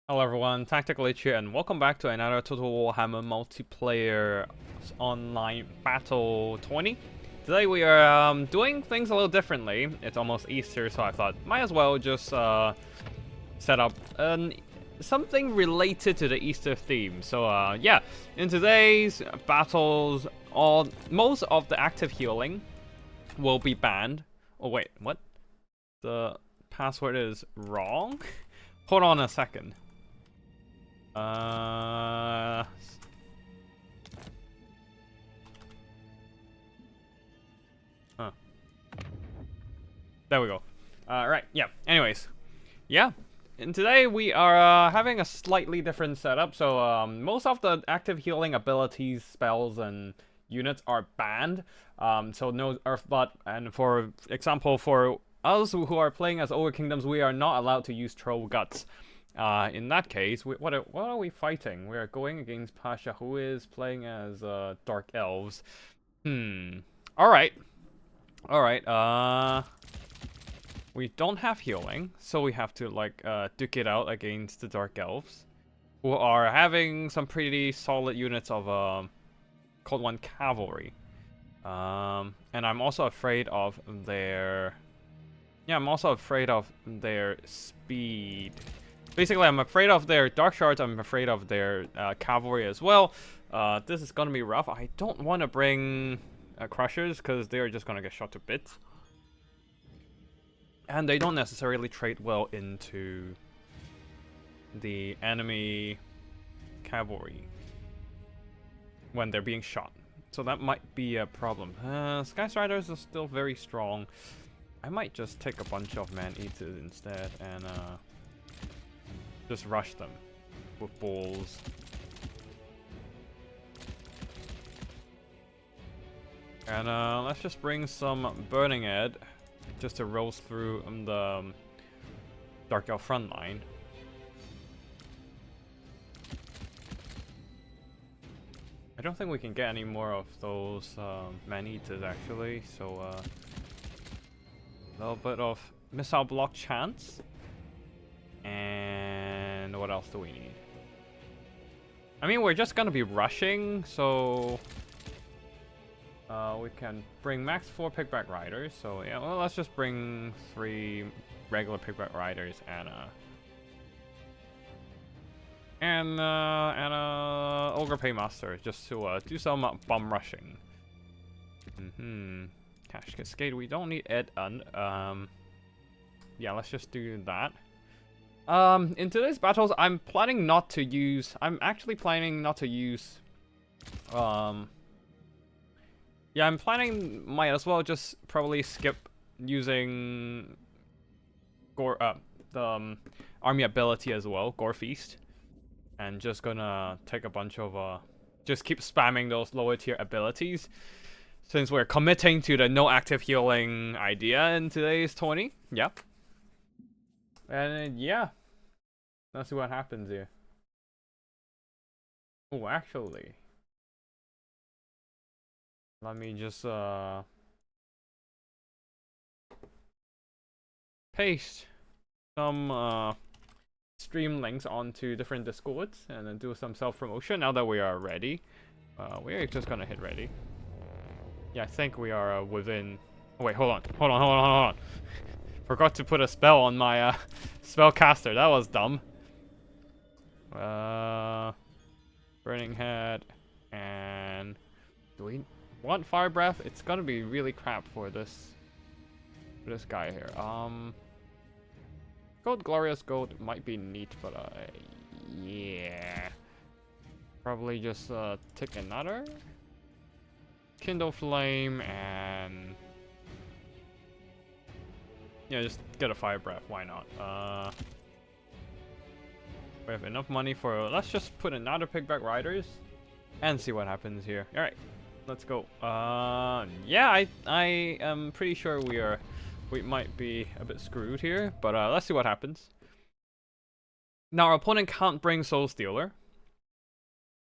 Hello everyone, Tactical H here, and welcome back to another Total Warhammer multiplayer online battle 20. Today we are doing things a little differently. It's almost Easter, so I thought might as well just set up something related to the Easter theme. So yeah, in today's battles, most of the active healing will be banned. Oh wait, what? The password is wrong? Hold on a second. Huh. There we go. Right, yeah. Anyways. Yeah. And today we are having a slightly different setup. So, most of the active healing abilities, spells, and units are banned. So no Earthblood. And for example, for us who are playing as Ogre Kingdoms, we are not allowed to use Troll Guts. In that case, what are we fighting? We are going against Pasha, who is playing as Dark Elves. Alright. Alright, we don't have healing, so we have to, like, duke it out against the Dark Elves, who are having some pretty solid units of, Cold One Cavalry. And I'm also afraid of their... Yeah, I'm also afraid of their speed. Basically, I'm afraid of their Dark Shards, I'm afraid of their Cavalry as well. This is gonna be rough. I don't want to bring Crushers, because they're just gonna get shot to bits. And they don't necessarily trade well into the enemy Cavalry when they're being shot. So that might be a problem. Sky Striders are still very strong. I might just take a bunch of Man-Eaters instead and just rush them with balls. And let's just bring some Burning Ed just to roll through the Dark Elf front line. I don't think we can get any more of those Man-Eaters actually, so a little bit of missile block chance. And what else do we need? I mean, we're just gonna be rushing, so we can bring max 4 Pickback Riders. So yeah, well, let's just bring 3 regular Pickback Riders and Ogre Paymaster just to do some bomb rushing. Cash Cascade. We don't need Ed and yeah, let's just do that. In today's battles, I'm actually planning not to use, yeah, I'm planning, might as well just probably skip using the army ability as well, Gore Feast, and just gonna take a bunch of, just keep spamming those lower tier abilities, since we're committing to the no active healing idea in today's 20, yep. And yeah, let's see what happens here. Oh, actually, let me just paste some stream links onto different discords and then do some self-promotion now that we are ready. We're just gonna hit ready. Yeah, I think we are within... Oh, wait, hold on. Forgot to put a spell on my spellcaster. That was dumb. Burning Head, and do we want Fire Breath? It's gonna be really crap for this guy here. Gold Glorious Gold might be neat, but yeah, probably just take another Kindle Flame and yeah, just get a Fire Breath. Why not? We have enough money for... Let's just put another Pickback Riders and see what happens here. Alright, let's go. Yeah, I am pretty sure we might be a bit screwed here, but let's see what happens. Now, our opponent can't bring Soul Stealer,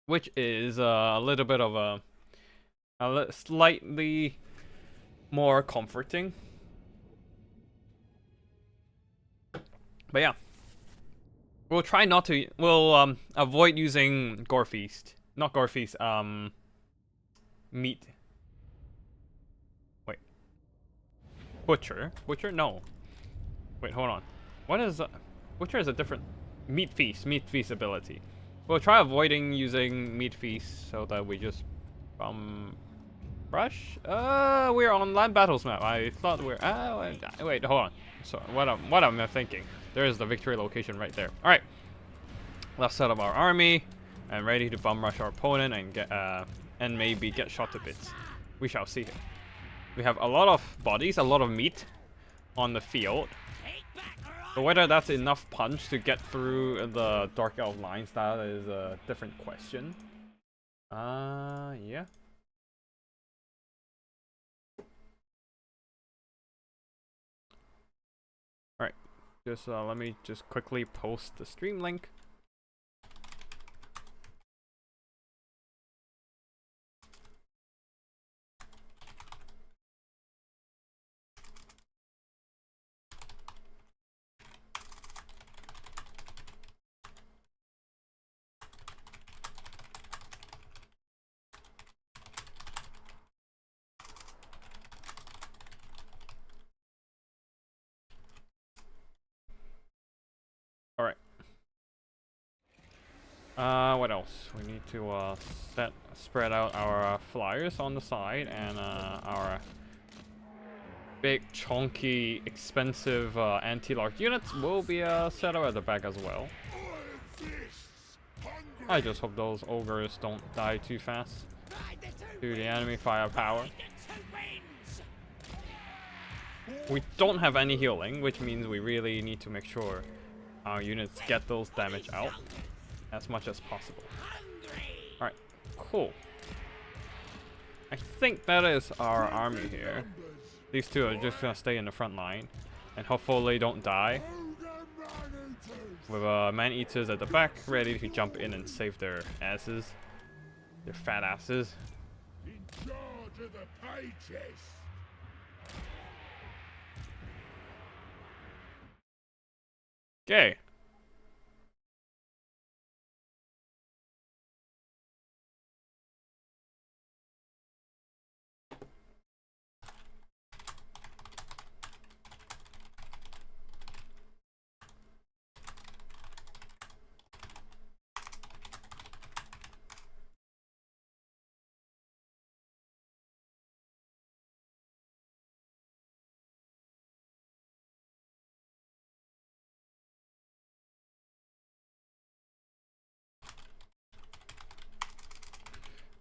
which is a little bit of a slightly more comforting. But yeah. We'll try not to. We'll avoid using Gore Feast. Not Gore Feast. Meat. Wait. Butcher. Butcher? No. Wait, hold on. What is Butcher is a different Meat Feast. Meat Feast ability. We'll try avoiding using Meat Feast so that we just brush. We're on Land Battles map. I thought we're wait, hold on. So what am I thinking? There is the victory location right there. All right. Let's set up our army and ready to bum rush our opponent and get and maybe get shot to bits. We shall see. We have a lot of bodies, a lot of meat on the field. But whether that's enough punch to get through the Dark Elf lines, that is a different question. Yeah. Alright, just let me just quickly post the stream link. Alright. What else? We need to spread out our flyers on the side and our big, chunky, expensive anti-lark units will be set up at the back as well. I just hope those ogres don't die too fast to the enemy firepower. We don't have any healing, which means we really need to make sure our units get those damage out as much as possible. Alright, cool. I think that is our army here. These two are just gonna stay in the front line and hopefully don't die. With man-eaters at the back, ready to jump in and save their asses. Their fat asses. In charge of the pages. Okay.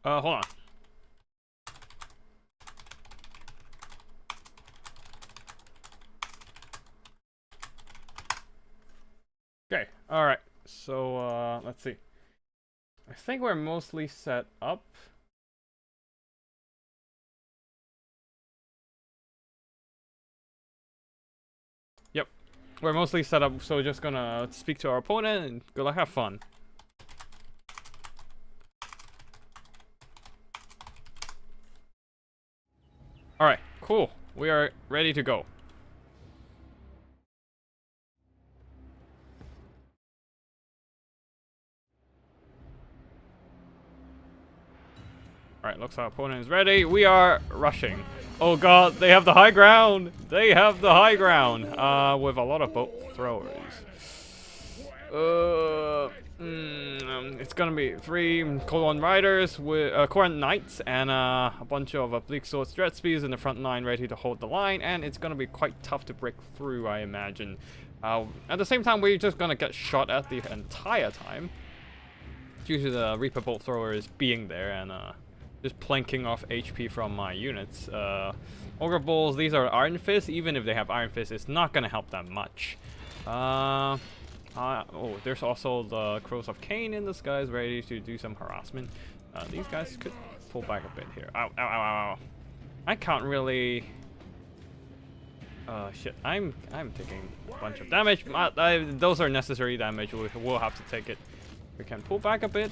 Hold on. Okay, alright. So, let's see. I think we're mostly set up. Yep. We're mostly set up, so we're just gonna speak to our opponent and go have fun. Alright, cool. We are ready to go. Alright, looks like our opponent is ready. We are rushing. Oh god, they have the high ground! They have the high ground! With a lot of boat throwers. It's gonna be 3 Colon Riders with Coran Knights and a bunch of Bleak Sword Stretch Spears in the front line ready to hold the line, and it's gonna be quite tough to break through, I imagine. At the same time, we're just gonna get shot at the entire time due to the Reaper Bolt Throwers being there and just planking off HP from my units. Ogre Bulls, these are Iron Fist. Even if they have Iron Fist, it's not gonna help them much. Oh, there's also the Crows of Cain in the skies ready to do some harassment. These guys could pull back a bit here. Ow, ow, ow, ow, ow. I can't really... shit. I'm taking a bunch of damage. Those are necessary damage. We'll have to take it. We can pull back a bit.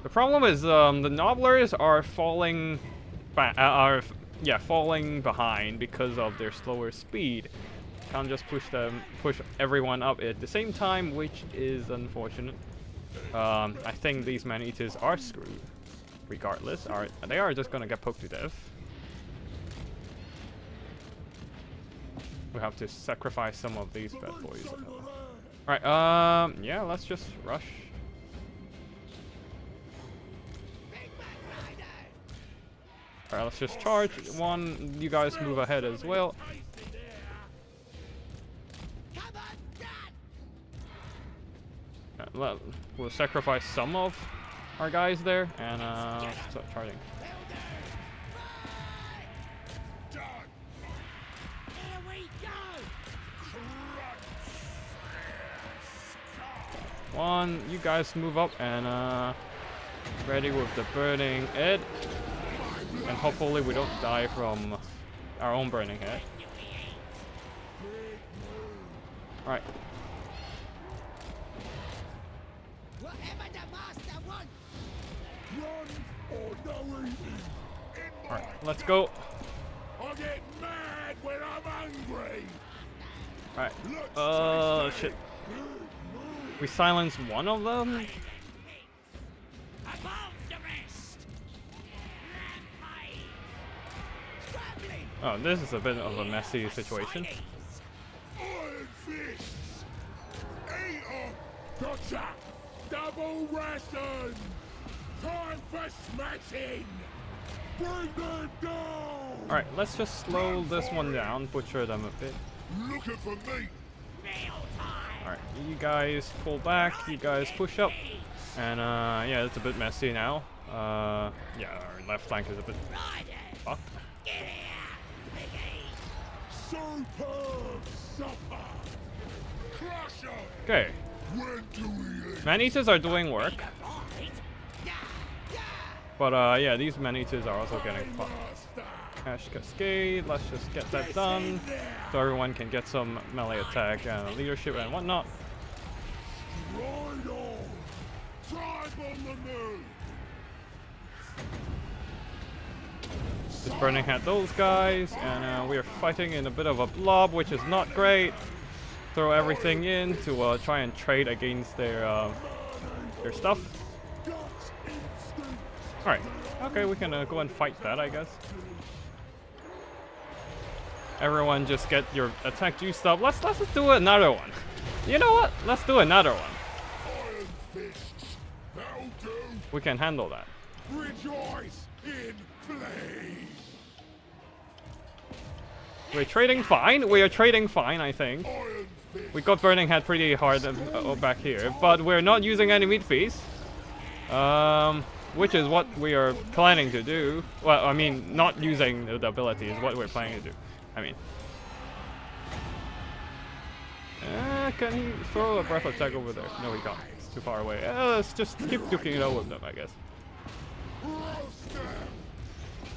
The problem is the Nobblers are falling back, are yeah, falling behind because of their slower speed. Can't just push everyone up at the same time, which is unfortunate. I think these man-eaters are screwed. Regardless, they are just gonna get poked to death. We have to sacrifice some of these bad boys. Alright, yeah, let's just rush. Alright, let's just charge one. You guys move ahead as well. We'll sacrifice some of our guys there and start charging. One, you guys move up and ready with the burning head, and hopefully we don't die from our own burning head. All right. All right, let's go. I get mad when I'm hungry. All right. Shit. We silenced one of them. Oh, this is a bit of a messy situation. Iron fists. Eat 'em. Gotcha. Double ration. Time for smashing. Bring them down. All right, let's just slow this one down, butcher them a bit. Looking for meat. Alright, you guys pull back, you guys push up, and yeah, it's a bit messy now. Yeah, our left flank is a bit fucked. Superb supper. Crush 'em. Okay, When do we eat? man-eaters are doing work, but yeah, these man-eaters are also getting fucked. Ash Cascade, let's just get that done, so everyone can get some melee attack and leadership and whatnot. Right on. Tribe on the move. Just burning at those guys, and we are fighting in a bit of a blob, which is not great. Throw everything in to try and trade against their stuff. Alright, okay, we can go and fight that, I guess. Everyone just get your attack juiced up. Let's do another one. You know what? Let's do another one. Iron fists. That'll do. We can handle that. Rejoice in flame. We're trading fine. We are trading fine, I think. Iron fist. We got Burning Head pretty hard back here, but we're not using any meat feast. Which is what we are planning to do. Well, I mean, not using the ability is what we're planning to do. I mean, can he throw a breath attack over there? No, he can't. It's too far away. Let's just keep duking it out with them, I guess.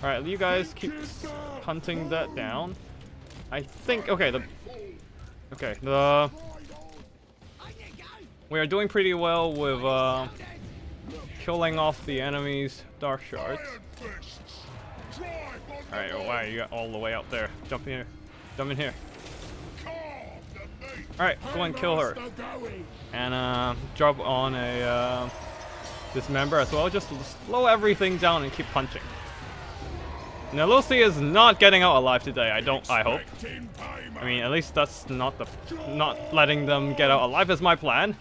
Alright, you guys keep hunting that down. I think, okay, we are doing pretty well with killing off the enemy's dark shards. Alright, wow, you got all the way out there. Jump in here. Jump in here. Alright, go and kill her. And drop on a dismember as well. Just slow everything down and keep punching. Now Lucy is not getting out alive today, I hope. I mean, at least that's not letting them get out alive is my plan.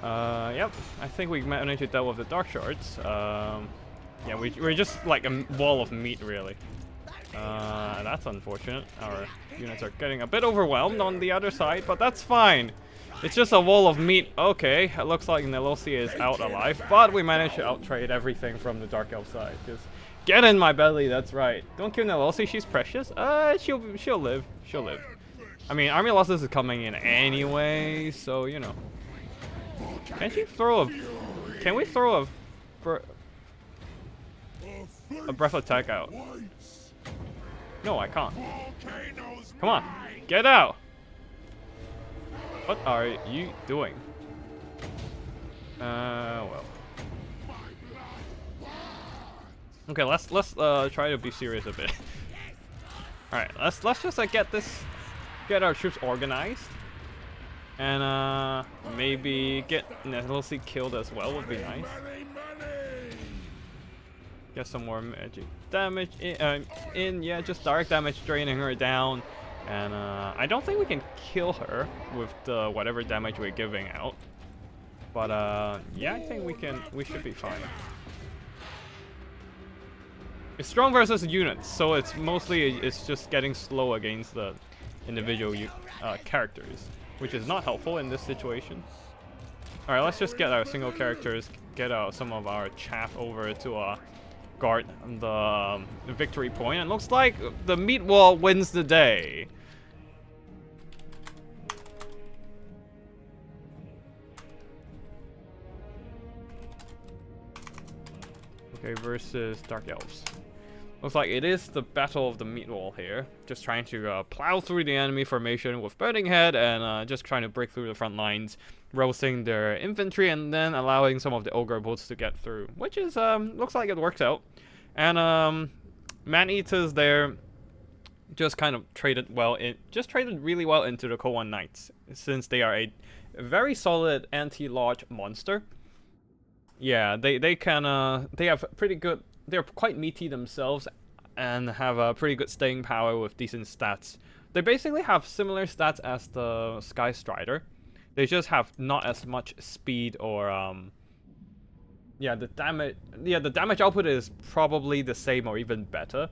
Yep, I think we managed to deal with the dark shards. Yeah, we're just like a wall of meat, really. That's unfortunate. Our units are getting a bit overwhelmed on the other side, but that's fine. It's just a wall of meat. Okay, it looks like Nelosi is out alive, but we managed to outtrade everything from the Dark Elf side. Just get in my belly, that's right. Don't kill Nelosi, she's precious. She'll live. She'll live. I mean, Army Losses is coming in anyway, so you know. Can we throw a breath attack out? No, I can't. Come on, get out! What are you doing? Well. Okay, let's try to be serious a bit. All right, let's just like get our troops organized, and maybe get Nettlesea killed as well would be nice. Get some more magic damage in, yeah, just direct damage draining her down, and I don't think we can kill her with the whatever damage we're giving out, but yeah, I think we should be fine. It's strong versus units, so it's just getting slow against the individual characters, which is not helpful in this situation. All right, let's just get our single characters, get some of our chaff over to guard the victory point, and looks like the meat wall wins the day. Okay, versus Dark Elves. Looks like it is the battle of the meat wall here. Just trying to plow through the enemy formation with Burning Head and just trying to break through the front lines, roasting their infantry and then allowing some of the ogre bolts to get through, which is looks like it works out. And Man-Eaters there just kind of traded really well into the Cold One Knights, since they are a very solid anti-large monster. Yeah, they have pretty good. They're quite meaty themselves and have a pretty good staying power with decent stats. They basically have similar stats as the Sky Strider. They just have not as much speed or yeah, the damage output is probably the same or even better.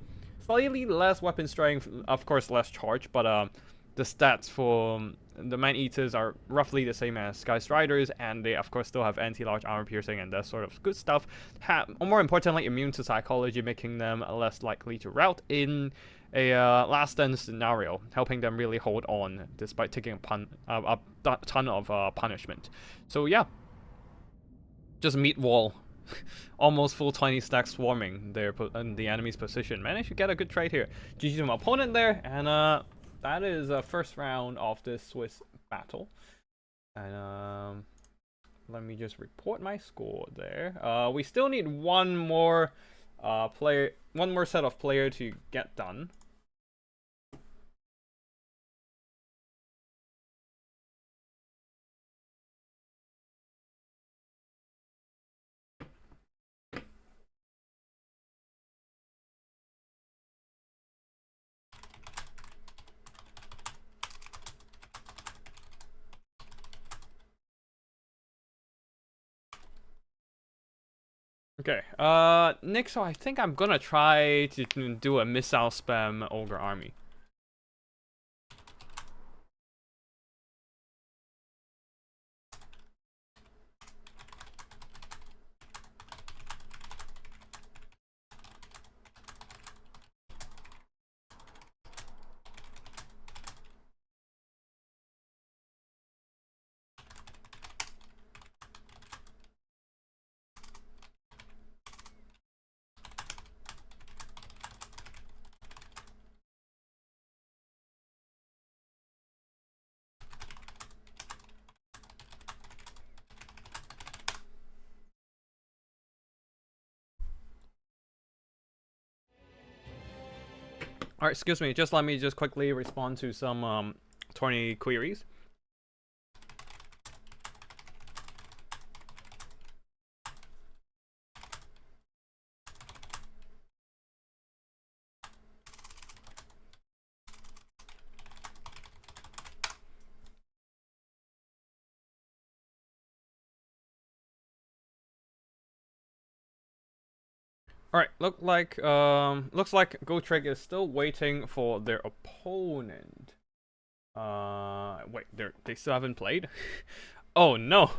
Slightly less weapon strength, of course less charge, but the stats for the Man-Eaters are roughly the same as Sky Striders, and they of course still have anti-large armor piercing and that sort of good stuff. More importantly, immune to psychology, making them less likely to rout in a last stand scenario, helping them really hold on despite taking a ton of punishment. So yeah, just meat wall. Almost full 20 stacks swarming there in the enemy's position. Managed to get a good trade here. GG to my opponent there, and that is the first round of this Swiss battle. And let me just report my score there. We still need one more set of player to get done. Okay, next, so I think I'm gonna try to do a missile spam ogre army. Alright, excuse me, just let me just quickly respond to some 20 queries. Alright, looks like Gotrek is still waiting for their opponent. Wait, they still haven't played? Oh no!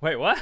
Wait, what?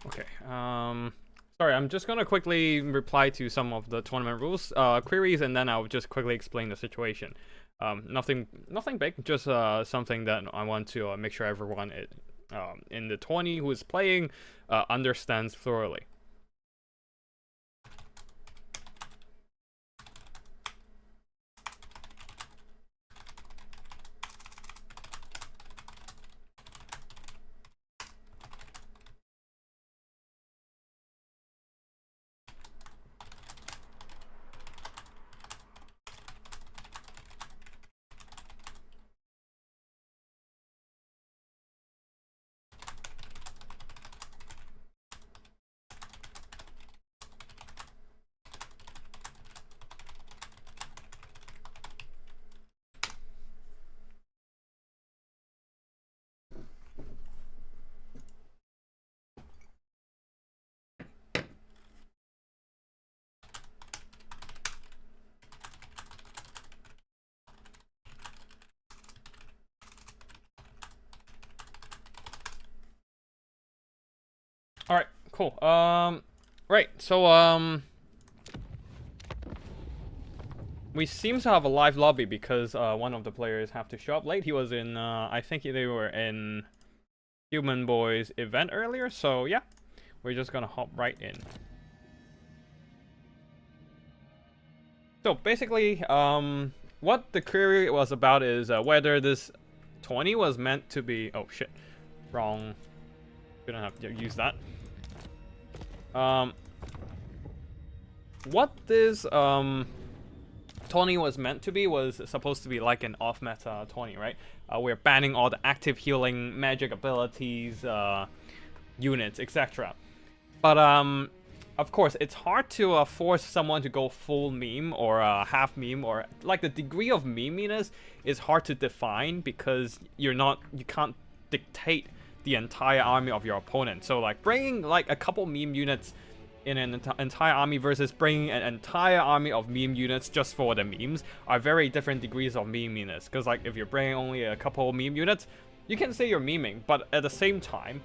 Okay. Sorry, I'm just gonna quickly reply to some of the tournament rules queries, and then I'll just quickly explain the situation. Nothing big, just something that I want to make sure everyone in the 20 who is playing understands thoroughly. All right, cool. Right. So we seem to have a live lobby because one of the players have to show up late. He was in I think they were in Human Boy's event earlier. So yeah, we're just gonna hop right in. So basically, what the query was about is whether this 20 was meant to be. Oh shit, wrong. We don't have to use that. What this 20 was meant to be was supposed to be like an off-meta 20, right? We're banning all the active healing, magic abilities, units, etc. But of course, it's hard to force someone to go full meme or half meme, or like the degree of meminess is hard to define because you can't dictate the entire army of your opponent. So like bringing like a couple meme units in an entire army versus bringing an entire army of meme units just for the memes are very different degrees of meminess. Because like if you're bringing only a couple meme units, you can say you're memeing, but at the same time,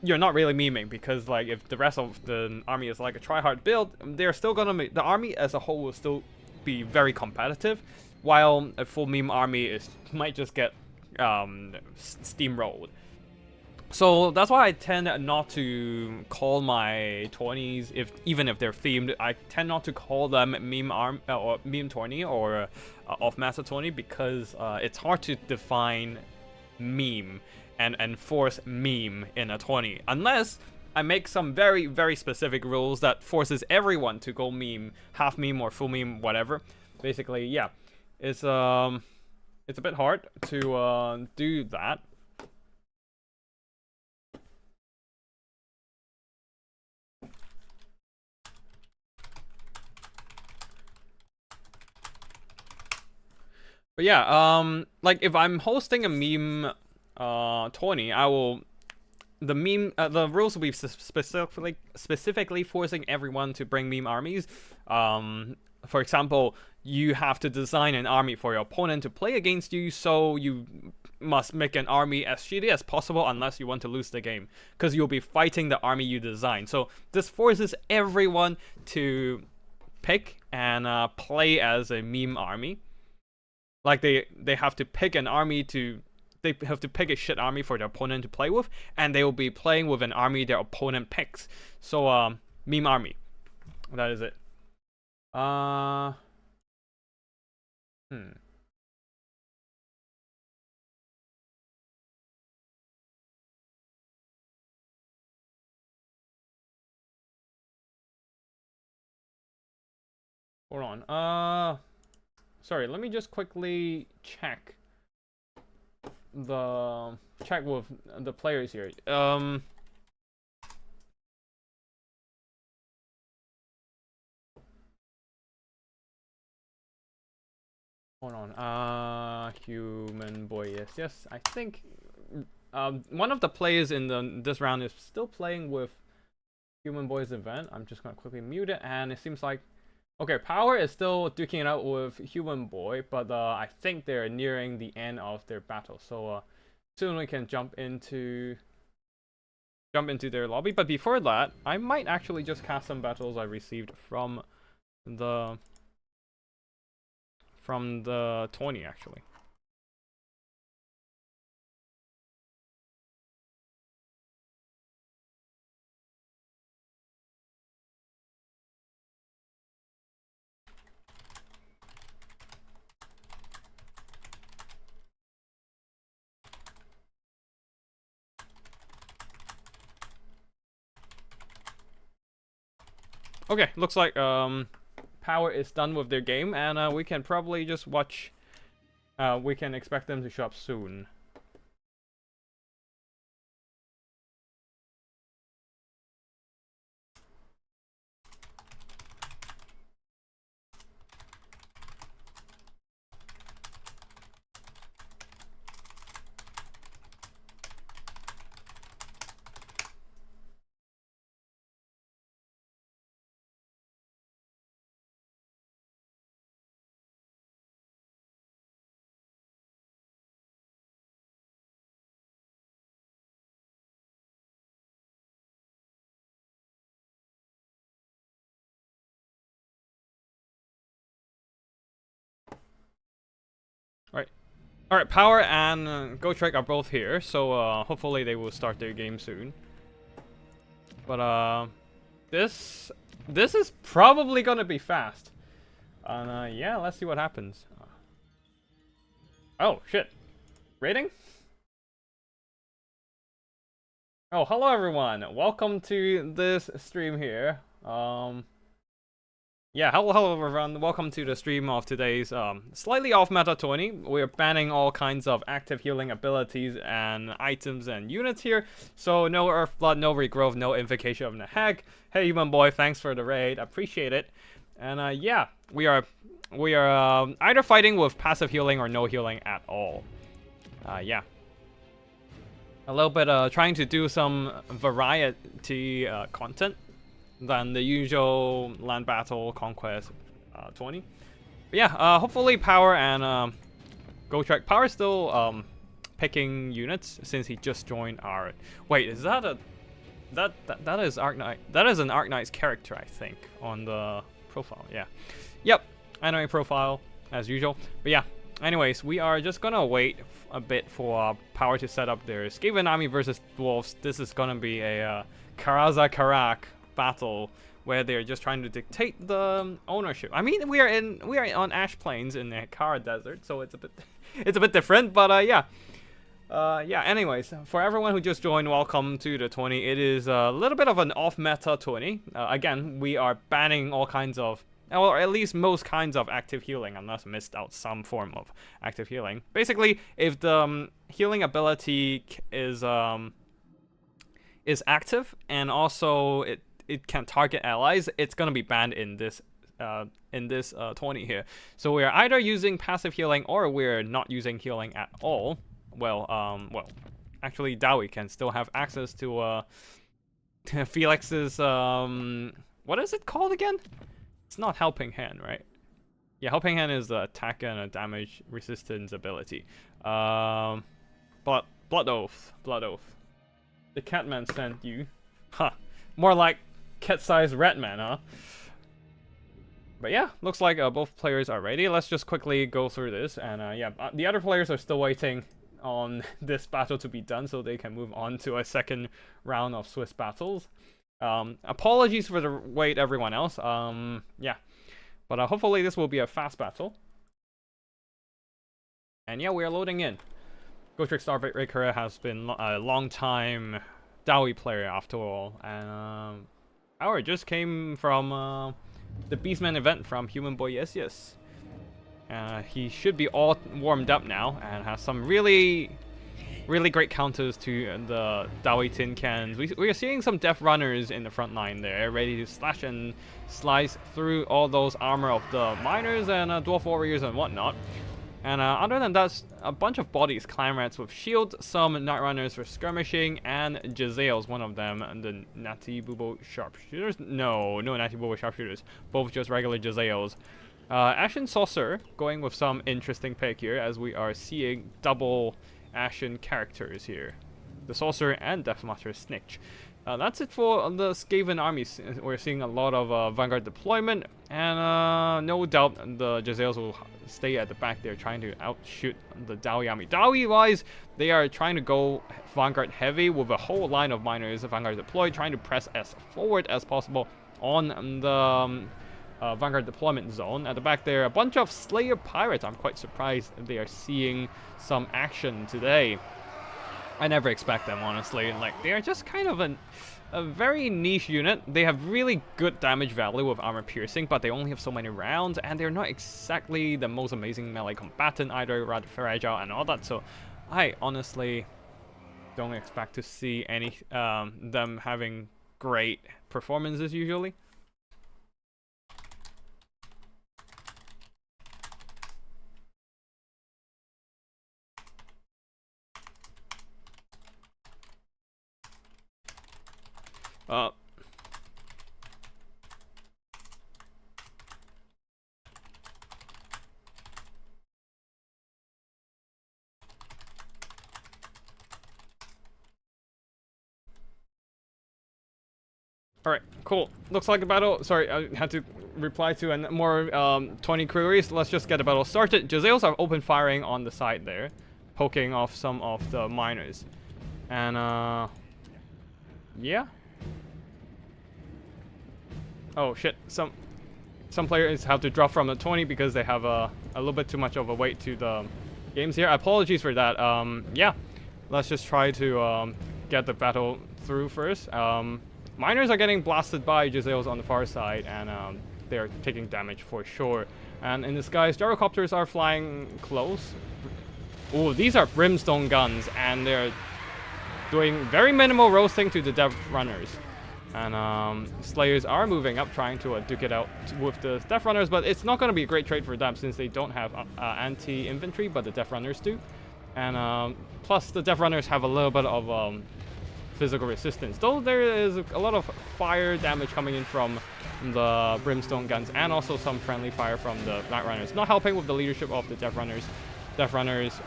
you're not really memeing, because like if the rest of the army is like a tryhard build, they're still gonna the army as a whole will still be very competitive, while a full meme army might just get steamrolled. So that's why I tend not to call my 20s, even if they're themed, I tend not to call them meme or meme 20 or off-master 20, because it's hard to define meme and enforce meme in a 20, unless I make some very, very specific rules that forces everyone to go meme, half meme or full meme, whatever. Basically, yeah, it's a bit hard to do that. But yeah, like if I'm hosting a meme 20, I will the rules will be specifically forcing everyone to bring meme armies. For example, you have to design an army for your opponent to play against you, so you must make an army as shitty as possible unless you want to lose the game, because you'll be fighting the army you design. So this forces everyone to pick and play as a meme army. Like they have to pick an army they have to pick a shit army for their opponent to play with, and they will be playing with an army their opponent picks. So meme army. That is it. Hold on. Sorry, let me just quickly check with the players here. Hold on. Human boy, yes. I think one of the players in this round is still playing with Human Boy's event. I'm just gonna quickly mute it, and it seems like okay, Power is still duking it out with Human Boy, but I think they're nearing the end of their battle. So soon we can jump into jump into their lobby. But before that, I might actually just cast some battles I received from the 20 actually. Okay, looks like Power is done with their game, and we can probably just watch. We can expect them to show up soon. Alright, Power and Gotrek are both here, so hopefully they will start their game soon. But this is probably gonna be fast. And yeah, let's see what happens. Oh shit. Rating? Oh, hello everyone. Welcome to this stream here. Yeah, hello everyone, welcome to the stream of today's slightly off meta 20. We're banning all kinds of active healing abilities and items and units here. So no Earth Blood, no Regrowth, no Invocation of the Hag. Hey human boy, thanks for the raid, appreciate it. And yeah, we are either fighting with passive healing or no healing at all. Yeah. A little bit trying to do some variety content than the usual land battle conquest 20. But yeah, hopefully Power and Gotrek. Power still picking units since he just joined our. Wait, is that a that is Arknight? That is an Arknight's character, I think, on the profile. Yeah, yep, anime profile as usual. But yeah, anyways, we are just gonna wait a bit for Power to set up their Skaven army versus dwarves. This is gonna be a Karaza Karak battle where they're just trying to dictate the ownership. I mean, we are on Ash Plains in the Kara Desert, so it's a bit different. But yeah, anyways, for everyone who just joined, welcome to the 20. It is a little bit of an off meta 20. Again, we are banning all kinds of, or at least most kinds of active healing, unless missed out some form of active healing. Basically, if the healing ability is active and also it can target allies, it's gonna be banned in this 20 here. So we're either using passive healing or we're not using healing at all. Well, actually Dowie can still have access to Felix's what is it called again? It's not Helping Hand, right? Yeah, Helping Hand is the attack and a damage resistance ability. Blood Oath. The Catman sent you. Huh. More like cat-sized rat man, huh? But yeah, looks like both players are ready. Let's just quickly go through this. And yeah, the other players are still waiting on this battle to be done so they can move on to a second round of Swiss battles. Apologies for the wait, everyone else. Yeah. But hopefully this will be a fast battle. And yeah, we are loading in. Gotrek Starbreaker has been a long time Dowie player after all, and Power just came from the Beastman event from Human Boy Yes. He should be all warmed up now and has some really great counters to the Dowie tin cans. We are seeing some Death Runners in the front line there, ready to slash and slice through all those armor of the miners and Dwarf Warriors and whatnot. And other than that, a bunch of bodies, Clan Rats with shield, some Night Runners for skirmishing, and Jazales, one of them, and the Natty Bubo Sharpshooters. No Natty Bubo Sharpshooters, both just regular Jazales. Ashen Saucer going with some interesting pick here, as we are seeing double Ashen characters here. the Sorcerer and Death Master Snitch. That's it for the Skaven armies. We're seeing a lot of Vanguard deployment, and no doubt the Jezzails will stay at the back there trying to outshoot the Dawi army. Dawi-wise, they are trying to go Vanguard heavy with a whole line of miners Vanguard deployed, trying to press as forward as possible on the Vanguard deployment zone. At the back there, a bunch of Slayer Pirates. I'm quite surprised they are seeing some action today. I never expect them, honestly. Like, they are just kind of a very niche unit. They have really good damage value with armor piercing, but they only have so many rounds, and they're not exactly the most amazing melee combatant either, rather fragile and all that. So I honestly don't expect to see any them having great performances usually. Alright, cool. Looks like a battle. Sorry, I had to reply to more 20 queries. Let's just get the battle started. Jezzails are open firing on the side there, poking off some of the miners. And, yeah. Oh shit, some players have to drop from the 20 because they have a little bit too much of a weight to the games here. Apologies for that. Yeah, let's just try to get the battle through first. Miners are getting blasted by Jezzails on the far side, and they're taking damage for sure. And in the skies, gyrocopters are flying close. Ooh, these are brimstone guns, and they're doing very minimal roasting to the Death Runners. And Slayers are moving up, trying to duke it out with the Death Runners, but it's not going to be a great trade for them since they don't have anti-infantry, but the Death Runners do. And plus, the Death Runners have a little bit of physical resistance, though there is a lot of fire damage coming in from the Brimstone guns, and also some friendly fire from the Night Runners. Not helping with the leadership of the Death Runners. Death Runners,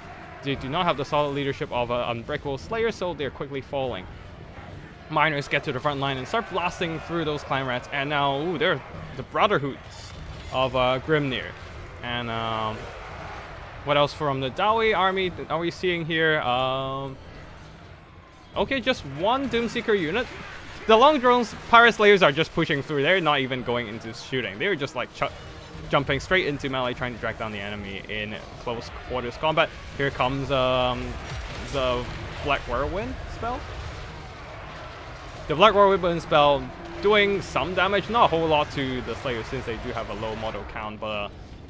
they do not have the solid leadership of Unbreakable Slayer, so they're quickly falling. Miners get to the front line and start blasting through those clan rats, and now, ooh, they're the Brotherhoods of Grimnir. And what else from the Dawi army are we seeing here? Okay, just one Doomseeker unit. The Long Drones Pirate Slayers are just pushing through. They're not even going into shooting. They're just like jumping straight into melee, trying to drag down the enemy in close quarters combat. Here comes the Black Whirlwind spell. The Black Whirlwind spell doing some damage, not a whole lot to the Slayers since they do have a low model count, but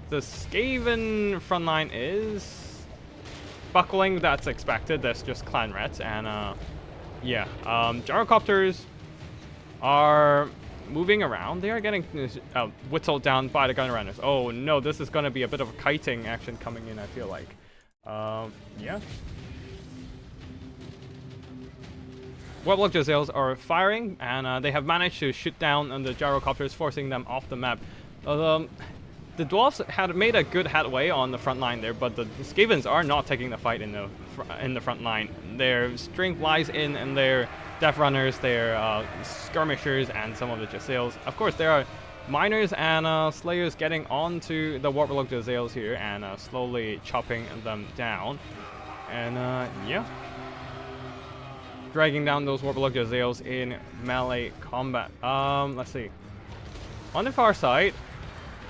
the Skaven frontline is buckling. That's expected. That's just clan rats, and yeah, gyrocopters are moving around. They are getting whittled down by the gun runners. Oh no, this is going to be a bit of a kiting action coming in, I feel like. Yeah. Warlock Jezzails are firing, and they have managed to shoot down the gyrocopters, forcing them off the map. The dwarves had made a good headway on the front line there, but the Skavens are not taking the fight in the front line. Their strength lies in their Death Runners, their skirmishers, and some of the Jezzails. Of course, there are miners and Slayers getting onto the Warlock Jezzails here and slowly chopping them down. And yeah, dragging down those Warlock Jezzails in melee combat. Let's see. On the far side,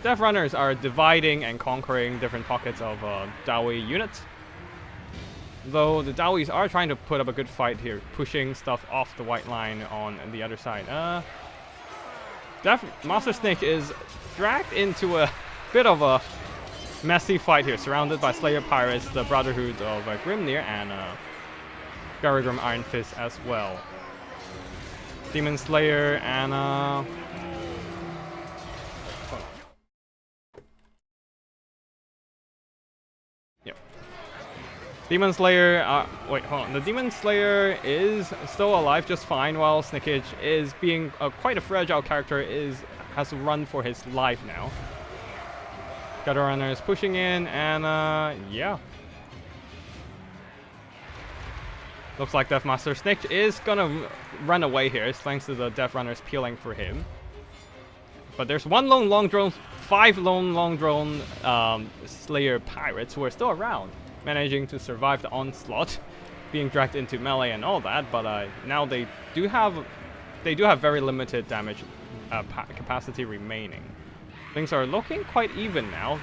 Death Runners are dividing and conquering different pockets of Dawi units. Though the Dawis are trying to put up a good fight here, pushing stuff off the white line on the other side. Master Snake is dragged into a bit of a messy fight here, surrounded by Slayer Pirates, the Brotherhood of Grimnir, and Garagrim Iron Fist as well. Demon Slayer and Demon Slayer, wait, hold on. The Demon Slayer is still alive just fine, while Snickage is being quite a fragile character, has to run for his life now. Gutter Runner is pushing in, and yeah. Looks like Deathmaster Snitch is gonna run away here, thanks to the Death Runners peeling for him. But there's one lone long drone, 5 lone long drone Slayer pirates who are still around, managing to survive the onslaught, being dragged into melee and all that. But now they do have very limited damage capacity remaining. Things are looking quite even now.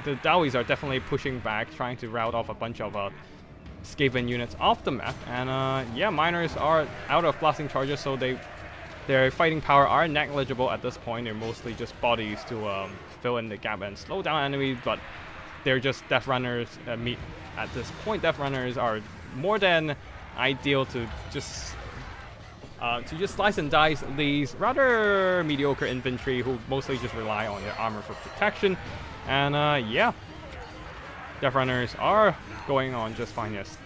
The Dowies are definitely pushing back, trying to rout off a bunch of Skaven units off the map, and yeah, miners are out of blasting charges, so their fighting power are negligible at this point. They're mostly just bodies to fill in the gap and slow down enemies, but they're just Death Runners meat at this point. Death Runners are more than ideal to just slice and dice these rather mediocre infantry who mostly just rely on their armor for protection. And yeah, Death Runners are going on just fine, yes.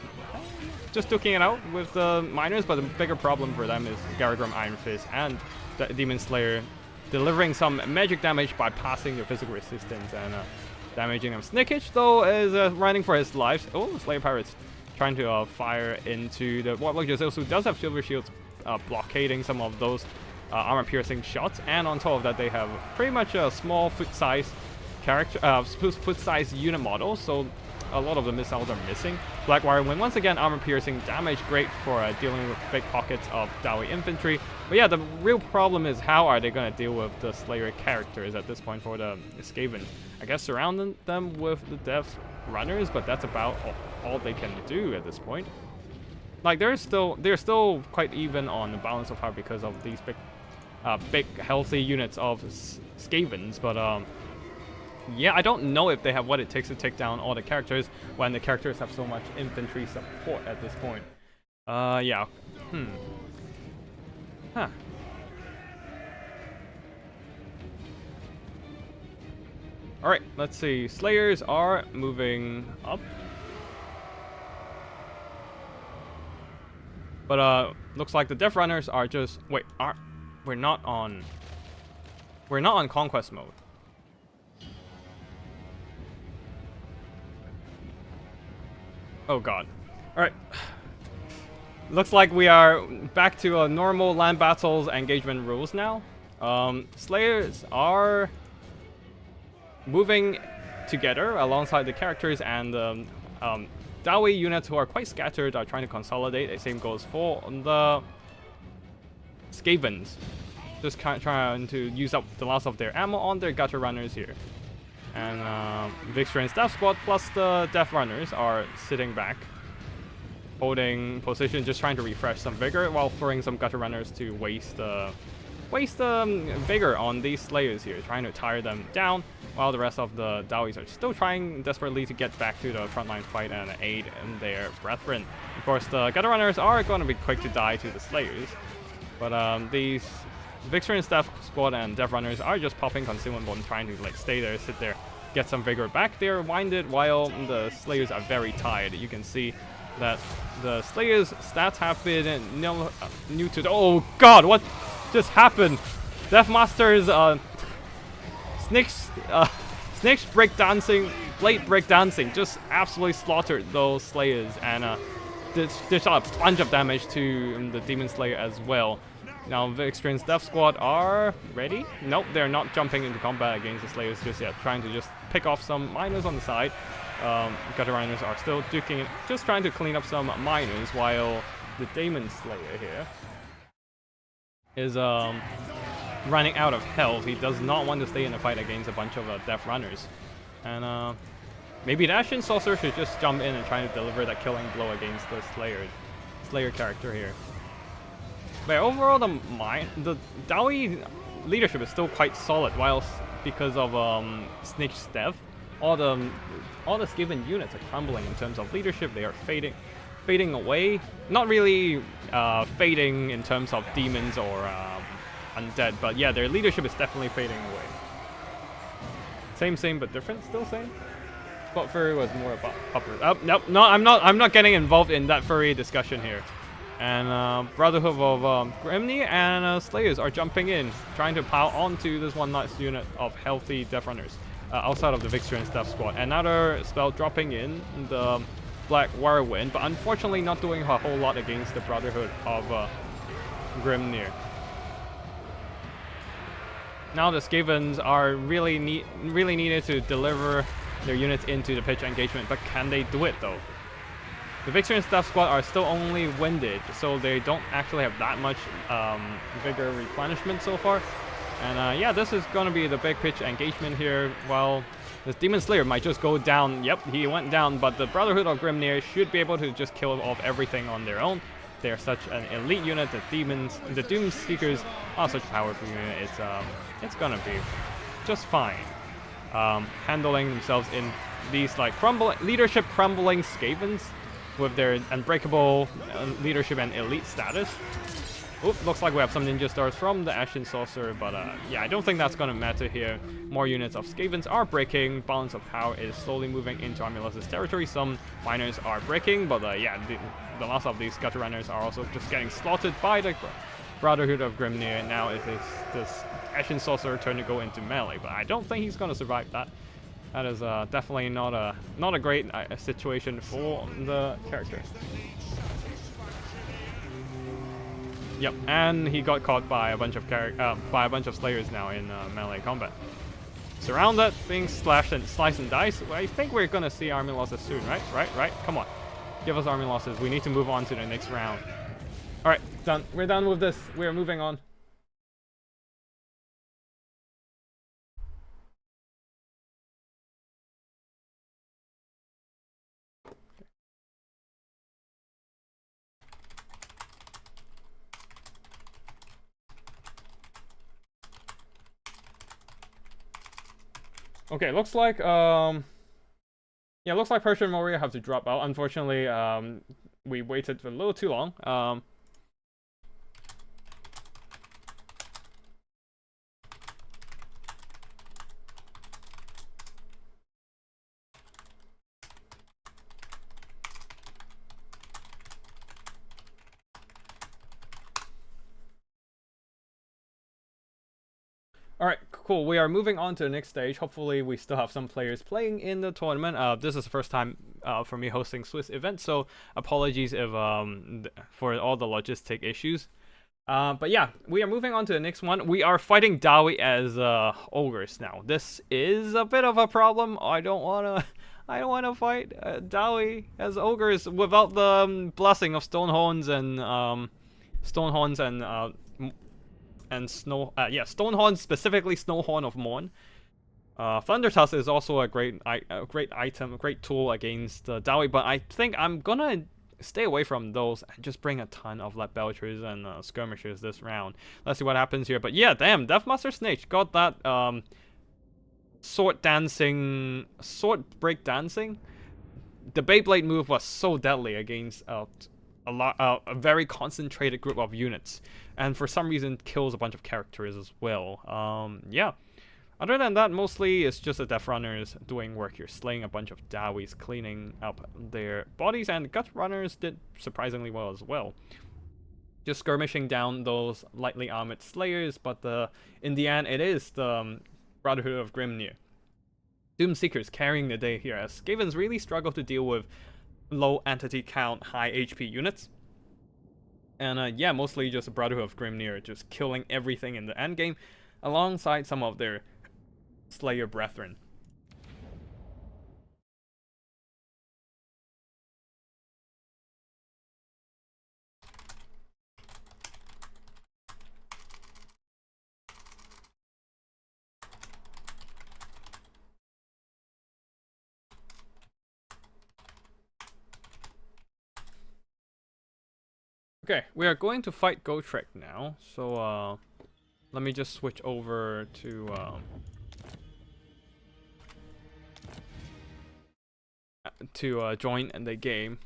Just duking it out with the miners, but the bigger problem for them is Garagram Iron Fist and the Demon Slayer delivering some magic damage by passing their physical resistance and damaging them. Snickage, though, is running for his life. Oh, Slayer Pirates trying to fire into the Warlock Jezils, who does have Silver Shields, blockading some of those armor-piercing shots. And on top of that, they have pretty much a small foot-size foot-size unit model, so a lot of the missiles are missing. Blackwire Wind, once again, armor-piercing damage, great for dealing with big pockets of Dowie infantry. But yeah, the real problem is how are they going to deal with the Slayer characters at this point for the Skaven. I guess surrounding them with the Death Runners, but that's about all they can do at this point. Like, they're still quite even on the balance of power because of these big healthy units of Skavens, but yeah, I don't know if they have what it takes to take down all the characters when the characters have so much infantry support at this point. Yeah. Huh. Alright, let's see. Slayers are moving up. But looks like the Death Runners are just we're not on Conquest Mode. Oh god. Alright. Looks like we are back to normal land battles engagement rules now. Slayers are moving together alongside the characters, and Dowie units who are quite scattered are trying to consolidate. The same goes for the Skavens. Just trying to use up the last of their ammo on their gutter runners here. And Vixren's Death Squad plus the Death Runners are sitting back, holding position, just trying to refresh some vigor while throwing some gutter runners to waste vigor on these Slayers here, trying to tire them down, while the rest of the Dowies are still trying desperately to get back to the frontline fight and aid in their brethren. Of course, the gutter runners are going to be quick to die to the Slayers, but these Vixren's Death Squad and Death Runners are just popping consumable and trying to like stay there, sit there, get some vigor back. They're winded while the Slayers are very tired. You can see that the Slayers' stats have been new to the— oh god, what just happened? Deathmaster's Snake's breakdancing, blade breakdancing just absolutely slaughtered those Slayers, and dished out a bunch of damage to the Demon Slayer as well. Now Vixren's Death Squad are ready. Nope, they're not jumping into combat against the Slayers just yet, trying to just pick off some miners on the side. Gutter Runners are still duking it, just trying to clean up some miners, while the Demon Slayer here is running out of health. He does not want to stay in a fight against a bunch of Death Runners. And maybe the Ashen Sorcerer should just jump in and try to deliver that killing blow against the Slayer character here. But overall, the Dowie leadership is still quite solid, whilst because of Snake's death, all the Skaven units are crumbling in terms of leadership. They are fading away. Not really fading in terms of demons or undead, but yeah, their leadership is definitely fading away. Same but different. Still same. But Furry was more about puppers. Oh, nope, no, I'm not getting involved in that furry discussion here. And Brotherhood of Grimney and Slayers are jumping in, trying to pile onto this one nice unit of healthy Death Runners outside of the Vixren's Death Squad. Another spell dropping in. The Black Whirlwind, but unfortunately not doing a whole lot against the Brotherhood of Grimnir. Now the Skavens are really needed to deliver their units into the pitch engagement, but can they do it though? The Victor and Staff Squad are still only winded, so they don't actually have that much vigor replenishment so far. And yeah, this is going to be the big pitch engagement here. Well, this Demon Slayer might just go down. Yep, he went down, but the Brotherhood of Grimnir should be able to just kill off everything on their own. They're such an elite unit. The Doom Seekers are such a powerful unit. It's gonna be just fine. Handling themselves in these like leadership crumbling Skavens with their unbreakable leadership and elite status. Oop, looks like we have some Ninja Stars from the Ashen Sorcerer, but yeah, I don't think that's gonna matter here. More units of Skavens are breaking. Balance of power is slowly moving into Armulus' territory. Some miners are breaking, but yeah, the last of these Gutter Runners are also just getting slaughtered by the Brotherhood of Grimnir. Now it is this Ashen Sorcerer turn to go into melee, but I don't think he's gonna survive that. That is definitely not a great situation for the character. Yep, and he got caught by a bunch of Slayers now in melee combat. Surrounded, being sliced and diced. I think we're gonna see army losses soon, right? Right. Come on, give us army losses. We need to move on to the next round. All right, done. We're done with this. We're moving on. Okay, looks like looks like Persian Warrior have to drop out. Unfortunately, we waited for a little too long. Alright, cool. We are moving on to the next stage. Hopefully we still have some players playing in the tournament. This is the first time for me hosting Swiss events, so apologies if for all the logistic issues. But yeah, we are moving on to the next one. We are fighting Dawi as ogres now. This is a bit of a problem. I don't wanna fight Dawi as ogres without the blessing of Stonehorns and Stonehorn, specifically Snowhorn of Morn. Thunder Tusk is also a great item, a great tool against Dawi, but I think I'm gonna stay away from those and just bring a ton of Lead Belchers and Skirmishers this round. Let's see what happens here. But yeah, damn, Deathmaster Snake got that sword break dancing. The Beyblade move was so deadly against a very concentrated group of units, and for some reason kills a bunch of characters as well. Yeah, other than that, mostly it's just the Death Runners doing work here, slaying a bunch of Dawis, cleaning up their bodies, and Gut Runners did surprisingly well as well, just skirmishing down those lightly armored Slayers. But in the end, it is the Brotherhood of Grimnir Doom Seekers carrying the day here, as Skavens really struggle to deal with low entity count, high HP units. And yeah, mostly just the Brotherhood of Grimnir just killing everything in the endgame, alongside some of their Slayer brethren. Okay, we are going to fight Gotrek now, so let me just switch over to join the game.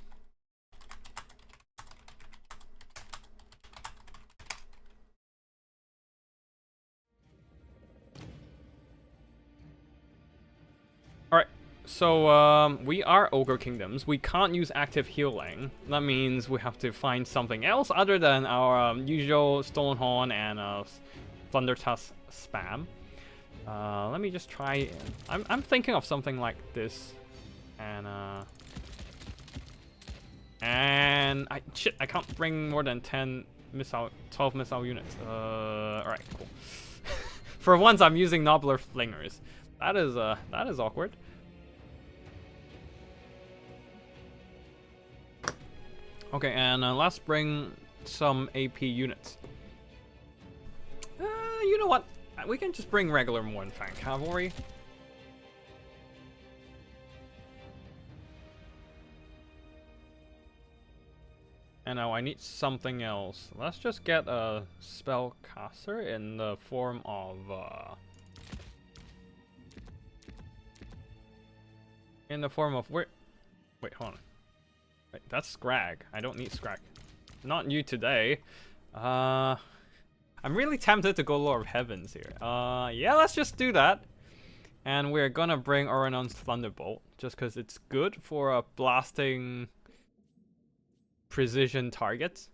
Alright, so we are Ogre Kingdoms. We can't use active healing. That means we have to find something else other than our usual Stonehorn and Thunder Tusk spam. Let me just try. I'm thinking of something like this, and And shit, I can't bring more than 12 missile units. Alright, cool. For once, I'm using Nobbler Flingers. That is awkward. Okay, and let's bring some AP units. You know what? We can just bring regular Mournfang Cavalry. And now I need something else. Let's just get a spellcaster in the form of wait, hold on. Wait, that's Scrag. I don't need Scrag. Not you today. I'm really tempted to go Lord of Heavens here. Yeah, let's just do that. And we're gonna bring Oranon's Thunderbolt just because it's good for blasting precision targets.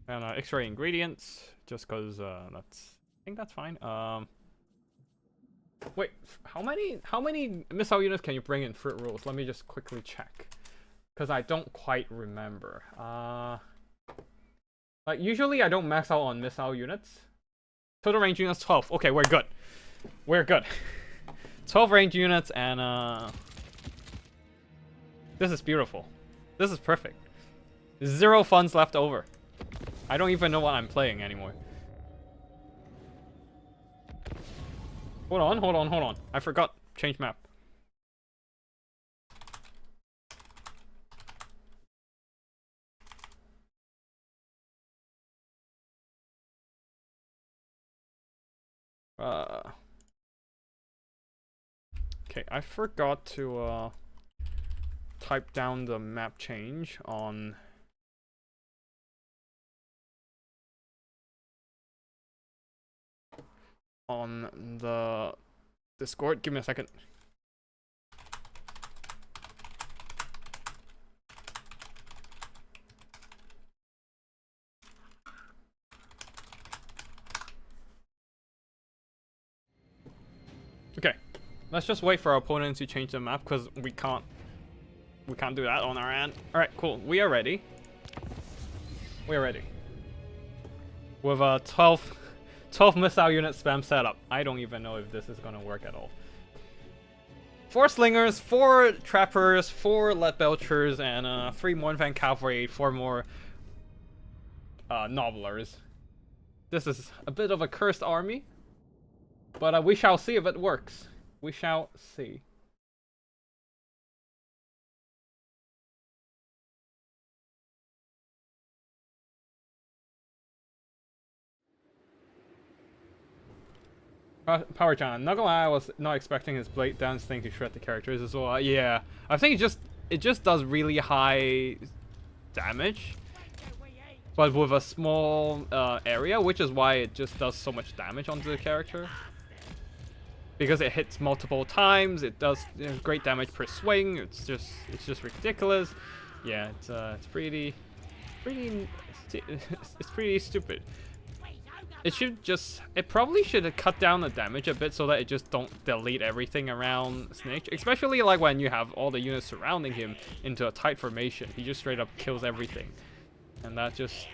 And X-ray ingredients, just because I think that's fine. Wait, how many missile units can you bring in Fruit Rules? Let me just quickly check, because I don't quite remember. Like usually I don't max out on missile units. Total range units 12. Okay, we're good. We're good. 12 range units, and this is beautiful. This is perfect. 0 funds left over. I don't even know what I'm playing anymore. Hold on. I forgot. Change map. Okay, I forgot to type down the map change on the Discord. Give me a second. Okay, let's just wait for our opponent to change the map because we can't do that on our end. All right, cool. We are ready. We are ready. With a 12 missile unit spam setup. I don't even know if this is gonna work at all. 4 slingers, 4 trappers, 4 lead belchers, and 3 Mournfang cavalry, 4 more nobblers. This is a bit of a cursed army, but we shall see if it works. We shall see. Power John, not gonna lie, I was not expecting his blade dance thing to shred the characters as well. Yeah, I think it just does really high damage, but with a small area, which is why it just does so much damage onto the character. Because it hits multiple times, it does great damage per swing. It's just ridiculous. Yeah, it's pretty stupid. It probably should have cut down the damage a bit so that it just don't delete everything around Snitch. Especially like when you have all the units surrounding him into a tight formation. He just straight up kills everything. And that just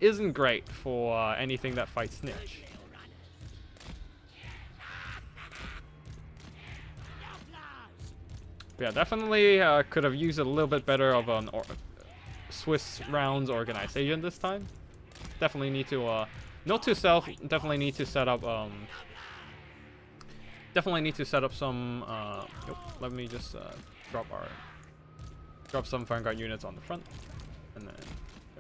isn't great for anything that fights Snitch. But yeah, definitely could have used a little bit better of an Swiss rounds organization this time. Definitely need to note to self, definitely need to set up some let me just drop some Vanguard units on the front, and then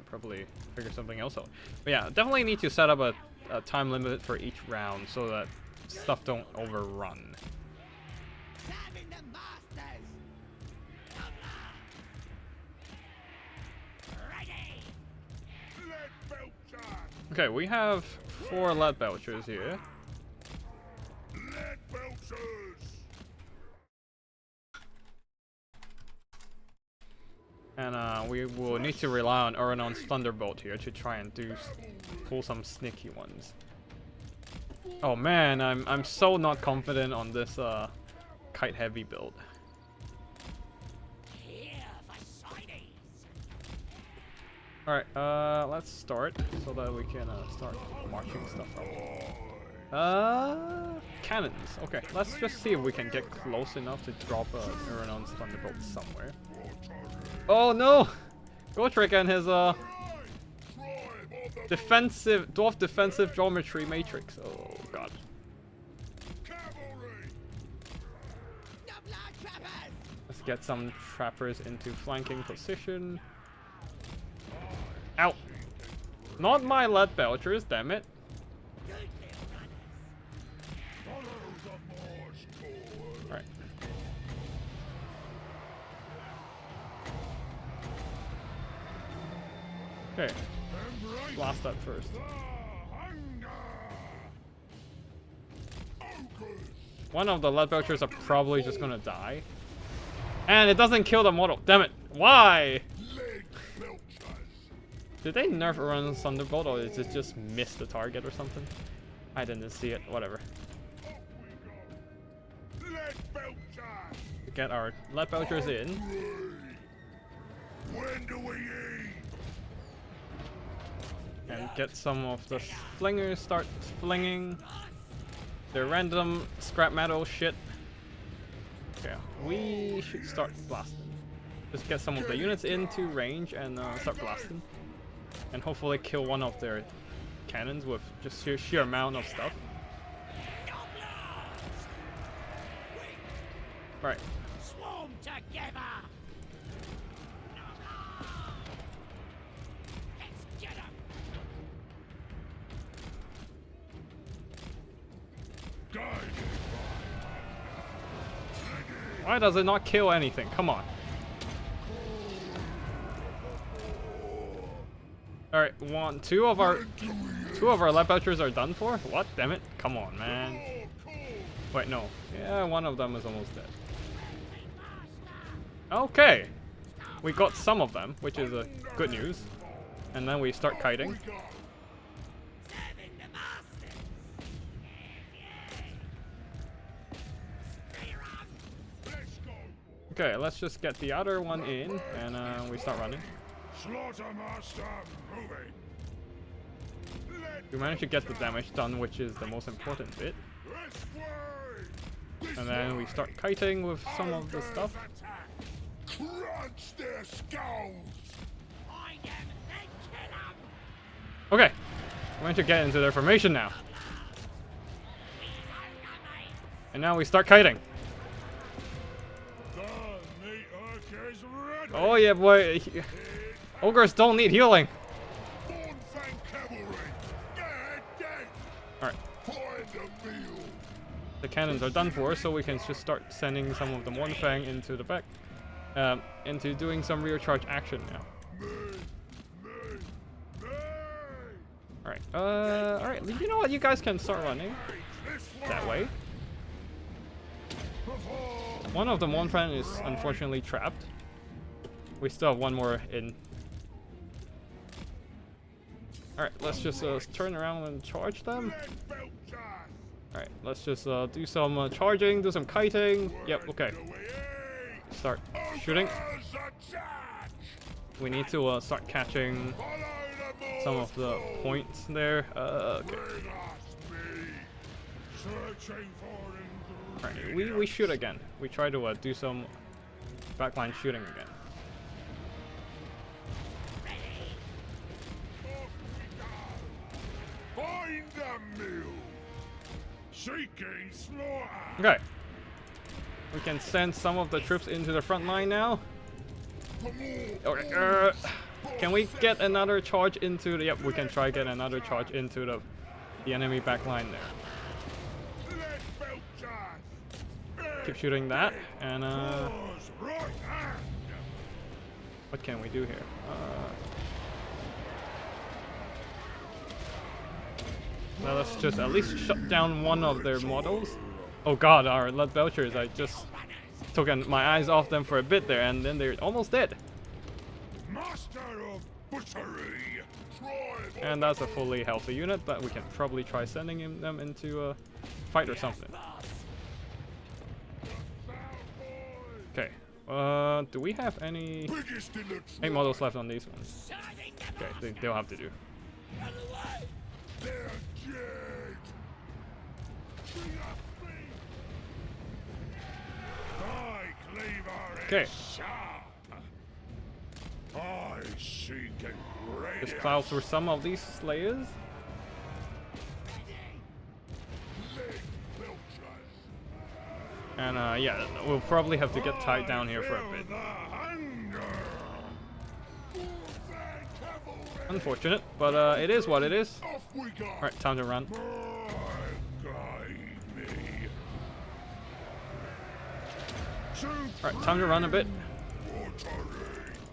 probably figure something else out. But yeah, definitely need to set up a time limit for each round so that stuff don't overrun. Okay, we have 4 lead belchers here. Lead belchers! And we will need to rely on Uranon's Thunderbolt here to try and pull some sneaky ones. Oh man, I'm so not confident on this kite heavy build. Alright, let's start so that we can start marching stuff up. Cannons. Okay, let's just see if we can get close enough to drop Iranon's Thunderbolt somewhere. Oh no! Gotrek and his dwarf defensive geometry matrix. Oh god. Let's get some trappers into flanking position. Ow! Not my lead belchers, damn it. Right. Okay. Blast that first. One of the lead belchers are probably just gonna die. And it doesn't kill the model. Damn it. Why? Did they nerf Iran's Thunderbolt or did it just miss the target or something? I didn't see it. Whatever. We get our lead belchers in. When do we eat? And get some of the flingers start flinging their random scrap metal shit. Okay, we should start blasting. Just get some of the units into range and start blasting. And hopefully kill one of their cannons with just sheer amount of stuff. Right. Swarm together. Let's get 'em. Why does it not kill anything? Come on. Alright, two of our lead belchers are done for? What? Damn it. Come on, man. Wait, no. Yeah, one of them is almost dead. Okay. We got some of them, which is good news. And then we start kiting. Okay, let's just get the other one in, and we start running. Slaughtermaster moving. We managed to get the damage done, which is the most important bit. And then we start kiting with some of the stuff. Crunch their skulls. Okay, we managed to get into their formation now. And now we start kiting. Oh yeah, boy. Ogres don't need healing. Alright. The cannons are done for, so we can just start sending some of the Mornfang into the back. Into doing some rear charge action now. Alright, alright, you know what? You guys can start running that way. One of the Mornfang is unfortunately trapped. We still have one more in. Alright, let's just turn around and charge them. Alright, let's just do some charging, do some kiting. Yep, okay. Start shooting. We need to start catching some of the points there. Okay. Alright, we shoot again. We try to do some backline shooting again. Okay. We can send some of the troops into the front line now. Okay. Can we get another charge into the... Yep, we can try get another charge into the enemy back line there. Keep shooting that, and what can we do here? Now let's just at least shut down one of their models. Oh god, our lead belchers, I just took my eyes off them for a bit there, and then they're almost dead. Master of butchery, And that's a fully healthy unit, but we can probably try sending them into a fight or something. Okay. Do we have any models left on these ones? Okay, they'll have to do. Okay. Just plow through some of these slayers. And yeah, we'll probably have to get tied down here for a bit. Unfortunate, but it is what it is. Alright, time to run. Alright, time to run a bit.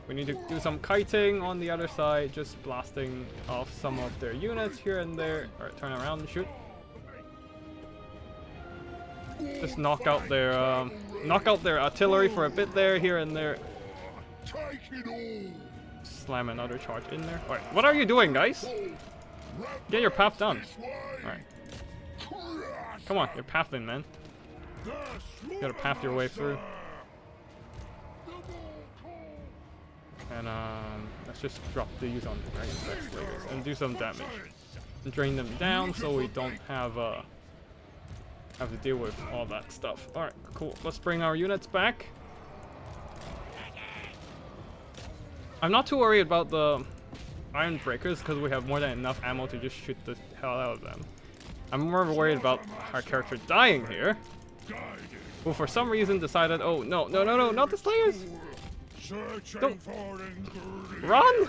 We need to do some kiting on the other side, just blasting off some of their units here and there. Alright, turn around and shoot. Just knock out their artillery for a bit there, here and there. Slam another charge in there. Alright, what are you doing, guys? Get your path done. Alright. Come on, you're pathing, man. You gotta path your way through. And let's just drop these on the Dragon Flex Slayers and do some damage. And drain them down so we don't have to deal with all that stuff. Alright, cool. Let's bring our units back. I'm not too worried about the Iron Breakers because we have more than enough ammo to just shoot the hell out of them. I'm more worried about our character dying here, who for some reason decided, oh no, not the Slayers! Don't run!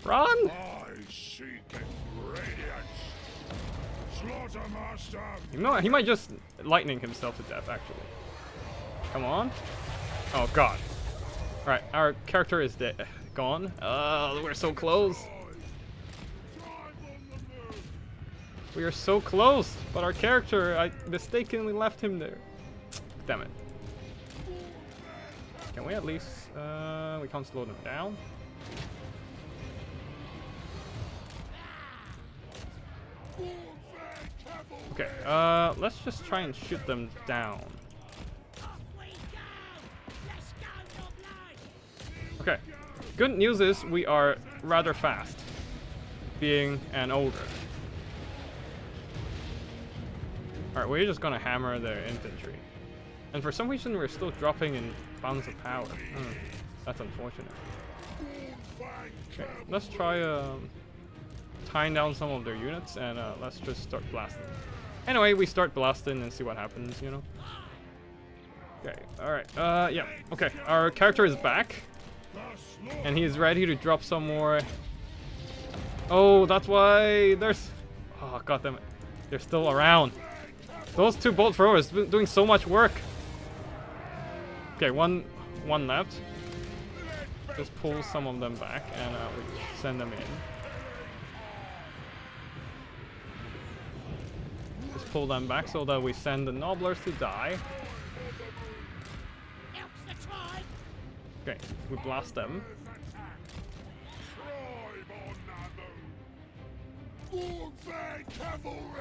Run! You know what? He might just lightning himself to death, actually. Come on. Oh god. Alright, our character is dead. Gone. We're so close. We are so close, but our character, I mistakenly left him there. Damn it. Can we at least, we can't slow them down? Okay, let's just try and shoot them down. Okay, good news is we are rather fast, being an ogre. Alright, we're just gonna hammer their infantry. And for some reason we're still dropping in bounds of power. That's unfortunate. Okay, let's try tying down some of their units and let's just start blasting. Anyway, we start blasting and see what happens, you know. Okay, alright, yeah, okay, our character is back. And he's ready to drop some more. Oh, that's why there's... Oh, god damn it. They're still around. Those two bolt throwers doing so much work. Okay, one left. Just pull some of them back and we send them in. Just pull them back so that we send the Nobblers to die. Okay, we blast them.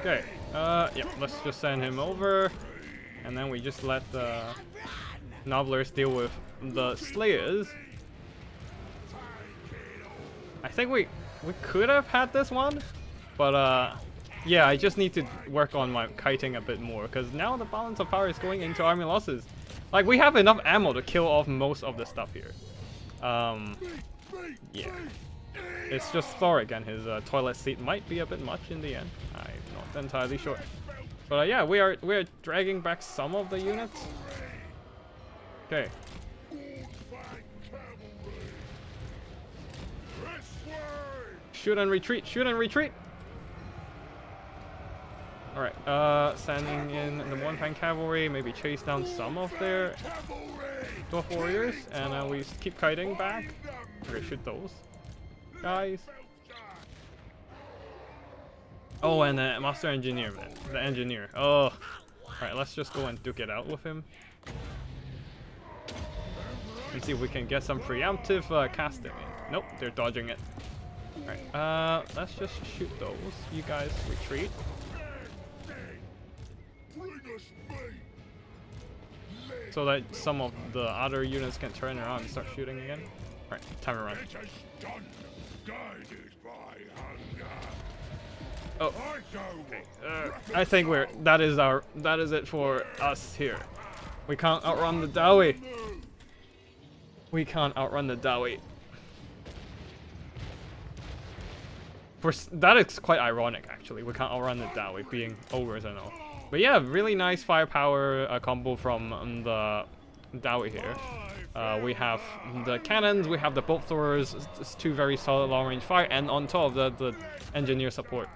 Okay, yeah, let's just send him over. And then we just let the Nobblers deal with the Slayers. I think we could have had this one. But yeah, I just need to work on my kiting a bit more. Because now the balance of power is going into army losses. Like, we have enough ammo to kill off most of the stuff here. Yeah. It's just Thoric and his toilet seat might be a bit much in the end. I'm not entirely sure. But yeah, we're dragging back some of the units. Okay. Shoot and retreat, shoot and retreat! Alright, sending in the one-fang cavalry, maybe chase down some of their dwarf warriors, and we keep kiting back. Okay, shoot those guys. Oh, and the master engineer, man. The engineer. Oh. Alright, let's just go and duke it out with him. And see if we can get some preemptive casting in. Nope, they're dodging it. Alright, let's just shoot those. You guys retreat. Bring us meat. So that some of the other units can turn around and start shooting again. Alright, time to run. Let us done, guided by hunger. Oh, I go I think that is it for us here. We can't outrun the Dawi. We can't outrun the Dawi. That is quite ironic, actually. We can't outrun the Dawi, being ogres and all. But yeah, really nice firepower combo from the Dawi here. We have the cannons, we have the bolt throwers, it's two very solid long-range fire, and on top of the engineer support,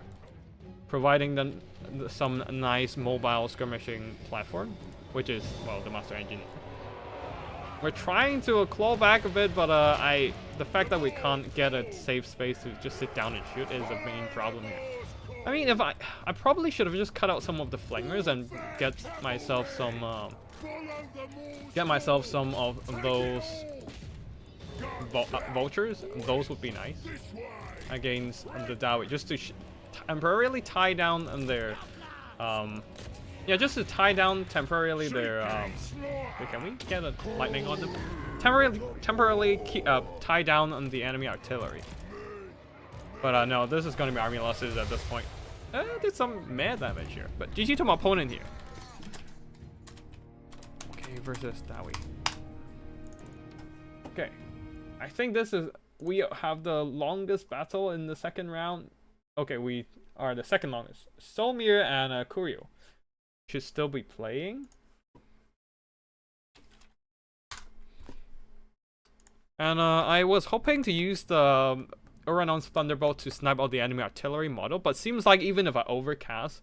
providing them some nice mobile skirmishing platform, which is, well, the Master Engineer. We're trying to claw back a bit, but the fact that we can't get a safe space to just sit down and shoot is a main problem here. I mean, if I probably should have just cut out some of the flingers and get myself some of those vultures. Those would be nice against the Dawi, just to temporarily tie down their yeah, just to tie down temporarily their wait, can we get a lightning on them? Temporarily tie down on the enemy artillery. But no, this is gonna be army losses at this point. Did some mad damage here, but GG to my opponent here. Okay, versus Dawi. Okay, I think we have the longest battle in the second round. Okay, we are the second longest. Solmir and Kuryu should still be playing. And I was hoping to use the Uranon's Thunderbolt to snipe out the enemy artillery model, but seems like even if I overcast,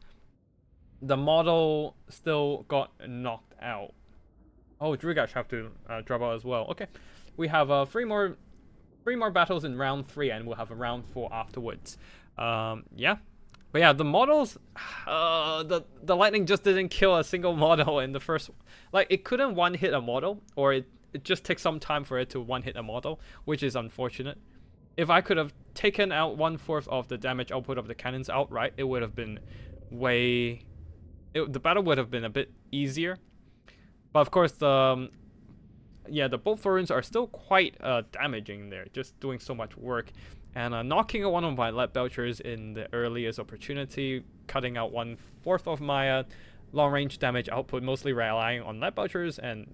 the model still got knocked out. Oh, Drugash have to drop out as well. Okay, we have three more battles in round 3, and we'll have a round 4 afterwards. Yeah. But yeah, the models, the lightning just didn't kill a single model in the first. Like, it couldn't one-hit a model, or it just takes some time for it to one-hit a model, which is unfortunate. If I could have taken out 1/4 of the damage output of the cannons outright, it would have been the battle would have been a bit easier. But of course, the bolt throws are still quite damaging there, just doing so much work. And knocking out one of my lead belchers in the earliest opportunity, cutting out 1/4 of my long-range damage output, mostly relying on lead belchers, and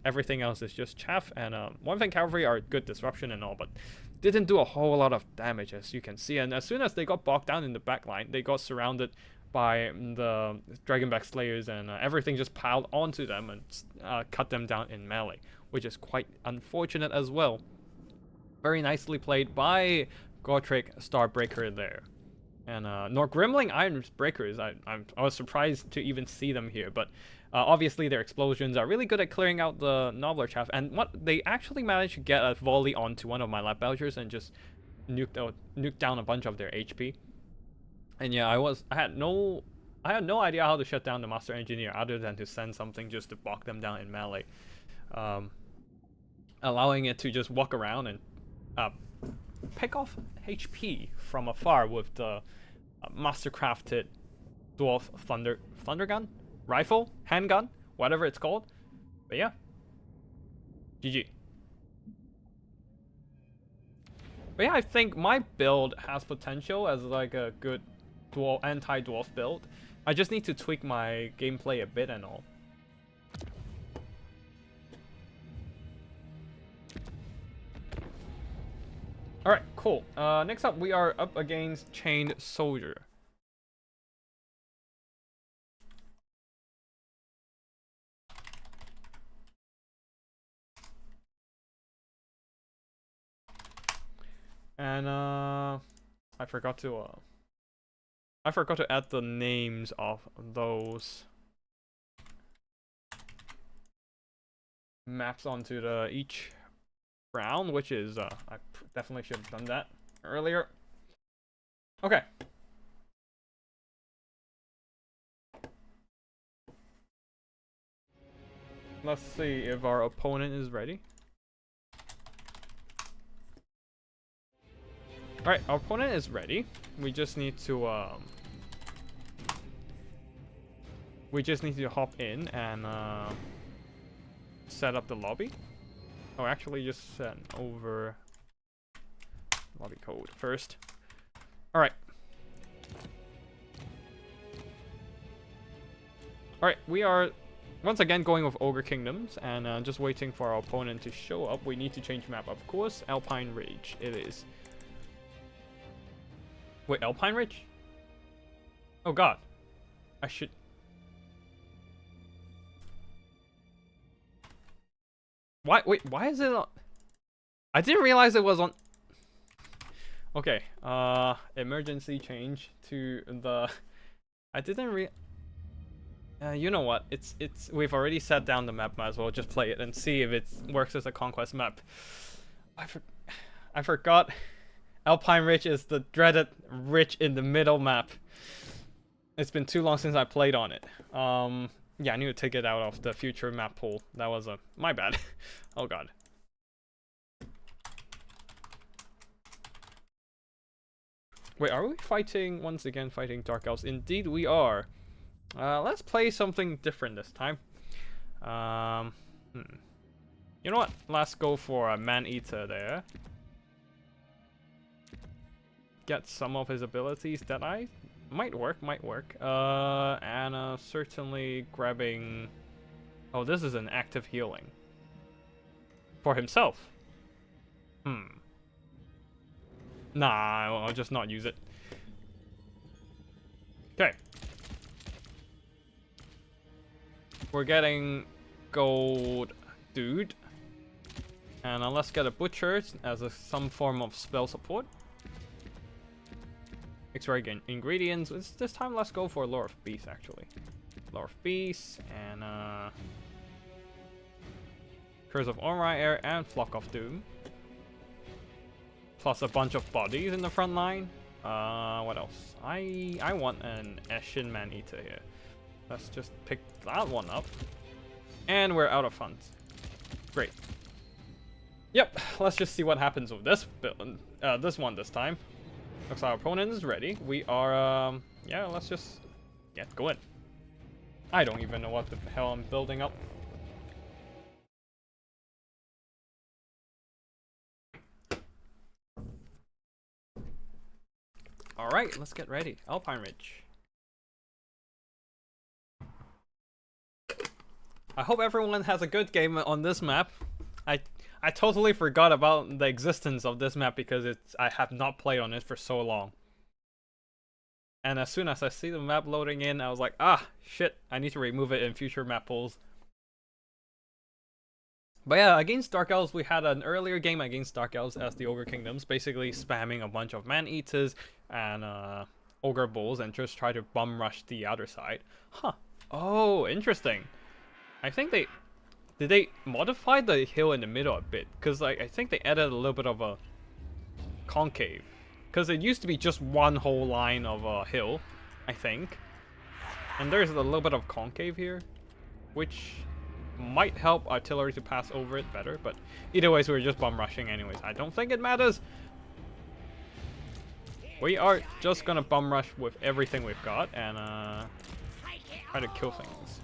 everything else is just chaff. And one thing, cavalry are good disruption and all, but didn't do a whole lot of damage, as you can see. And as soon as they got bogged down in the back line, they got surrounded by the Dragonback Slayers, and everything just piled onto them and cut them down in melee, which is quite unfortunate as well. Very nicely played by Gotrek Starbreaker there. And nor Grimling Iron Breakers, I was surprised to even see them here, but obviously their explosions are really good at clearing out the Nobbler chaff, and they actually managed to get a volley onto one of my lap belchers and just nuked down a bunch of their HP. And yeah, I had no idea how to shut down the Master Engineer other than to send something just to bog them down in melee, allowing it to just walk around and pick off HP from afar with the mastercrafted dwarf thunder gun, rifle, handgun, whatever it's called. But yeah, GG. But yeah, I think my build has potential as like a good anti-dwarf build. I just need to tweak my gameplay a bit and all. Alright, cool. Next up, we are up against Chained Soldier. And I forgot to add the names of those maps onto each round, which is I definitely should have done that earlier. Okay. Let's see if our opponent is ready. Alright, our opponent is ready. We just need to hop in and set up the lobby. Oh, actually just send over lobby code first. Alright. Alright, we are once again going with Ogre Kingdoms and just waiting for our opponent to show up. We need to change map, of course. Alpine Ridge it is. Wait, Alpine Ridge? Oh god. I should... Why? Wait, why is it on... I didn't realize it was on... Okay, emergency change to the... I didn't you know what? We've already set down the map, might as well just play it and see if it works as a conquest map. I forgot. Alpine Ridge is the dreaded ridge in the middle map. It's been too long since I played on it. Yeah, I need to take it out of the future map pool. That was my bad. Oh god. Wait, are we fighting once again? Fighting Dark Elves? Indeed, we are. Let's play something different this time. You know what? Let's go for a Man-Eater there. Get some of his abilities that might work. And certainly grabbing... Oh, this is an active healing. For himself. Nah, I'll just not use it. Okay. We're getting gold dude. And let's get a butcher as some form of spell support. Extra ingredients. This time let's go for Lore of Beast actually. Lore of Beast and Curse of Air and Flock of Doom. Plus a bunch of bodies in the front line. What else? I want an Ashen Man-Eater here. Let's just pick that one up. And we're out of funds. Great. Yep, let's just see what happens with this build, this one this time. Looks like our opponent is ready. We are, yeah, let's just get going. I don't even know what the hell I'm building up. Alright, let's get ready. Alpine Ridge. I hope everyone has a good game on this map. I totally forgot about the existence of this map because I have not played on it for so long. And as soon as I see the map loading in, I was like, ah, shit, I need to remove it in future map pools. But yeah, against Dark Elves, we had an earlier game against Dark Elves as the Ogre Kingdoms, basically spamming a bunch of Man-Eaters and Ogre Bulls and just try to bum rush the other side. Huh. Oh, interesting. I think did they modify the hill in the middle a bit? Because like, I think they added a little bit of a concave. Because it used to be just one whole line of a hill, I think. And there's a little bit of concave here, which might help artillery to pass over it better. But either way, so we're just bum rushing anyways. I don't think it matters. We are just gonna bum rush with everything we've got and try to kill things.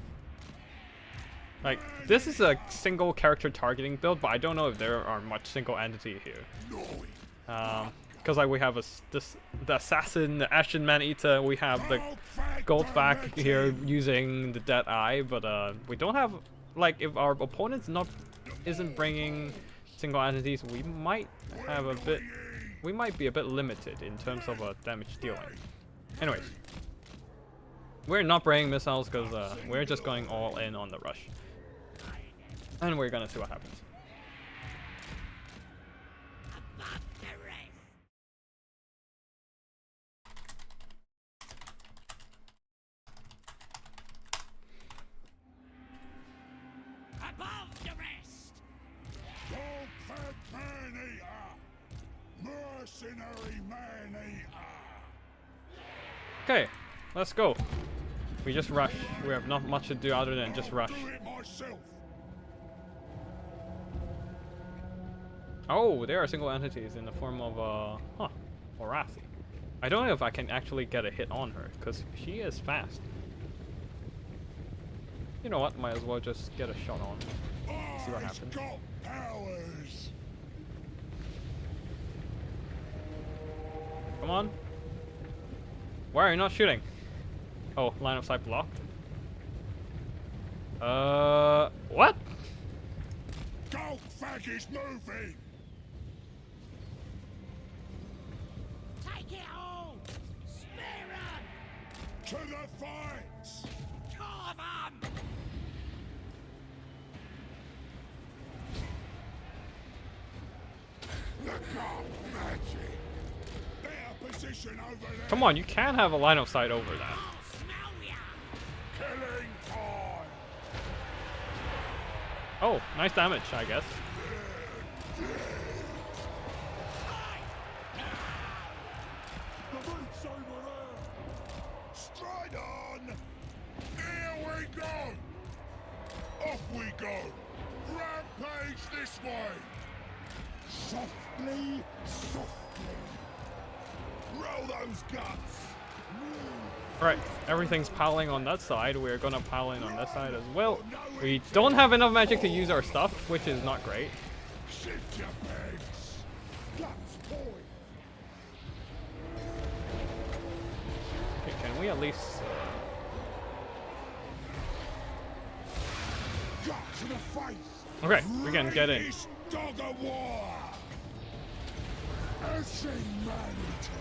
Like, this is a single character targeting build, but I don't know if there are much single entity here. Because like we have the assassin, the Ashen Man-Eater, we have the Goldfack here using the Dead Eye, but we don't have, like, if our opponent's isn't bringing single entities, we might be a bit limited in terms of damage dealing. Anyways, we're not bringing missiles because we're just going all in on the rush. And we're gonna see what happens. Above the rest! Dog-fed man-eater! Mercenary man-eater! Okay, let's go. We just rush. We have not much to do other than just rush. Do it myself. Oh, there are single entities in the form of Orathi. I don't know if I can actually get a hit on her, because she is fast. You know what? Might as well just get a shot on. See what happens. Got powers. Come on. Why are you not shooting? Oh, line of sight blocked. What? Goldfag is moving. Take it all! Spear 'em! To the fights. Carve 'em! The god magic. Better position over there. Come on, you can't have a line of sight over that. I'll smell ya! Killing time. Oh, nice damage, I guess. The boots over there. Stride on. Here we go. Off we go. Rampage this way. Softly, softly. Roll those guts. Alright, everything's piling on that side. We're gonna pile in on this side as well. We don't have enough magic to use our stuff, which is not great. Shift your pegs. Guts point. Okay, can we at least... Gut to the face. Okay, we can get in. Greatest dog of war. Earthing man-eater.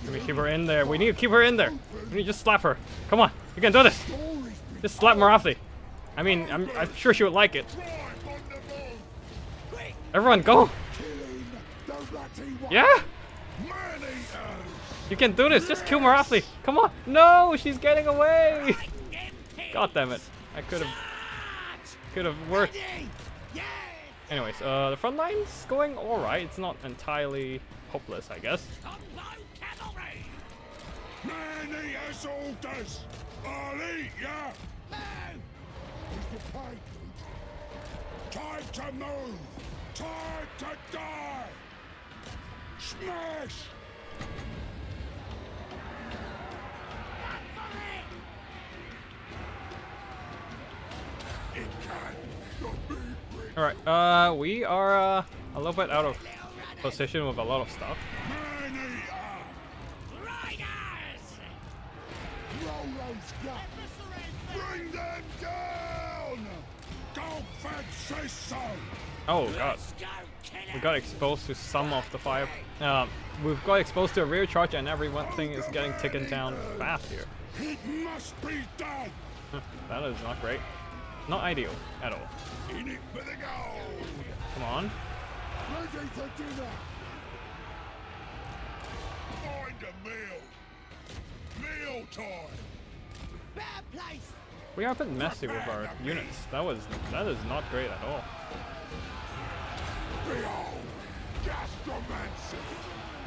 Can we keep her in there? We need to keep her in there. We need to just slap her. Come on, you can do this. Just slap Marathi. I mean, I'm sure she would like it. Drive on the move. Quick! Everyone, go. Killing the ratty one. Yeah, Man-eaters. you can do this. Just kill Marathi. Come on. No, she's getting away. God damn it. I could have worked. Ready! Yes! Anyways, the front line's going alright. It's not entirely hopeless, I guess. Combo cavalry! Man-eaters orders. I'll eat ya. Move! Is the pay good? Time to move. Time to die. Smash. Run for it! It can. The big rig. Alright, we are a little bit out of position with a lot of stuff. Man-eater. Riders! Roll those guts. Bring them down. Goldfag says so. Oh god. Let's go, killer! We got exposed to some of the fire. We've got exposed to a rear charge and everything is getting taken down fast here. It must be done. That is not great. Not ideal at all. In it for the gold. Come on. Ready for dinner. Find a meal. Meal time. Better place! We are a bit messy with our units. That is not great at all. Behold, gastromancy.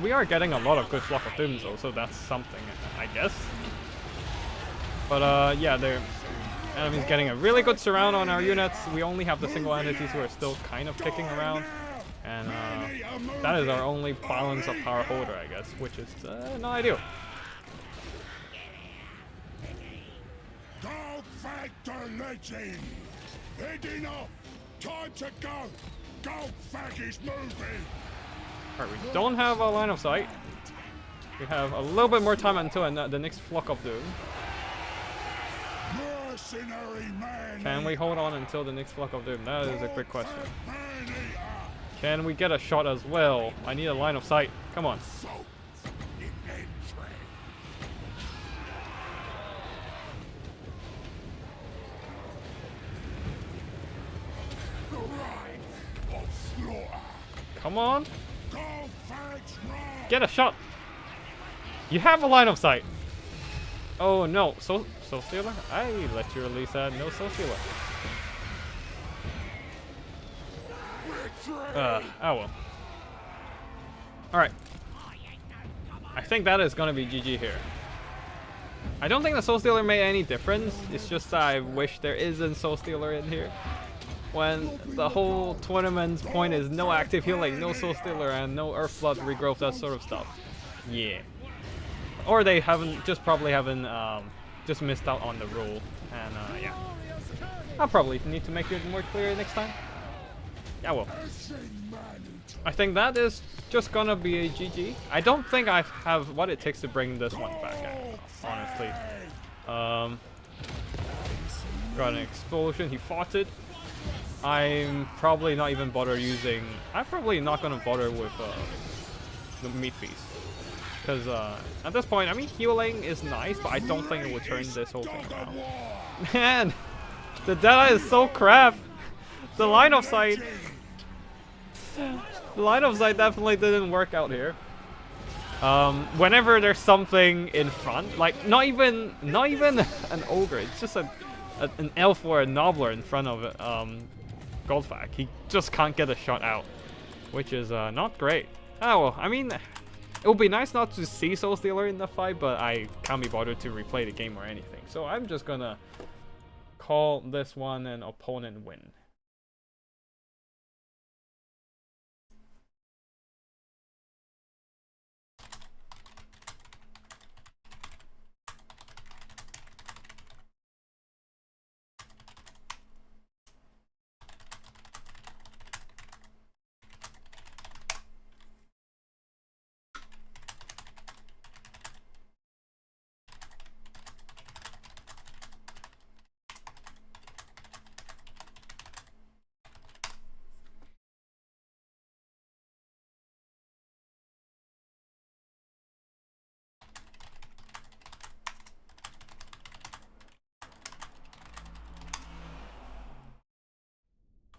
We are getting a lot of good flock of dooms though, so that's something, I guess. But yeah, the enemy's getting a really good surround on our units. We only have the single entities who are still kind of kicking around. And that is our only balance of power holder, I guess, which is not ideal. Goldfag to legend. Heading off. Time to go. Goldfag is moving. Alright, we don't have a line of sight. We have a little bit more time until the next flock of doom. Mercenary man. Can we hold on until the next flock of doom? That is a quick question. Man-eater. Can we get a shot as well? I need a line of sight. Come on. Salt in entry. The rite of slaughter. Come on. Goldfag's wrath. Get a shot. You have a line of sight. Oh no. Soul Stealer? I let you release that. No Soul Stealer. Victory. Oh well. Alright. I think that is gonna be GG here. I don't think the Soul Stealer made any difference. It's just that I wish there isn't Soul Stealer in here. when the whole tournament's point is no active healing, no soul stealer, and no earth flood regrowth, that sort of stuff. Yeah. Or they probably haven't just missed out on the rule, and yeah. I'll probably need to make it more clear next time. Yeah, well. I think that is just gonna be a GG. I don't think I have what it takes to bring this one back, honestly. Got an explosion, he fought it. I'm probably not even I'm probably not gonna bother with the meat feast. Because at this point, I mean, healing is nice, but I don't think it would turn this whole thing around. Man, the Deadeye is so crap. The line of sight. The line of sight definitely didn't work out here. Whenever there's something in front, like not even an ogre, it's just an elf or a nobbler in front of it, Goldfack, he just can't get a shot out, which is not great. Oh well, I mean, it would be nice not to see Soul Stealer in the fight, but I can't be bothered to replay the game or anything. So I'm just gonna call this one an opponent win.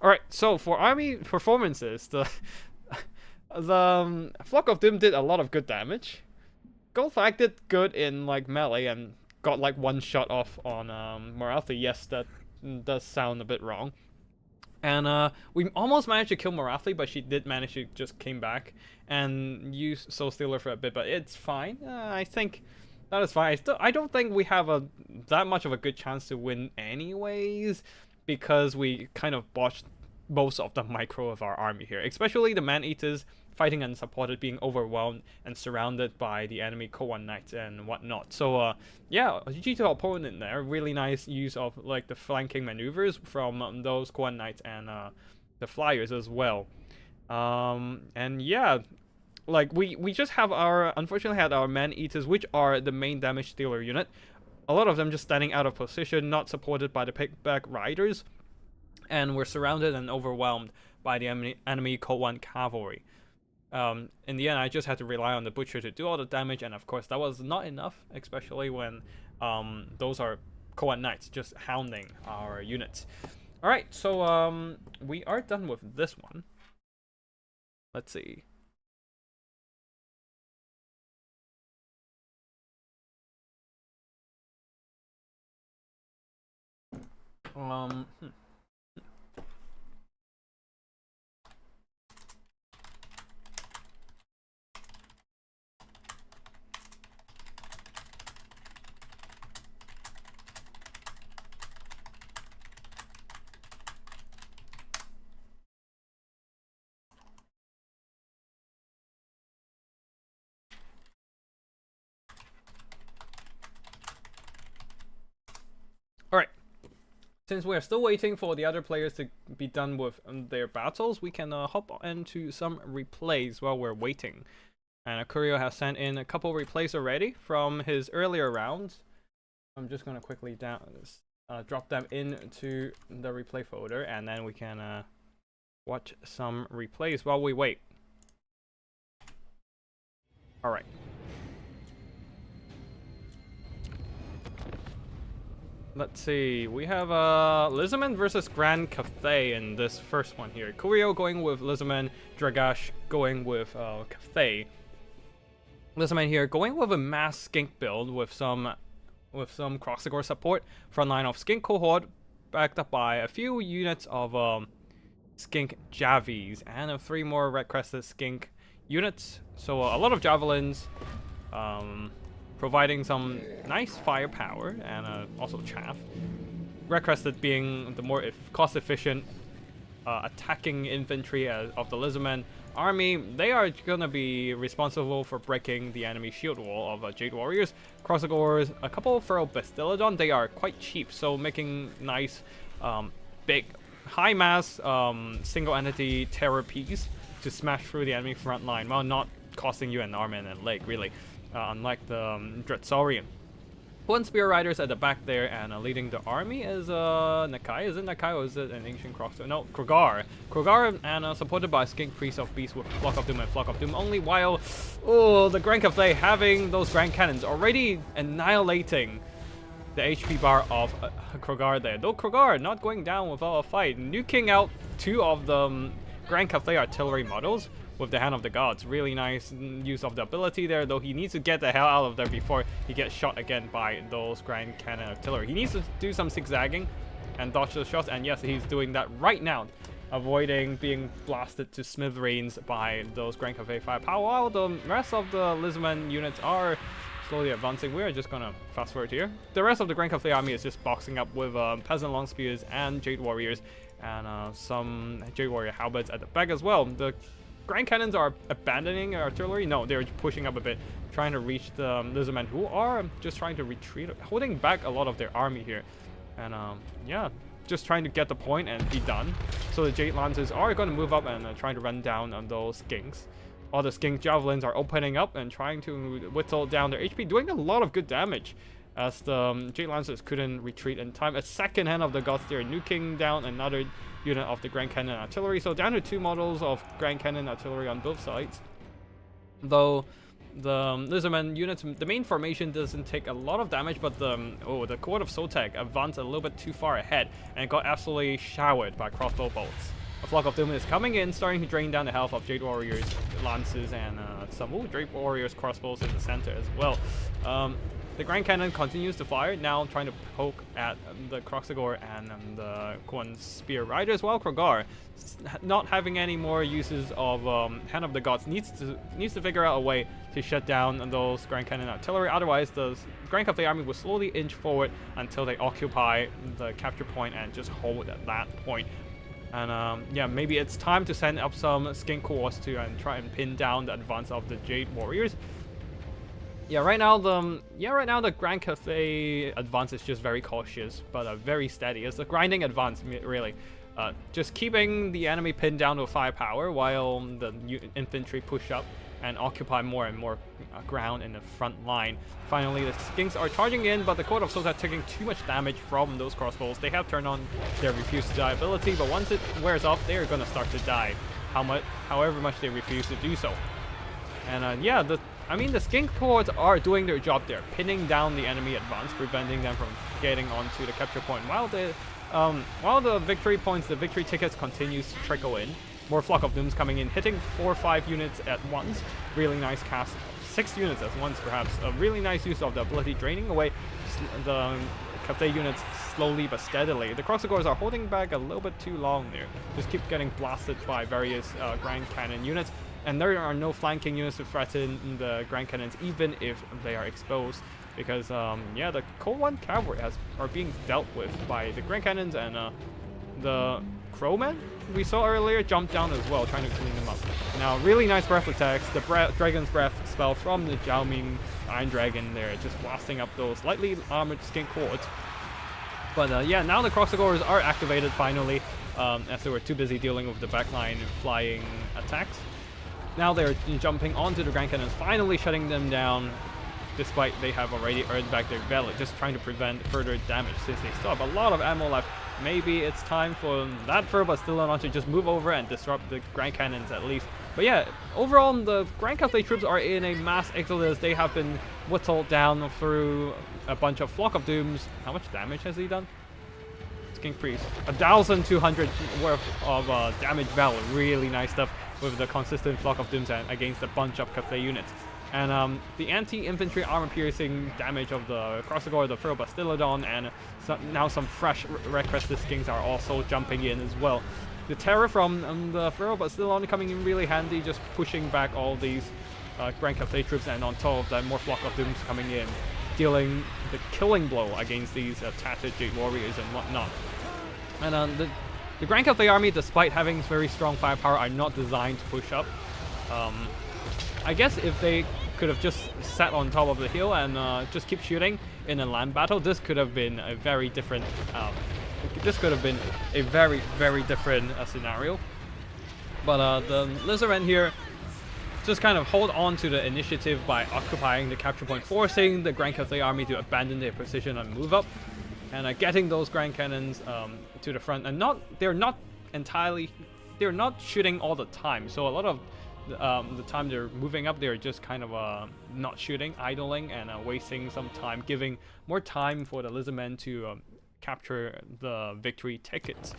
Alright, so for army performances, the Flock of Doom did a lot of good damage. Goldfack did good in like melee and got like one shot off on Morathi. Yes, that does sound a bit wrong. And we almost managed to kill Morathi, but she did manage to just came back and use Soul Stealer for a bit, but it's fine. I think that is fine. I don't think we have that much of a good chance to win anyways, because we kind of botched most of the micro of our army here, especially the man-eaters fighting unsupported, being overwhelmed and surrounded by the enemy Koan Knights and whatnot. So yeah, GG to our opponent there. Really nice use of like the flanking maneuvers from those Koan Knights and the flyers as well. And yeah, like we just have unfortunately had our man-eaters, which are the main damage dealer unit. A lot of them just standing out of position, not supported by the pickback riders, and we're surrounded and overwhelmed by the enemy Koan cavalry. In the end, I just had to rely on the butcher to do all the damage, and of course that was not enough, especially when those are Koan Knights just hounding our units. Alright, so we are done with this one. Let's see. Alright. Since we're still waiting for the other players to be done with their battles, we can hop into some replays while we're waiting. And Akurio has sent in a couple replays already from his earlier rounds. I'm just going to quickly drop them into the replay folder, and then we can watch some replays while we wait. Alright. Let's see, we have Lizaman versus Grand Cathay in this first one here. Kurio going with Lizaman, Dragash going with Cathay. Lizaman here going with a mass skink build with some Kroxigor support, front line of skink cohort, backed up by a few units of skink Javies and 3 more red crested skink units. So a lot of javelins, providing some nice firepower and also chaff. Red Crested being the more cost-efficient attacking infantry of the Lizardman army. They are gonna be responsible for breaking the enemy shield wall of Jade Warriors. Crossagores, a couple Feral Bastillodon. They are quite cheap, so making nice, big, high mass, single entity terror piece to smash through the enemy front line while not costing you an arm and a leg, really, unlike the Dreadsaurian. One Spear Riders at the back there, and leading the army is Nakai. Is it Nakai or is it an ancient Crossbow? No, Krogar. Krogar, and supported by Skink Priest of Beast with Flock of Doom and Flock of Doom only, while the Grand Cafe having those Grand Cannons already annihilating the HP bar of Krogar there. Though Krogar not going down without a fight, nuking out 2 of the Grand Cafe artillery models with the Hand of the Gods. Really nice use of the ability there, though he needs to get the hell out of there before he gets shot again by those Grand Cannon artillery. He needs to do some zigzagging and dodge the shots, and yes, he's doing that right now, avoiding being blasted to smithereens by those Grand Cafe firepower, while the rest of the Lizardman units are slowly advancing. We're just gonna fast forward here. The rest of the Grand Cafe army is just boxing up with Peasant Long Spears and Jade Warriors, and some Jade Warrior halberds at the back as well. The Grand Cannons are abandoning artillery. No, they're pushing up a bit, trying to reach the Lizardmen, who are just trying to retreat, holding back a lot of their army here. And yeah, just trying to get the point and be done. So the Jade Lancers are going to move up and trying to run down on those Skinks. While the Skink Javelins are opening up and trying to whittle down their HP, doing a lot of good damage, as the Jade Lancers couldn't retreat in time. A second Hand of the Gods there, nuking down another unit of the Grand Cannon artillery. So down to 2 models of Grand Cannon artillery on both sides. Though the Lizardman units, the main formation doesn't take a lot of damage, but the Court of Sotek advanced a little bit too far ahead and got absolutely showered by crossbow bolts. A Flock of Doom is coming in, starting to drain down the health of Jade Warriors Lances and some Jade Warriors crossbows in the center as well. The Grand Cannon continues to fire, now trying to poke at the Croxagore and the Quan Spear Riders, while Krogar, not having any more uses of Hand of the Gods, needs to figure out a way to shut down those Grand Cannon artillery. Otherwise, the Grand Cafe army will slowly inch forward until they occupy the capture point and just hold at that point. And yeah, maybe it's time to send up some Skink Cores to try and pin down the advance of the Jade Warriors. Yeah, right now the Grand Cafe advance is just very cautious, but very steady. It's a grinding advance, really. Just keeping the enemy pinned down to firepower while the infantry push up and occupy more and more ground in the front line. Finally, the Skinks are charging in, but the Court of Souls are taking too much damage from those crossbows. They have turned on their Refuse to Die ability, but once it wears off, they are going to start to die, however much they refuse to do so. And yeah, the Skink Cords are doing their job there, pinning down the enemy advance, preventing them from getting onto the capture point. While the victory points, the victory tickets continues to trickle in. More Flock of Dooms coming in, hitting 4 or 5 units at once. Really nice cast. 6 units at once, perhaps. A really nice use of the ability, draining away the Cafe units slowly but steadily. The Croxagores are holding back a little bit too long there. Just keep getting blasted by various Grand Cannon units. And there are no flanking units to threaten the Grand Cannons, even if they are exposed. Because, yeah, the Cold One Cavalry are being dealt with by the Grand Cannons, and the Crowmen we saw earlier jumped down as well, trying to clean them up. Now, really nice breath attacks. The Dragon's Breath spell from the Jiaoming Iron Dragon there, just blasting up those lightly armored Skink Cords. But yeah, now the Croxagores are activated finally, as they were too busy dealing with the backline flying attacks. Now they're jumping onto the Grand Cannons, finally shutting them down, despite they have already earned back their valor, just trying to prevent further damage since they still have a lot of ammo left. Maybe it's time for that Feral Bastillodon to just move over and disrupt the Grand Cannons at least. But yeah, overall the Grand Cafe troops are in a mass exodus. They have been whittled down through a bunch of Flock of Dooms. How much damage has he done? Skink Priest. 1,200 worth of damage valor. Really nice stuff with the consistent Flock of Dooms against a bunch of Cafe units. And the anti-infantry armor-piercing damage of the Crossagore, the Feral Bastillodon, and now some fresh Red-Crested Skinks are also jumping in as well. The terror from the Feral Bastillodon coming in really handy, just pushing back all these Grand Cafe troops, and on top of that, more Flock of Dooms coming in, dealing the killing blow against these tattered Jade Warriors and whatnot. And the The Grand Cafe army, despite having very strong firepower, are not designed to push up. I guess if they could have just sat on top of the hill and just keep shooting in a land battle, this could have been a very different. This could have been a very, very different scenario. But the Lizardmen here just kind of hold on to the initiative by occupying the capture point, forcing the Grand Cathay army to abandon their position and move up, and getting those Grand Cannons to the front. And they're not shooting all the time. So a lot of the time they're moving up, they're just kind of not shooting, idling, and wasting some time, giving more time for the Lizardmen to capture the victory tickets.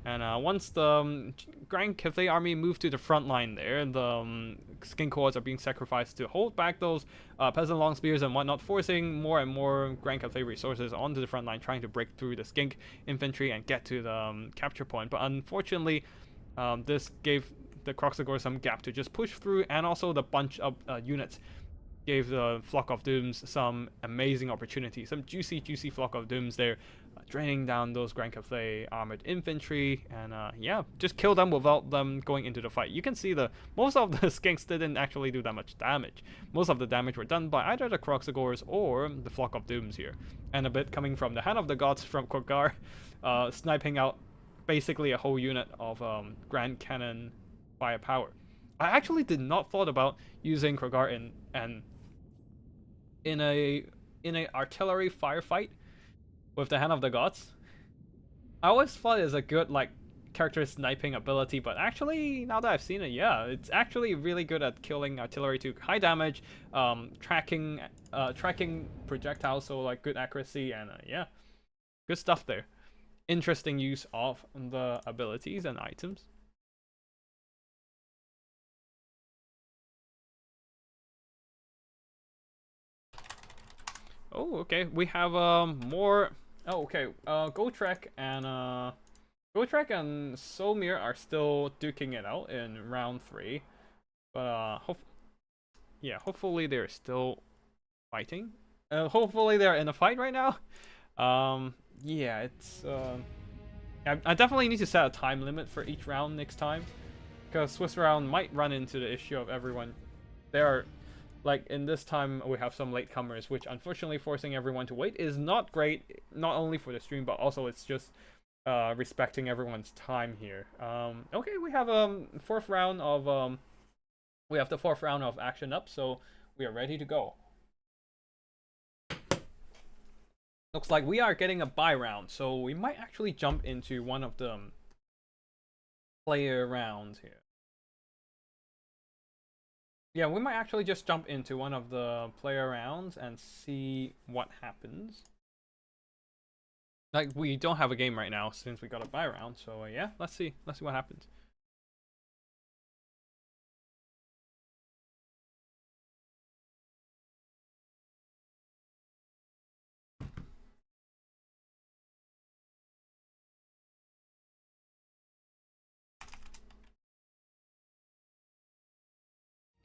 And once the Grand Cathay army moved to the front line there, the skin cords are being sacrificed to hold back those peasant long spears and whatnot, forcing more and more Grand Cathay resources onto the front line, trying to break through the skink infantry and get to the capture point. But unfortunately, this gave the Kroxigor some gap to just push through, and also the bunch of units gave the Flock of Dooms some amazing opportunities, some juicy Flock of Dooms there, draining down those Grand Cathay armored infantry, and yeah, just kill them without them going into the fight. You can see most of the skinks didn't actually do that much damage. Most of the damage were done by either the Kroxigors or the Flock of Dooms here, and a bit coming from the Hand of the Gods from Khorgar, sniping out basically a whole unit of Grand Cannon firepower. I actually did not thought about using Khorgar in a artillery firefight with the Hand of the Gods. I always thought it's a good character sniping ability, but actually now that I've seen it, yeah, it's actually really good at killing artillery too. High damage, tracking projectiles, so good accuracy, and yeah, good stuff there. Interesting use of the abilities and items. Oh, okay. We have more. Oh, okay. Gotrek and Solmir are still duking it out in round 3, but hopefully they're still fighting. Hopefully they're in a fight right now. Yeah, it's I definitely need to set a time limit for each round next time, because Swiss round might run into the issue of everyone. In this time, we have some latecomers, which unfortunately forcing everyone to wait is not great, not only for the stream, but also it's just respecting everyone's time here. Okay, we have the fourth round of action up, so we are ready to go. Looks like we are getting a buy round, so we might actually jump into one of the player rounds here. Yeah, we might actually just jump into one of the player rounds and see what happens. We don't have a game right now since we got a buy round, so yeah, let's see what happens.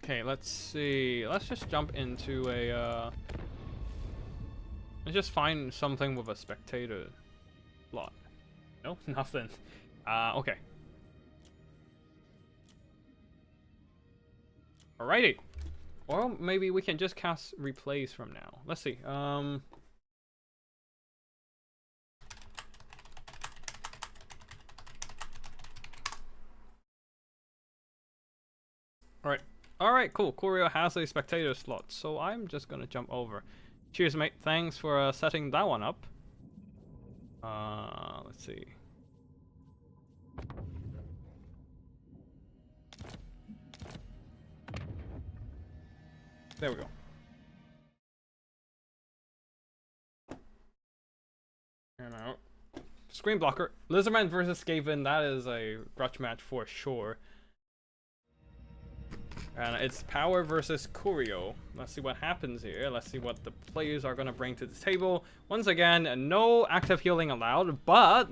Okay, let's see. Let's just jump into a let's just find something with a spectator slot. No, nothing. Okay. Alrighty. Or maybe we can just cast replays from now. Let's see. Alright, cool. Courier has a spectator slot, so I'm just gonna jump over. Cheers, mate. Thanks for setting that one up. Let's see. There we go. And out. Screen blocker. Lizardman versus Skaven, that is a grudge match for sure. And it's Power versus Curio. Let's see what happens here. Let's see what the players are going to bring to the table. Once again, no active healing allowed, but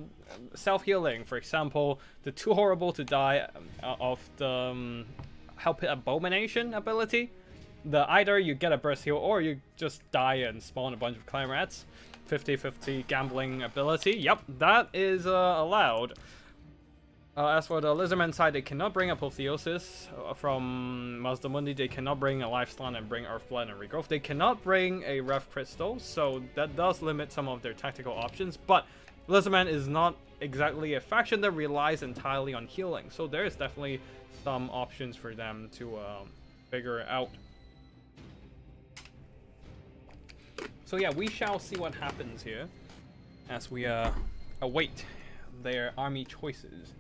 self-healing. For example, the Too Horrible to Die of the Help It Abomination ability. Either you get a burst heal or you just die and spawn a bunch of clan rats. 50-50 gambling ability. Yep, that is allowed. As for the Lizardman side, they cannot bring Apotheosis from Mazdamundi. They cannot bring a Life Slant and bring Earthblood and Regrowth. They cannot bring a Rev Crystal, so that does limit some of their tactical options. But Lizardman is not exactly a faction that relies entirely on healing, so there is definitely some options for them to figure out. So yeah, we shall see what happens here as we await their army choices.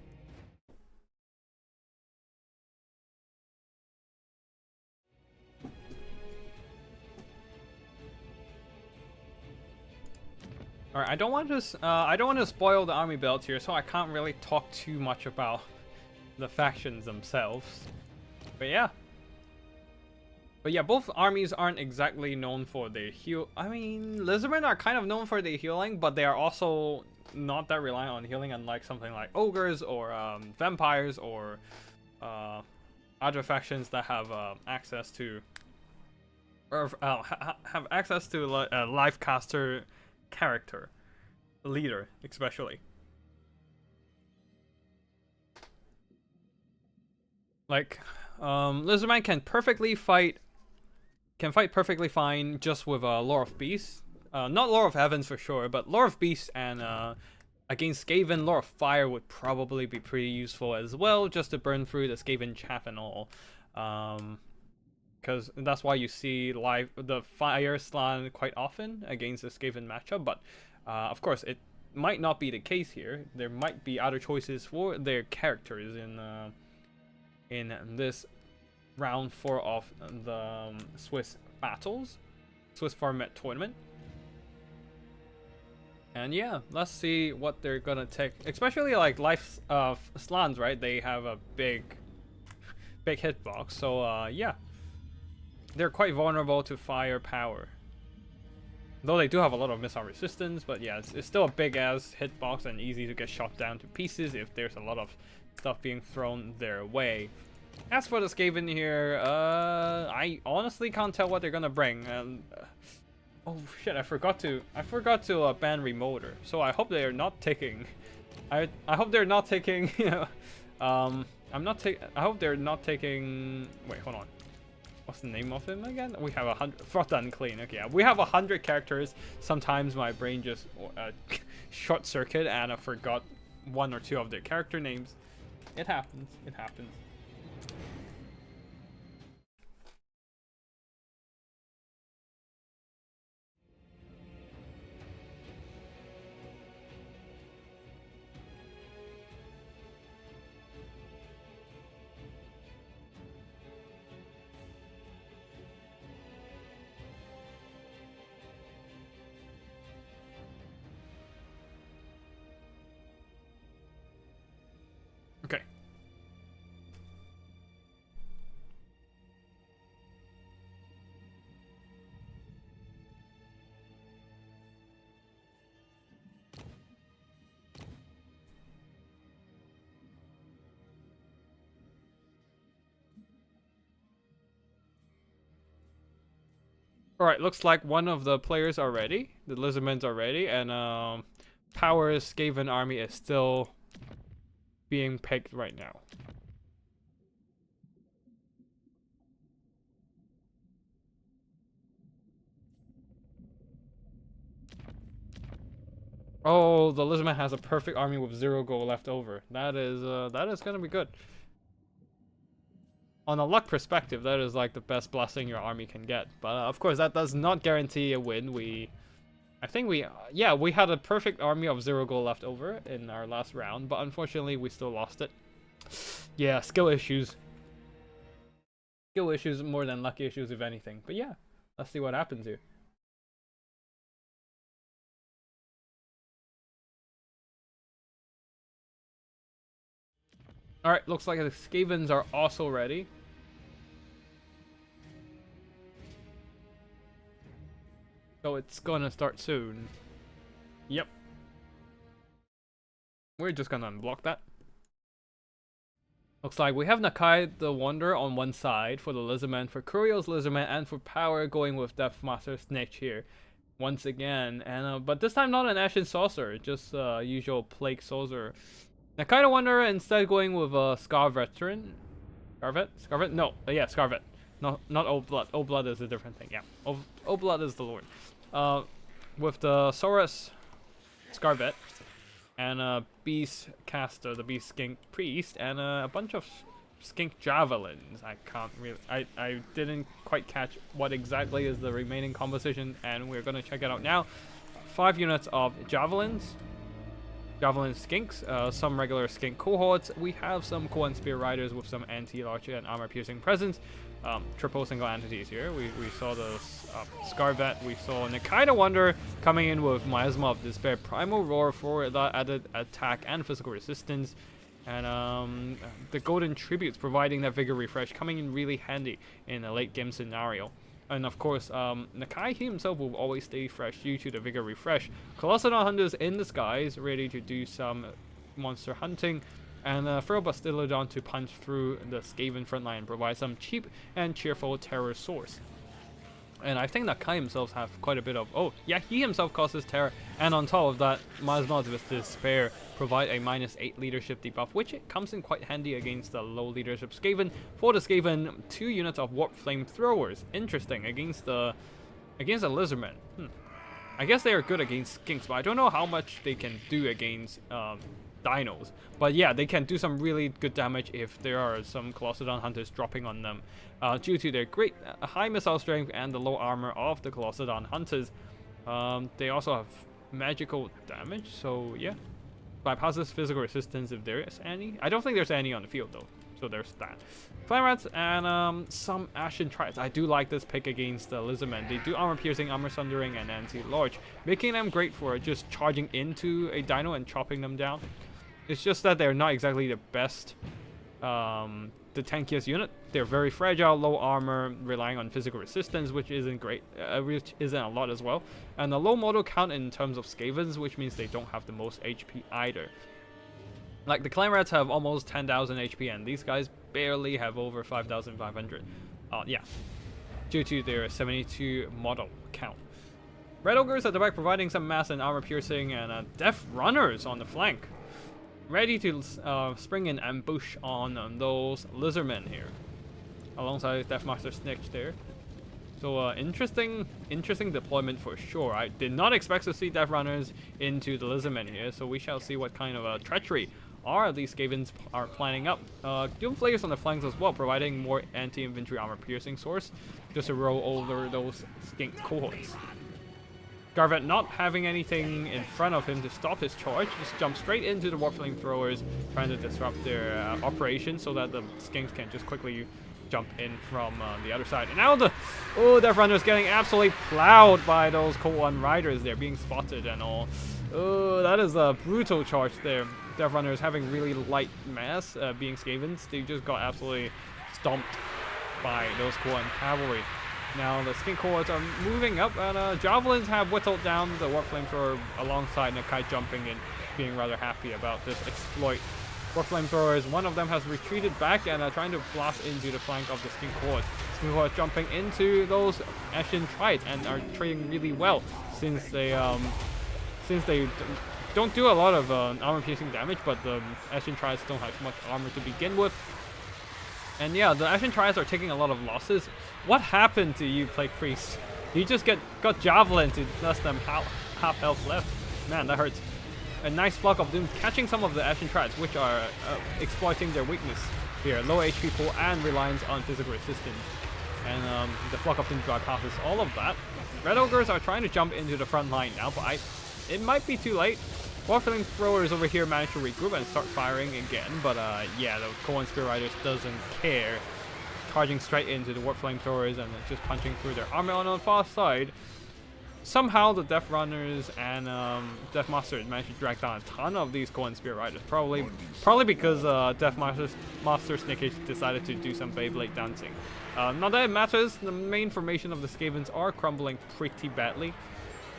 Alright, I don't want to spoil the army builds here, so I can't really talk too much about the factions themselves. But yeah, both armies aren't exactly known for their heal. I mean, Lizardmen are kind of known for their healing, but they are also not that reliant on healing, unlike something like ogres or vampires or other factions that have access to have access to a life caster character, leader especially. Like Lizardman can fight perfectly fine just with Lore of Beasts. Not Lore of Heavens for sure, but Lore of Beasts and against Skaven, Lore of Fire would probably be pretty useful as well, just to burn through the Skaven chaff and all. Because that's why you see the Fire Slant quite often against the Skaven matchup, but of course it might not be the case here. There might be other choices for their characters in this round 4 of the Swiss Format tournament. And yeah, let's see what they're gonna take, especially like life slants, right? They have a big hitbox, so yeah, they're quite vulnerable to firepower. Though they do have a lot of missile resistance, but yeah, it's still a big ass hitbox and easy to get shot down to pieces if there's a lot of stuff being thrown their way. As for the Skaven here, I honestly can't tell what they're gonna bring. Oh shit! I forgot to ban Remoter. So I hope they are not taking. I hope they're not taking. I hope they're not taking. Wait, hold on. What's the name of him again? We have 100. Froth Unclean. Okay, yeah, we have 100 characters. Sometimes my brain just short circuit and I forgot 1 or 2 of their character names. It happens. It happens. Okay. Alright, looks like one of the players are ready. The Lizardmen's are ready, and Power's Skaven army is still being picked right now. Oh, the Lizardman has a perfect army with 0 gold left over. That is gonna be good. On a luck perspective, that is like the best blessing your army can get. But of course, that does not guarantee a win. I think we had a perfect army of 0 gold left over in our last round, but unfortunately we still lost it. Yeah, skill issues. Skill issues more than lucky issues, if anything. But yeah, let's see what happens here. Alright, looks like the Skavens are also ready. So it's gonna start soon. Yep. We're just gonna unblock that. Looks like we have Nakai the Wanderer on one side for the Lizardman, for Kurio's Lizardman, and for Power going with Deathmaster Snitch here. Once again, and but this time not an Ashen Saucer, just usual Plague Saucer. I kind of wonder instead going with a Scar Veteran. Scarvet? Scarvet? No, yeah, Scarvet. No, not Old Blood. Old Blood is a different thing. Yeah, Old Blood is the Lord. With the Saurus Scarvet and a Beast Caster, the Beast Skink Priest, and a bunch of Skink Javelins. I can't really. I didn't quite catch what exactly is the remaining composition, and we're gonna check it out now. 5 units of Javelins. Javelin Skinks, some regular Skink cohorts. We have some Cohen Spear Riders with some anti-large and armor-piercing presence. Triple single entities here. We saw the Scarvet. We saw, and I kind of wonder coming in with Miasma of Despair, Primal Roar for that added attack and physical resistance. And the Golden Tributes providing that Vigor Refresh coming in really handy in a late game scenario. And of course, Nakai himself will always stay fresh due to the Vigor Refresh. Colossadon Hunters in the skies, ready to do some monster hunting. And Feral Bastillodon to punch through the Skaven frontline and provide some cheap and cheerful terror source. And I think Nakai himself have quite a bit of... Oh, yeah, he himself causes terror. And on top of that, Miasma of Despair provide a -8 leadership debuff, which it comes in quite handy against the low leadership Skaven. For the Skaven, 2 units of Warp Flamethrowers. Interesting, against the Lizardmen. I guess they are good against Skinks, but I don't know how much they can do against Dinos. But yeah, they can do some really good damage if there are some Colossadon Hunters dropping on them. Due to their great high missile strength and the low armor of the Colossadon Hunters. They also have magical damage, so yeah. Bypasses physical resistance if there is any. I don't think there's any on the field though, so there's that. Flame Rats and some Ashen Triads. I do like this pick against the Lizardmen. They do armor piercing, armor sundering, and anti-large, making them great for just charging into a dino and chopping them down. It's just that they're not exactly the best, the tankiest unit. They're very fragile, low armor, relying on physical resistance, which isn't great, which isn't a lot as well. And a low model count in terms of Skavens, which means they don't have the most HP either. Like the Clan Rats have almost 10,000 HP, and these guys barely have over 5,500. Yeah, due to their 72 model count. Red Ogres at the back providing some mass and armor piercing, and Death Runners on the flank, ready to spring an ambush on those Lizardmen here, alongside Deathmaster Snitch there. So interesting deployment for sure. I did not expect to see Death Runners into the Lizardmen here, so we shall see what kind of treachery these Skavens are planning up. Doom Flayers on the flanks as well, providing more anti-infantry armor piercing source, just to roll over those Skink cohorts. Garvet not having anything in front of him to stop his charge, just jump straight into the Warp Flamethrowers, trying to disrupt their operation so that the Skinks can just quickly jump in from the other side. And now the Death Runner's getting absolutely plowed by those Cold One Riders there, being spotted and all. Oh, that is a brutal charge there. Death Runners having really light mass, being Skavens. They just got absolutely stomped by those Cold One Cavalry. Now the Skink cohorts are moving up, and Javelins have whittled down the Warp Flamethrower alongside Nakai jumping in, being rather happy about this exploit. Warp Flamethrowers, one of them has retreated back and trying to blast into the flank of the Skink cohort. Skink cohort jumping into those Ashen Triads and are trading really well since they don't do a lot of armor piercing damage, but the Ashen Triads don't have much armor to begin with. And yeah, the Ashen Triads are taking a lot of losses. What happened to you, Plague Priest? You just got Javelin to less than half health left. Man, that hurts. A nice flock of Doom catching some of the Ashen Triads, which are exploiting their weakness here. Low HP pool and reliance on physical resistance. And the flock of Doom bypasses all of that. Red Ogres are trying to jump into the front line now, but it might be too late. Warp Flamethrowers over here manage to regroup and start firing again, but yeah, the Cohen Spear Riders doesn't care. Charging straight into the Warp Flamethrowers and just punching through their armor on the far side. Somehow the Death Runners and Death Masters managed to drag down a ton of these Cohen Spear Riders. Probably because Death Master Snake decided to do some Beyblade dancing. Not that it matters, the main formation of the Skavens are crumbling pretty badly.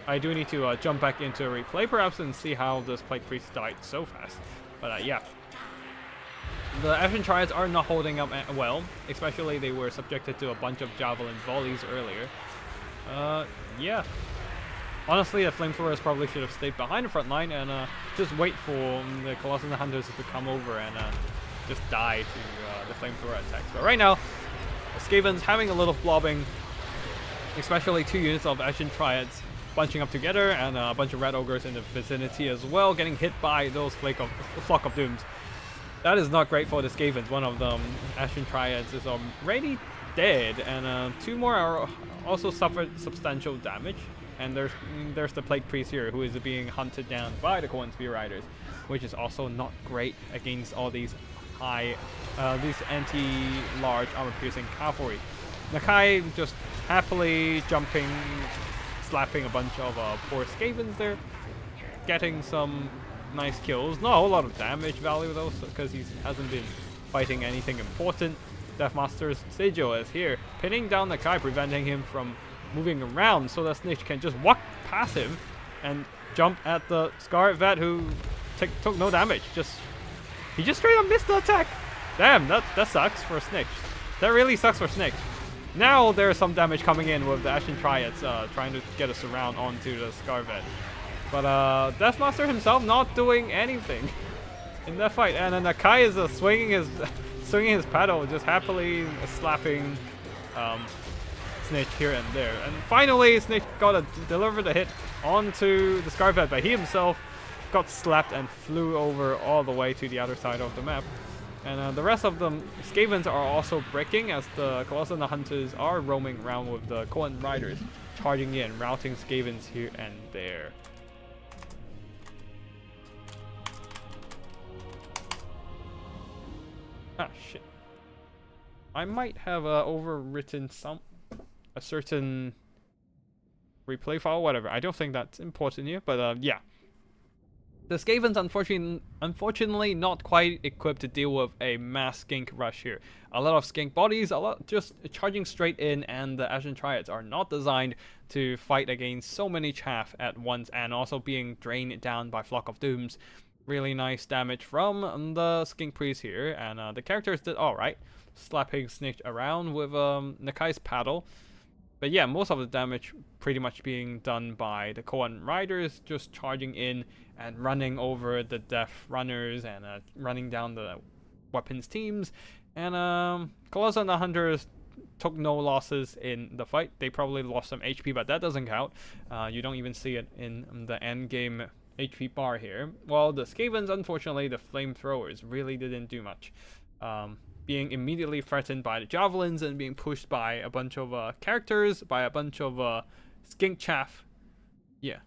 I do need to jump back into a replay perhaps and see how this Plague Priest died so fast. But yeah. The Ashen Triads are not holding up well, especially they were subjected to a bunch of Javelin volleys earlier. Yeah. Honestly, the flamethrowers probably should have stayed behind the front line and just wait for the Colossus Hunters to come over and just die to the flamethrower attacks. But right now, Skaven's having a little blobbing, especially 2 units of Ashen Triads bunching up together and a bunch of Red Ogres in the vicinity as well, getting hit by those Flock of Dooms. That is not great for the Skavens. One of them, Ashen Triads, is already dead, and 2 more are also suffered substantial damage. And there's the Plague Priest here, who is being hunted down by the Corn Spear Riders, which is also not great against all these these anti-large armor-piercing cavalry. Nakai just happily jumping, slapping a bunch of poor Skavens there, getting some nice kills. Not a whole lot of damage value though, because he hasn't been fighting anything important. Deathmaster's Sigil is here, pinning down Nakai, preventing him from moving around so that Snitch can just walk past him and jump at the Scarlet Vet, who took no damage. He just straight up missed the attack. Damn, that sucks for Snitch. That really sucks for Snitch. Now there's some damage coming in with the Ashen Triads trying to get a surround onto the Scarlet Vet. But Deathmaster himself not doing anything in that fight, and then Nakai is swinging his paddle, just happily slapping Snitch here and there. And finally, Snitch got to deliver the hit onto the Scarvet, but he himself got slapped and flew over all the way to the other side of the map. And the rest of them, Skavens, are also breaking as the Colossus and the Hunters are roaming around with the Corn Riders, charging in, routing Skavens here and there. Ah, shit. I might have overwritten a certain replay file, whatever. I don't think that's important here, but yeah. The Skavens unfortunately not quite equipped to deal with a mass skink rush here. A lot of skink bodies, a lot just charging straight in, and the Ashen Triads are not designed to fight against so many chaff at once, and also being drained down by Flock of Dooms. Really nice damage from the Skink Priest here, and the characters did alright, slapping Snitch around with Nakai's paddle. But yeah, most of the damage pretty much being done by the Corn Riders, just charging in and running over the Death Runners and running down the weapons teams. And Colossus and the Hunters took no losses in the fight. They probably lost some HP, but that doesn't count. You don't even see it in the end game HP bar here. Well, the Skavens, unfortunately, the flamethrowers really didn't do much. Being immediately threatened by the javelins and being pushed by a bunch of characters, by a bunch of skink chaff. Yeah.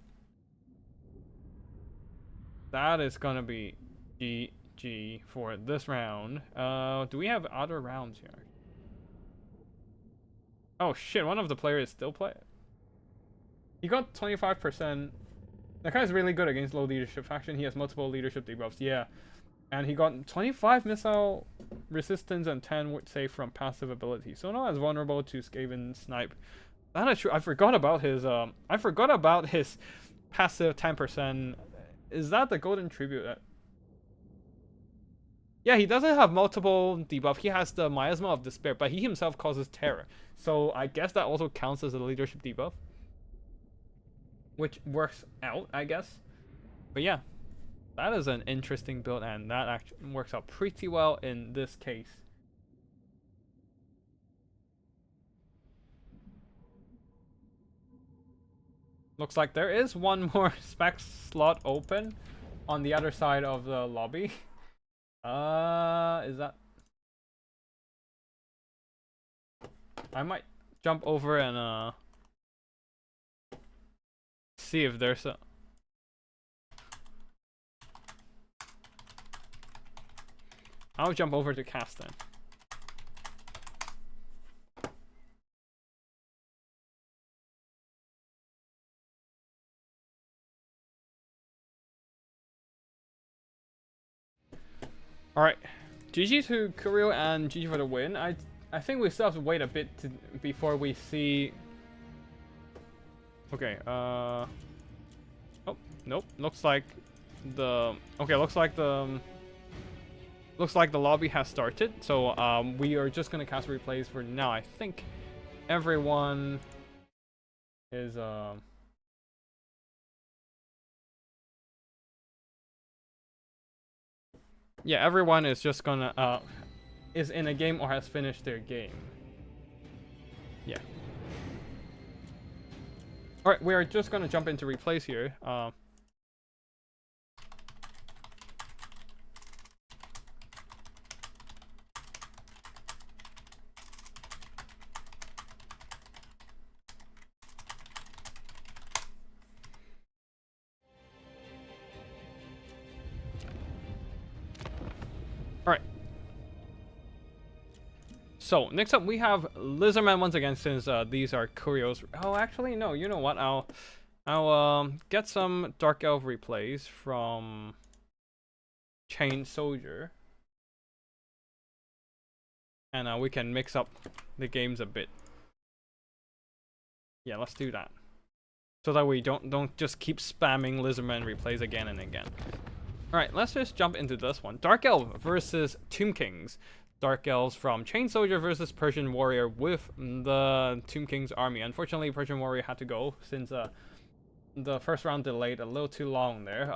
That is gonna be GG for this round. Do we have other rounds here? Oh shit, one of the players still playing. He got 25%. That guy's really good against low leadership faction. He has multiple leadership debuffs, yeah. And he got 25 missile resistance and 10 would save from passive ability. So not as vulnerable to Skaven Snipe. That is true. I forgot about his passive 10%. Is that the Golden Tribute? Yeah, he doesn't have multiple debuff. He has the Miasma of Despair, but he himself causes terror. So I guess that also counts as a leadership debuff, which works out, I guess. But yeah. That is an interesting build, and that actually works out pretty well in this case. Looks like there is one more spec slot open on the other side of the lobby. Is that... I might jump over and see if there's a... I'll jump over to cast then. Alright. GG to Kurio and GG for the win. I think we still have to wait a bit before we see... Okay, oh, nope. Looks like the... Okay, looks like the lobby has started, so we are just gonna cast replays for now. I think everyone is Yeah, everyone is just gonna is in a game or has finished their game. Yeah. All right, we're just gonna jump into replays here. All right. So next up we have Lizardman once again, since these are curios. Oh, actually no. You know what? I'll get some Dark Elf replays from Chain Soldier, and we can mix up the games a bit. Yeah, let's do that, so that we don't just keep spamming Lizardman replays again and again. All right, let's just jump into this one. Dark Elf versus Tomb Kings. Dark Elves from Chain Soldier versus Persian Warrior with the Tomb King's army. Unfortunately, Persian Warrior had to go since the first round delayed a little too long there.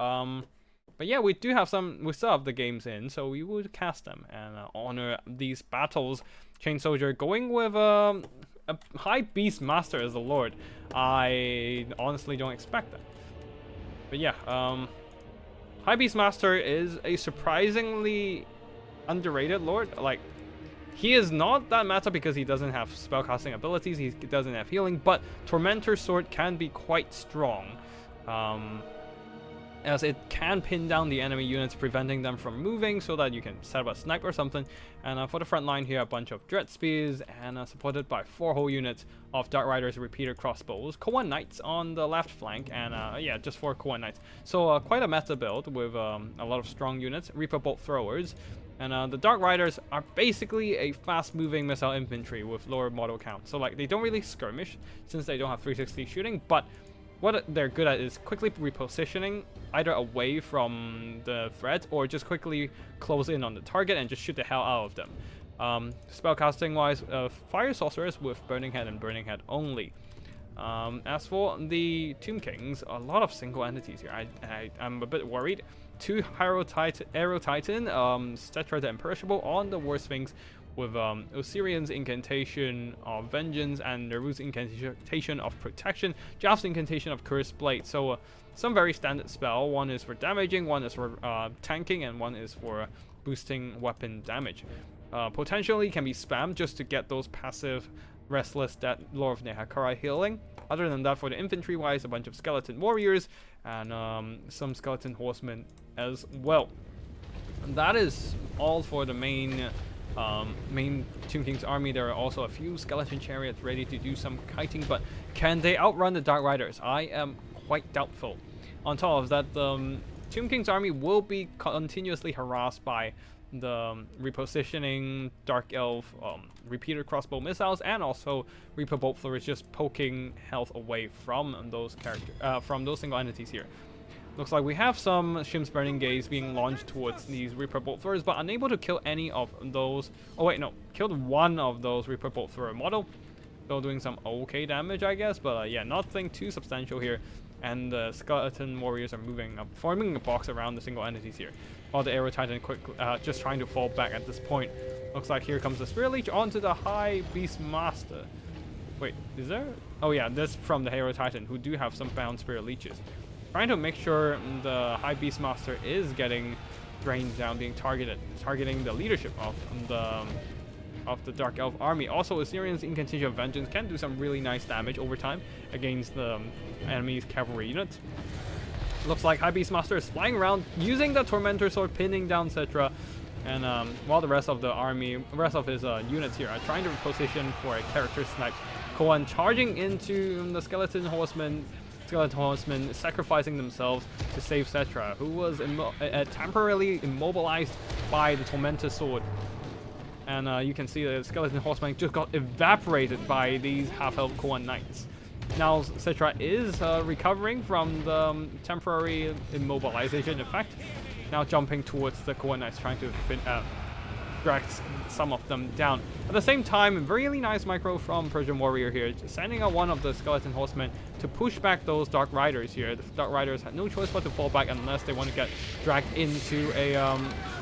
But yeah, we still have the games in, so we would cast them and honor these battles. Chain Soldier going with a High Beast Master as the Lord. I honestly don't expect that. But yeah, High Beast Master is a surprisingly underrated Lord. Like, he is not that meta because he doesn't have spellcasting abilities, he doesn't have healing, but Tormentor Sword can be quite strong, as it can pin down the enemy units, preventing them from moving, so that you can set up a snipe or something. And for the front line here, a bunch of Dread Spears, and supported by 4 whole units of Dark Riders repeater crossbows, Koan Knights on the left flank, and yeah, just 4 Koan Knights. So quite a meta build with a lot of strong units, Reaper Bolt throwers. And the Dark Riders are basically a fast-moving missile infantry with lower model count. So like, they don't really skirmish since they don't have 360 shooting, but what they're good at is quickly repositioning either away from the threat or just quickly close in on the target and just shoot the hell out of them. Spellcasting wise, Fire Sorcerers with Burning Head and Burning Head only. As for the Tomb Kings, a lot of single entities here. I'm a bit worried. 2 Arrow Titan, Stetra the Imperishable on the War Sphinx with Osirian's Incantation of Vengeance and Neru's Incantation of Protection, Japh's Incantation of Cursed Blade. So some very standard spell. One is for damaging, one is for tanking, and one is for boosting weapon damage. Potentially can be spammed just to get those passive Restless Dead Lord of Nehakara healing. Other than that, for the infantry wise, a bunch of skeleton warriors and some skeleton horsemen as well. And that is all for the main Tomb King's army. There are also a few skeleton chariots ready to do some kiting, but can they outrun the Dark Riders? I am quite doubtful. On top of that, the Tomb King's army will be continuously harassed by the repositioning Dark Elf repeater crossbow missiles, and also Reaper Bolt Flourish just poking health away from those single entities here. Looks like we have some Shim's Burning Gaze being launched towards these Reaper Bolt Throwers, but unable to kill any of those. Oh wait, no, killed one of those Reaper Bolt Thrower model. Still doing some okay damage, I guess, but yeah, nothing too substantial here. And the skeleton warriors are moving up, forming a box around the single entities here, while the Arrow Titan just trying to fall back at this point. Looks like here comes the Spear Leech onto the High Beast Master. Wait, is there? Oh yeah, this from the Arrow Titan, who do have some bound Spear Leeches. Trying to make sure the High Beast Master is getting drained down, being targeting the leadership of the Dark Elf army. Also, Assyrian's Incantation of Vengeance can do some really nice damage over time against the enemy's cavalry units. Looks like High Beast Master is flying around using the Tormentor Sword, pinning down Cetra, and while the rest of his units here are trying to position for a character snipe. Koan charging into the Skeleton Horsemen sacrificing themselves to save Cetra, who was temporarily immobilized by the Tormentor Sword. And you can see the Skeleton Horseman just got evaporated by these half-health Koan Knights. Now Cetra is recovering from the temporary immobilization effect. Now jumping towards the Koan Knights, trying to dragged some of them down. At the same time, really nice micro from Persian Warrior here, just sending out one of the Skeleton Horsemen to push back those Dark Riders here. The Dark Riders had no choice but to fall back unless they want to get dragged into a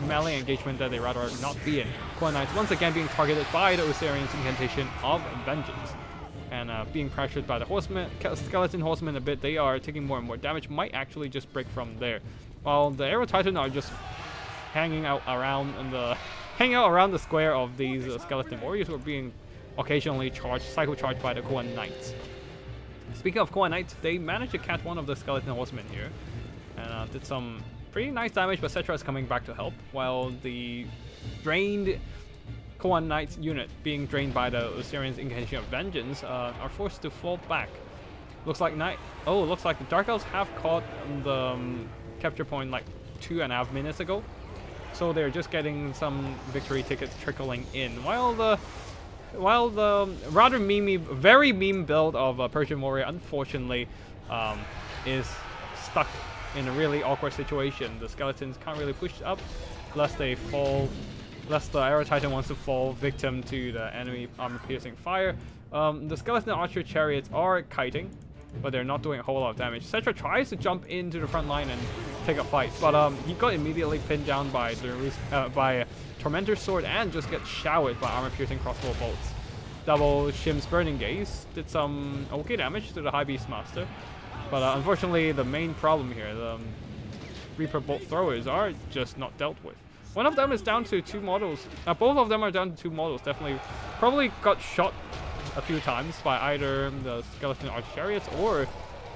melee engagement that they rather not be in. Koan Knights once again being targeted by the Osirian's incantation of Vengeance. And being pressured by the Horsemen, Skeleton Horsemen a bit, they are taking more and more damage, might actually just break from there. While the Aero Titan are just hanging out around the square of these Skeleton Warriors who are being occasionally charged, psycho charged by the Koan Knights. Speaking of Koan Knights, they managed to catch one of the Skeleton Horsemen here, and did some pretty nice damage, but Cetra is coming back to help, while the drained Koan Knights unit, being drained by the Osirian's Incantation of Vengeance, are forced to fall back. Looks like the Dark Elves have caught the capture point like 2.5 minutes ago, so they're just getting some victory tickets trickling in, while the rather very meme build of Persian Warrior unfortunately is stuck in a really awkward situation. The skeletons can't really push up lest the Aero Titan wants to fall victim to the enemy armor-piercing fire. The Skeleton Archer Chariots are kiting, but they're not doing a whole lot of damage. Cetra tries to jump into the front line and take a fight, but he got immediately pinned down by Tormentor's Sword and just gets showered by armor-piercing crossbow bolts. Double Shim's Burning Gaze did some okay damage to the High Beast Master, but unfortunately the main problem here, the Reaper Bolt Throwers, are just not dealt with. One of them is down to 2 models. Both of them are down to 2 models. Probably got shot a few times by either the Skeleton Arch Chariots or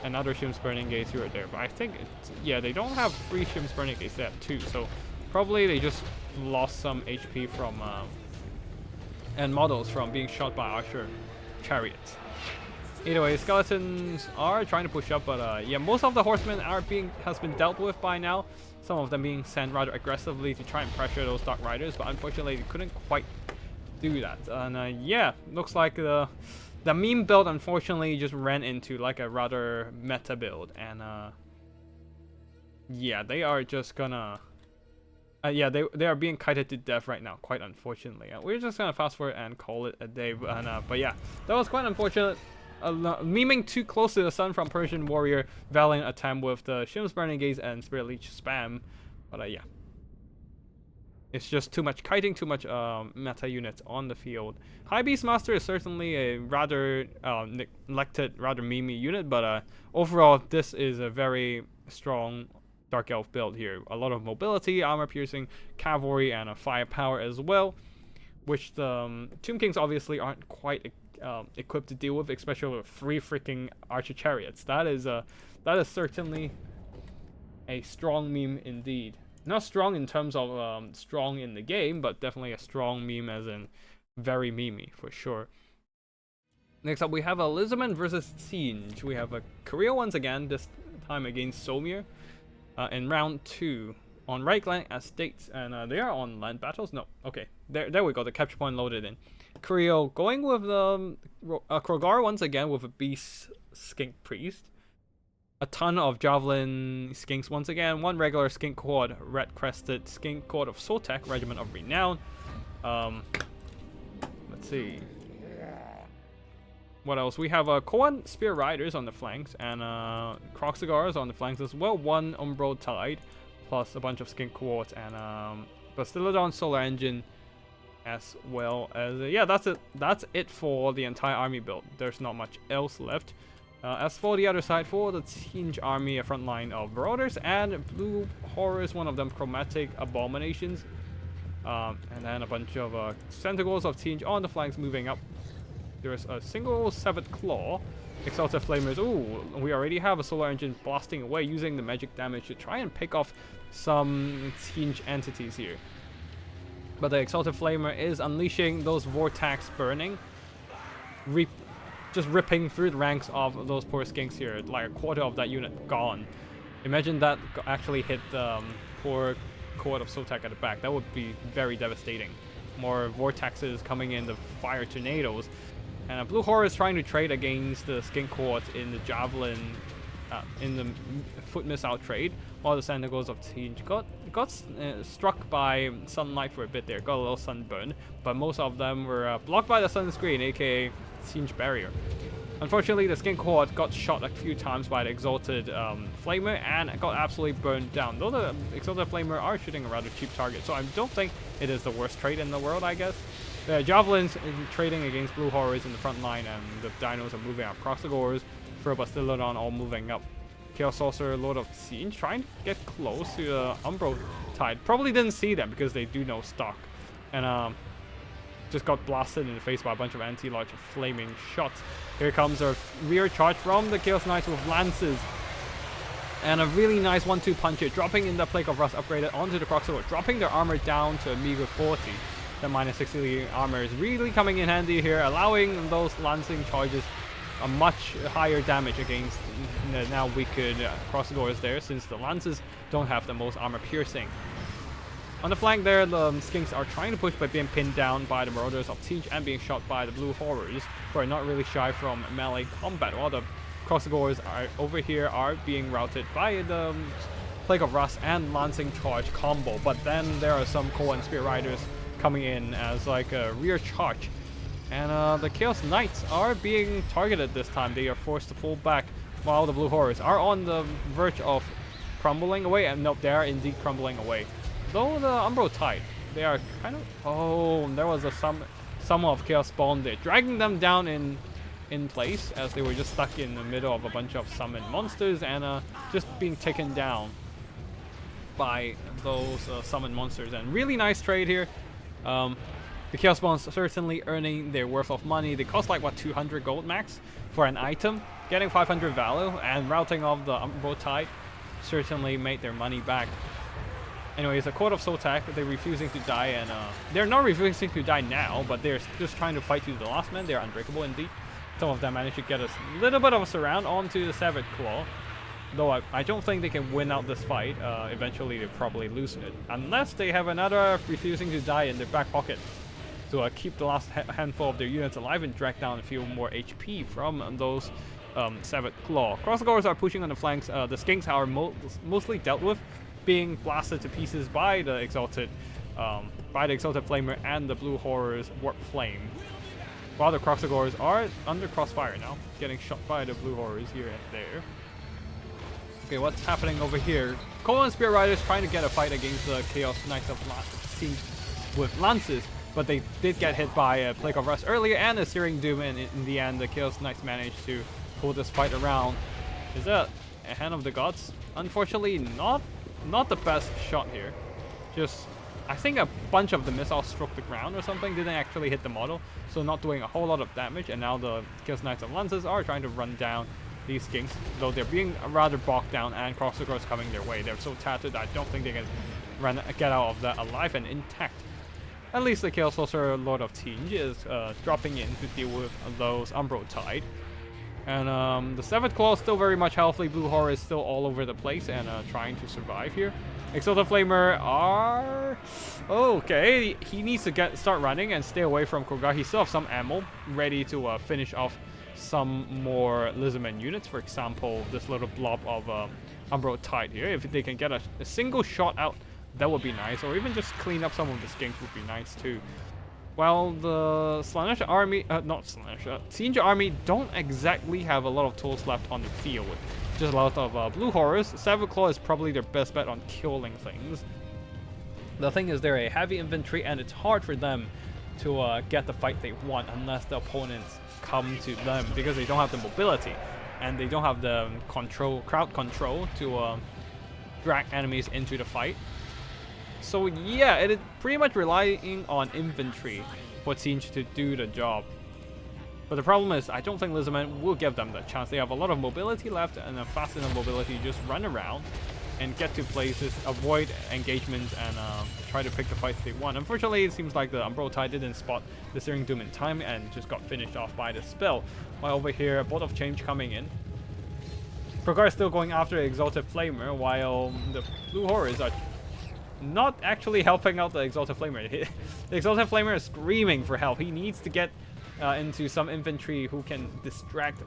another Shim's Burning Gaze here or there. But I think, they don't have 3 Shim's Burning Gaze, they have 2. So probably they just lost some HP from and models from being shot by Archer Chariots. Either way, Skeletons are trying to push up, but most of the Horsemen has been dealt with by now. Some of them being sent rather aggressively to try and pressure those Dark Riders, but unfortunately they couldn't quite do that. And looks like the meme build unfortunately just ran into like a rather meta build, and they are just gonna they are being kited to death right now, quite unfortunately. We're just gonna fast forward and call it a day, but yeah, that was quite unfortunate. Memeing too close to the sun from Persian Warrior, valiant attempt with the Shim's Burning Gaze and Spirit Leech spam, but it's just too much kiting, too much meta units on the field. High Beast Master is certainly a rather neglected, rather memey unit, but overall this is a very strong Dark Elf build here. A lot of mobility, armor-piercing, cavalry, and a firepower as well, which the Tomb Kings obviously aren't quite equipped to deal with, especially with 3 freaking Archer Chariots. That is certainly a strong meme indeed. Not strong in terms of strong in the game, but definitely a strong meme as in very memey for sure. Next up we have Elizabeth versus Siege. We have a Korea once again, this time against Somir in round 2 on right land estates, and they are on land battles. No, okay, there we go, the capture point loaded in. Creo going with the Krogar once again with a Beast Skink Priest. A ton of Javelin Skinks once again. 1 regular Skink Quad, Red Crested Skink Quad of Sotek, Regiment of Renown. Let's see. What else? We have Koan Spear Riders on the flanks and Croxagars on the flanks as well. 1 Umbral Tide plus a bunch of Skink Quads and Bastillodon Solar Engine, as well as that's it for the entire army build. There's not much else left. As for the other side, for the Tinge army, a front line of Marauders and Blue Horrors, one of them Chromatic Abominations, and then a bunch of Centaurs of Tinge on the flanks moving up. There's a single Severed Claw, Exalted Flamers. Ooh, we already have a Solar Engine blasting away, using the magic damage to try and pick off some Tinge entities here. But the Exalted Flamer is unleashing those Vortex burning, just ripping through the ranks of those poor skinks here. Like a quarter of that unit gone. Imagine that actually hit the poor Court of Sotek at the back. That would be very devastating. More Vortexes coming in, the fire tornadoes. And Blue Horror is trying to trade against the Skink Court in the Javelin in the foot missile trade, while the Sentinels of Siege got struck by sunlight for a bit there, got a little sunburn, but most of them were blocked by the sunscreen, aka Siege Barrier. Unfortunately, the Skink Horde got shot a few times by the Exalted Flamer and got absolutely burned down. Though the Exalted Flamer are shooting a rather cheap target, so I don't think it is the worst trade in the world, I guess. The Javelins trading against Blue Horrors in the front line, and the Dinos are moving up. Crossagores, Phurobastilodon all moving up. Chaos Saucer, Lord of Siege, trying to get close to the Umbro Tide. Probably didn't see them because they do no stock. And just got blasted in the face by a bunch of anti-launch flaming shots. Here comes a rear charge from the Chaos Knights with lances. And a really nice 1-2 punch here, dropping in the Plague of Rust upgraded onto the Croxagore, dropping their armor down to a meager 40. The minus 60 armor is really coming in handy here, allowing those lancing charges a much higher damage against the now weakened Crossagores there, since the lances don't have the most armor piercing. On the flank there, the Skinks are trying to push by being pinned down by the Marauders of Siege and being shot by the Blue Horrors, who are not really shy from melee combat, while the Crossagores are over here are being routed by the Plague of Rust and Lancing Charge combo. But then there are some Coal and Spear Riders coming in as like a rear charge. And the Chaos Knights are being targeted this time. They are forced to pull back, while the Blue Horrors are on the verge of crumbling away. And nope, they are indeed crumbling away. Though the Umbro Tide, they are kind of... Oh, there was a sum of Chaos Spawn there, dragging them down in place as they were just stuck in the middle of a bunch of summoned monsters and just being taken down by those summoned monsters. And really nice trade here. The Chaos Spawns certainly earning their worth of money. They cost like, what, 200 gold max for an item, getting 500 value, and routing off the Umbro Tide certainly made their money back. Anyways, a Court of Sotak, they're refusing to die, and they're not refusing to die now, but they're just trying to fight to the last man. They're unbreakable indeed. Some of them managed to get a little bit of a surround onto the Severed Claw, though I don't think they can win out this fight. Eventually they'll probably lose it, unless they have another refusing to die in their back pocket to keep the last handful of their units alive and drag down a few more HP from those Severed Claw. Crossagores are pushing on the flanks. The Skinks are mostly dealt with, being blasted to pieces by the Exalted Flamer and the Blue Horror's Warp Flame, while the Crossagores are under crossfire now, getting shot by the Blue Horrors here and there. Okay, what's happening over here? Coal and Spear Riders trying to get a fight against the Chaos Knights of Siege with lances, but they did get hit by a Plague of Rust earlier and a Searing Doom, and in the end the Chaos Knights managed to pull this fight around. Is that a Hand of the Gods? Unfortunately, not the best shot here. Just, I think a bunch of the missiles struck the ground or something, didn't actually hit the model, so not doing a whole lot of damage. And now the Chaos Knights of Lances are trying to run down these Skinks, though they're being rather bogged down, and Crossagores coming their way. They're so tattered I don't think they can get out of that alive and intact. At least the Chaos Saucer Lord of Siege is dropping in to deal with those Umbro Tide. And the Severed Claw is still very much healthy. Blue Horror is still all over the place and trying to survive here. Exalted Flamer are... Okay, he needs to start running and stay away from Krogar. He still has some ammo ready to finish off some more Lizardman units. For example, this little blob of Umbro Tide here. If they can get a single shot out, that would be nice. Or even just clean up some of the Skinks would be nice too. Well, the Slanesh army, Siege army don't exactly have a lot of tools left on the field. Just a lot of Blue Horrors. Severed Claw is probably their best bet on killing things. The thing is, they're a heavy infantry, and it's hard for them to get the fight they want unless the opponents come to them, because they don't have the mobility and they don't have the crowd control to drag enemies into the fight. So yeah, it is pretty much relying on infantry for Siege to do the job. But the problem is, I don't think Lizardmen will give them the chance. They have a lot of mobility left, and a fast enough mobility to just run around and get to places, avoid engagements, and try to pick the fights they want. Unfortunately, it seems like the Umbro Tide didn't spot the Searing Doom in time and just got finished off by the spell. While over here, a Bolt of Change coming in. Krogar is still going after the Exalted Flamer, while the Blue Horrors are not actually helping out the Exalted Flamer. The Exalted Flamer is screaming for help. He needs to get into some infantry who can distract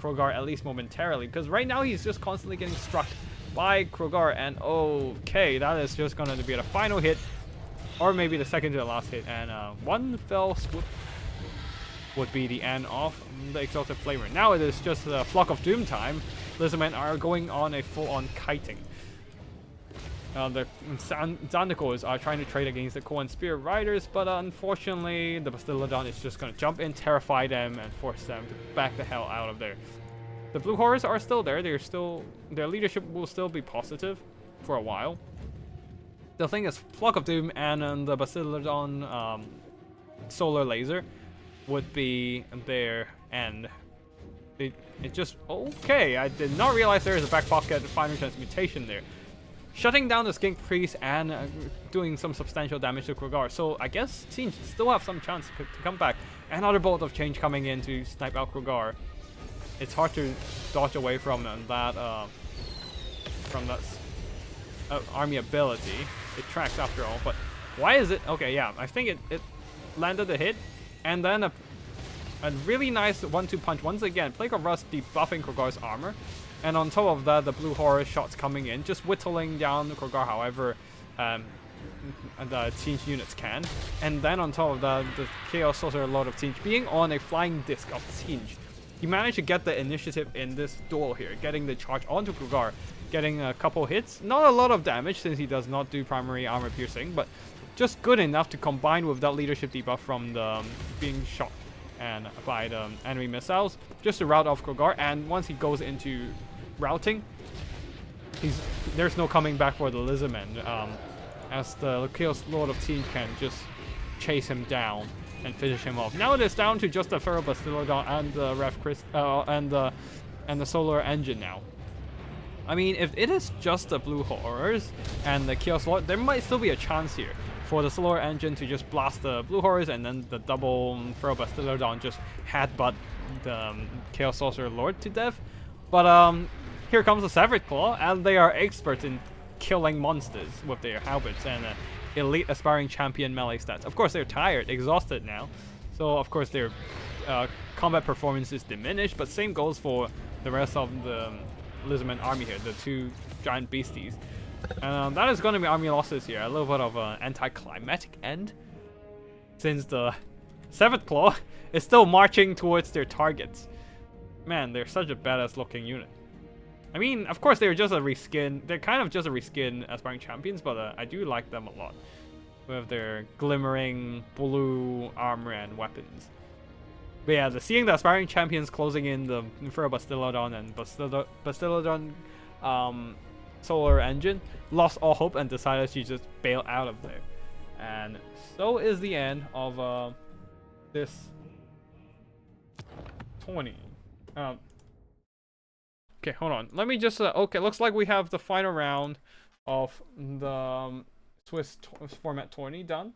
Krogar at least momentarily, because right now he's just constantly getting struck by Krogar, and okay, that is just going to be the final hit, or maybe the second to the last hit, and one fell swoop would be the end of the Exalted Flamer. Now it is just a Flock of Doom time. Lizardmen are going on a full-on kiting. The Zandikors are trying to trade against the Koan Spear Riders, but unfortunately the Bastillodon is just going to jump in, terrify them, and force them to back the hell out of there. The Blue Horrors are still there. Their leadership will still be positive for a while. The thing is, Flock of Doom and the Bastillodon Solar Laser would be their end. It just... Okay, I did not realize there is a back pocket final transmutation there. Shutting down the Skink Priest and doing some substantial damage to Krogar. So I guess Tzeentch still have some chance to come back. Another Bolt of Change coming in to snipe out Krogar. It's hard to dodge away from that army ability. It tracks after all, but why is it... Okay, yeah, I think it landed a hit, and then a really nice 1-2 punch once again. Plague of Rust debuffing Krogar's armor, and on top of that, the Blue Horror shots coming in, just whittling down the Krogar however the Tzeentch units can. And then on top of that, the Chaos Sorcerer Lord of Tzeentch being on a flying disc of Tzeentch. He managed to get the initiative in this duel here, getting the charge onto Krogar, getting a couple hits. Not a lot of damage since he does not do primary armor piercing, but just good enough to combine with that leadership debuff from the being shot and by the enemy missiles, just to rout off Krogar. And once he goes into routing, there's no coming back for the Lizardmen, as the Chaos Lord of Tzeentch can just chase him down and finish him off. Now it is down to just the Feral Bastillodon and the and the Solar Engine now. I mean, if it is just the Blue Horrors and the Chaos Lord, there might still be a chance here for the Solar Engine to just blast the Blue Horrors, and then the double Feral Bastillodon just headbutt the Chaos Sorcerer Lord to death. But here comes the Severed Claw, and they are experts in killing monsters with their halberds and elite aspiring champion melee stats. Of course, they're tired, exhausted now, so of course their combat performance is diminished, but same goes for the rest of the Lizardman army here, the two giant beasties. And that is going to be army losses here, a little bit of an anticlimactic end, since the Severed Claw is still marching towards their targets. Man, they're such a badass looking unit. I mean, of course, they're just a reskin. They're kind of just a reskin aspiring champions, but I do like them a lot with their glimmering blue armor and weapons. But yeah, seeing the aspiring champions closing in the Feral Bastillodon and Bastillodon Solar Engine lost all hope and decided to just bail out of there. And so is the end of this 20. Okay, hold on. Let me just... okay, looks like we have the final round of the Swiss format tourney done.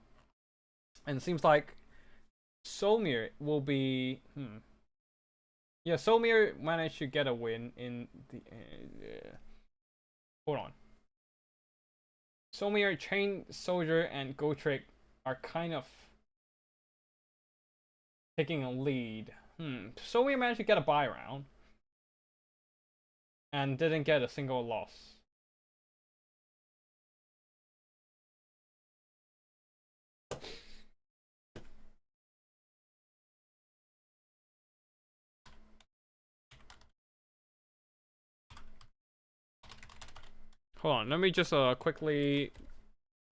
And it seems like Solmir will be... Yeah, Solmir managed to get a win in the... hold on. Solmir, Chain Soldier, and Gotrek are kind of taking a lead. Solmir managed to get a bye round and didn't get a single loss. Hold on, let me just quickly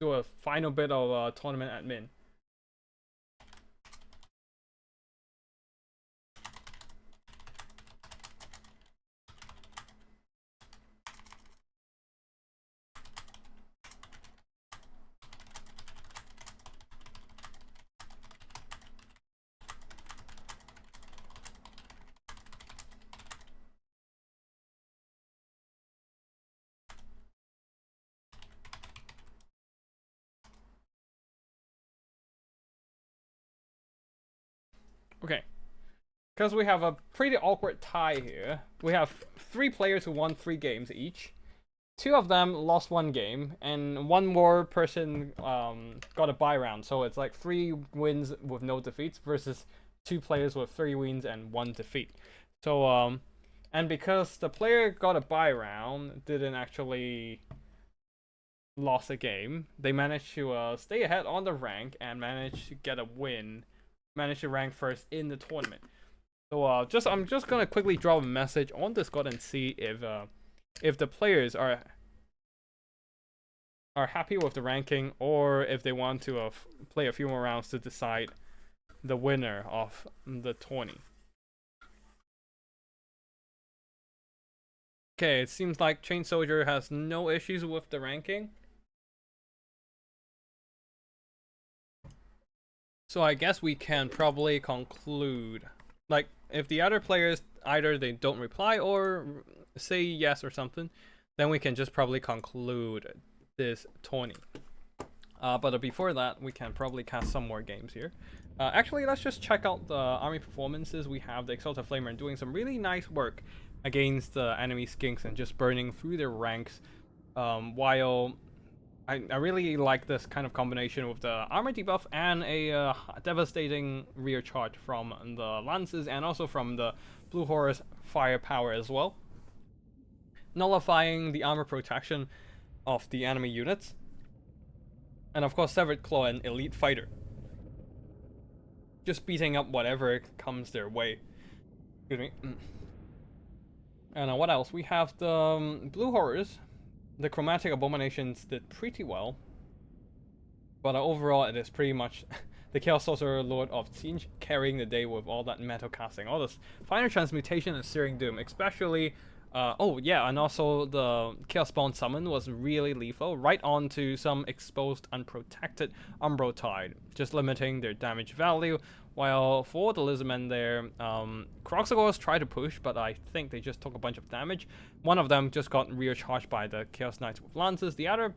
do a final bit of tournament admin. Okay, because we have a pretty awkward tie here. We have 3 players who won 3 games each. 2 of them lost 1 game, and 1 more person got a bye round. So it's like 3 wins with no defeats versus 2 players with 3 wins and 1 defeat. So And because the player got a bye round, didn't actually lost a game, they managed to stay ahead on the rank and managed to get a win, managed to rank first in the tournament. So I'm just gonna quickly drop a message on Discord and see if the players are happy with the ranking, or if they want to play a few more rounds to decide the winner of the tourney. Okay, it seems like Chain Soldier has no issues with the ranking. So I guess we can probably conclude. Like, if the other players either they don't reply or say yes or something, then we can just probably conclude this tourney. But before that, we can probably cast some more games here. Actually, let's just check out the army performances. We have the Exalted Flamer doing some really nice work against the enemy skinks and just burning through their ranks, while I really like this kind of combination with the armor debuff and a devastating rear charge from the lances and also from the Blue Horse firepower as well, nullifying the armor protection of the enemy units. And of course, Severed Claw and Elite Fighter, just beating up whatever comes their way. Excuse me. And what else? We have the Blue Horrors. The Chromatic Abominations did pretty well, but overall it is pretty much the Chaos Sorcerer Lord of Tzeentch carrying the day with all that metal casting, all this Final Transmutation and Searing Doom, especially. Oh yeah, and also the Chaos Spawn Summon was really lethal, right onto some exposed unprotected Umbro Tide, just limiting their damage value. While for the Lizardmen there, Kroxagors tried to push, but I think they just took a bunch of damage. One of them just got rear charged by the Chaos Knights with Lances. The other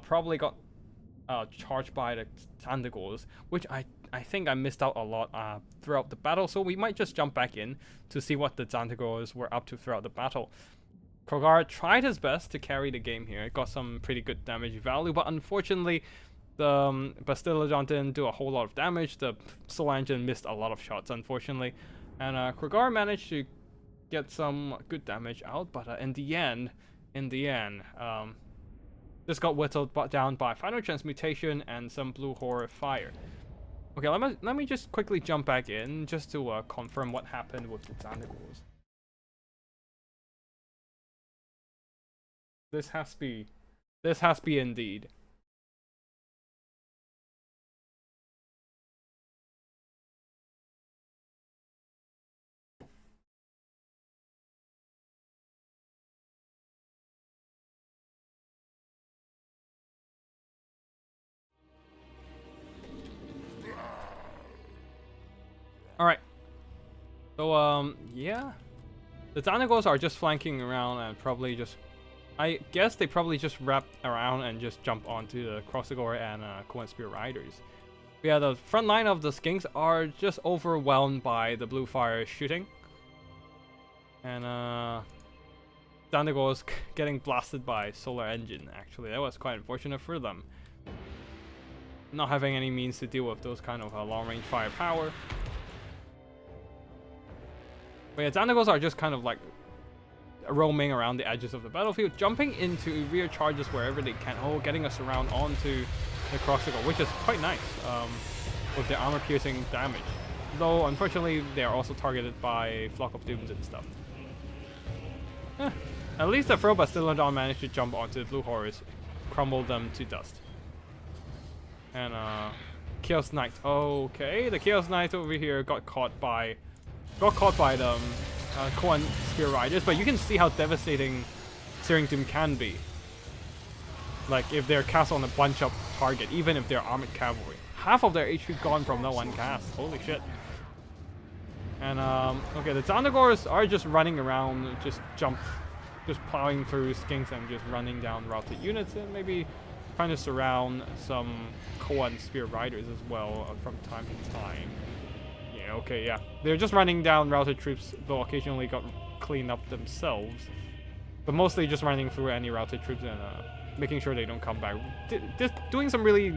probably got charged by the Zandagors, which I think I missed out a lot throughout the battle, so we might just jump back in to see what the Zandagors were up to throughout the battle. Krogar tried his best to carry the game here. It got some pretty good damage value, but unfortunately, the Bastillodon didn't do a whole lot of damage. The Soul Engine missed a lot of shots, unfortunately. And Krogar managed to get some good damage out, but in the end, this got whittled down by Final Transmutation and some Blue Horror Fire. Okay, let me just quickly jump back in just to confirm what happened with the Zandagors. This has to be indeed. Alright. So, yeah. The Zandagors are just flanking around and probably just... I guess they probably just wrap around and just jump onto the Kroxagor and Cohen Spear Riders. Yeah, the front line of the Skinks are just overwhelmed by the blue fire shooting. And, Zandagors getting blasted by Solar Engine, actually. That was quite unfortunate for them. Not having any means to deal with those kind of long-range firepower. But yeah, Zandagors are just kind of like roaming around the edges of the battlefield, jumping into rear charges wherever they can. Oh, getting us around onto the Kroxagor, which is quite nice with their armor-piercing damage. Though, unfortunately, they are also targeted by Flock of Dooms and stuff. At least the Throw Bastillodon managed to jump onto the Blue Horrors, crumble them to dust. And Chaos Knight. Okay, the Chaos Knight over here got caught by the Cohen Spear Riders, but you can see how devastating Searing Doom can be. Like, if they're cast on a bunch of target, even if they're armored cavalry. Half of their HP gone from that one cast. Holy shit. And, okay, the Zandagors are just running around, just plowing through Skinks and just running down routed units and maybe trying to surround some Cohen Spear Riders as well from time to time. Yeah, okay, yeah. They're just running down routed troops, though occasionally got cleaned up themselves. But mostly just running through any routed troops and making sure they don't come back. Doing some really,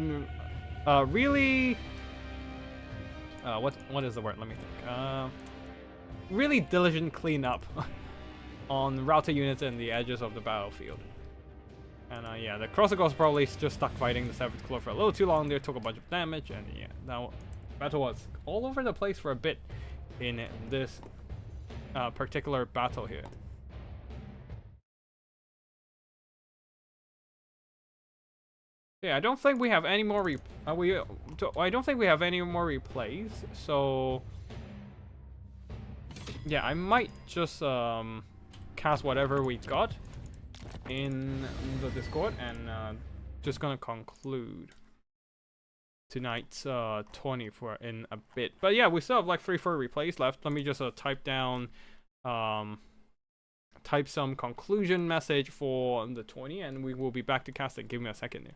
what is the word? Let me think. Really diligent cleanup on router units and the edges of the battlefield. And yeah, the Crossicles probably just stuck fighting the Seventh Claw for a little too long there, took a bunch of damage, and yeah, now battle was all over the place for a bit in this particular battle here. Yeah, I don't think we have any more I don't think we have any more replays, so yeah, I might just cast whatever we got in the Discord and just gonna conclude tonight's 20 for in a bit. But yeah, we still have like 3-4 replays left. Let me just type down type some conclusion message for the 20 and we will be back to casting. Give me a second there.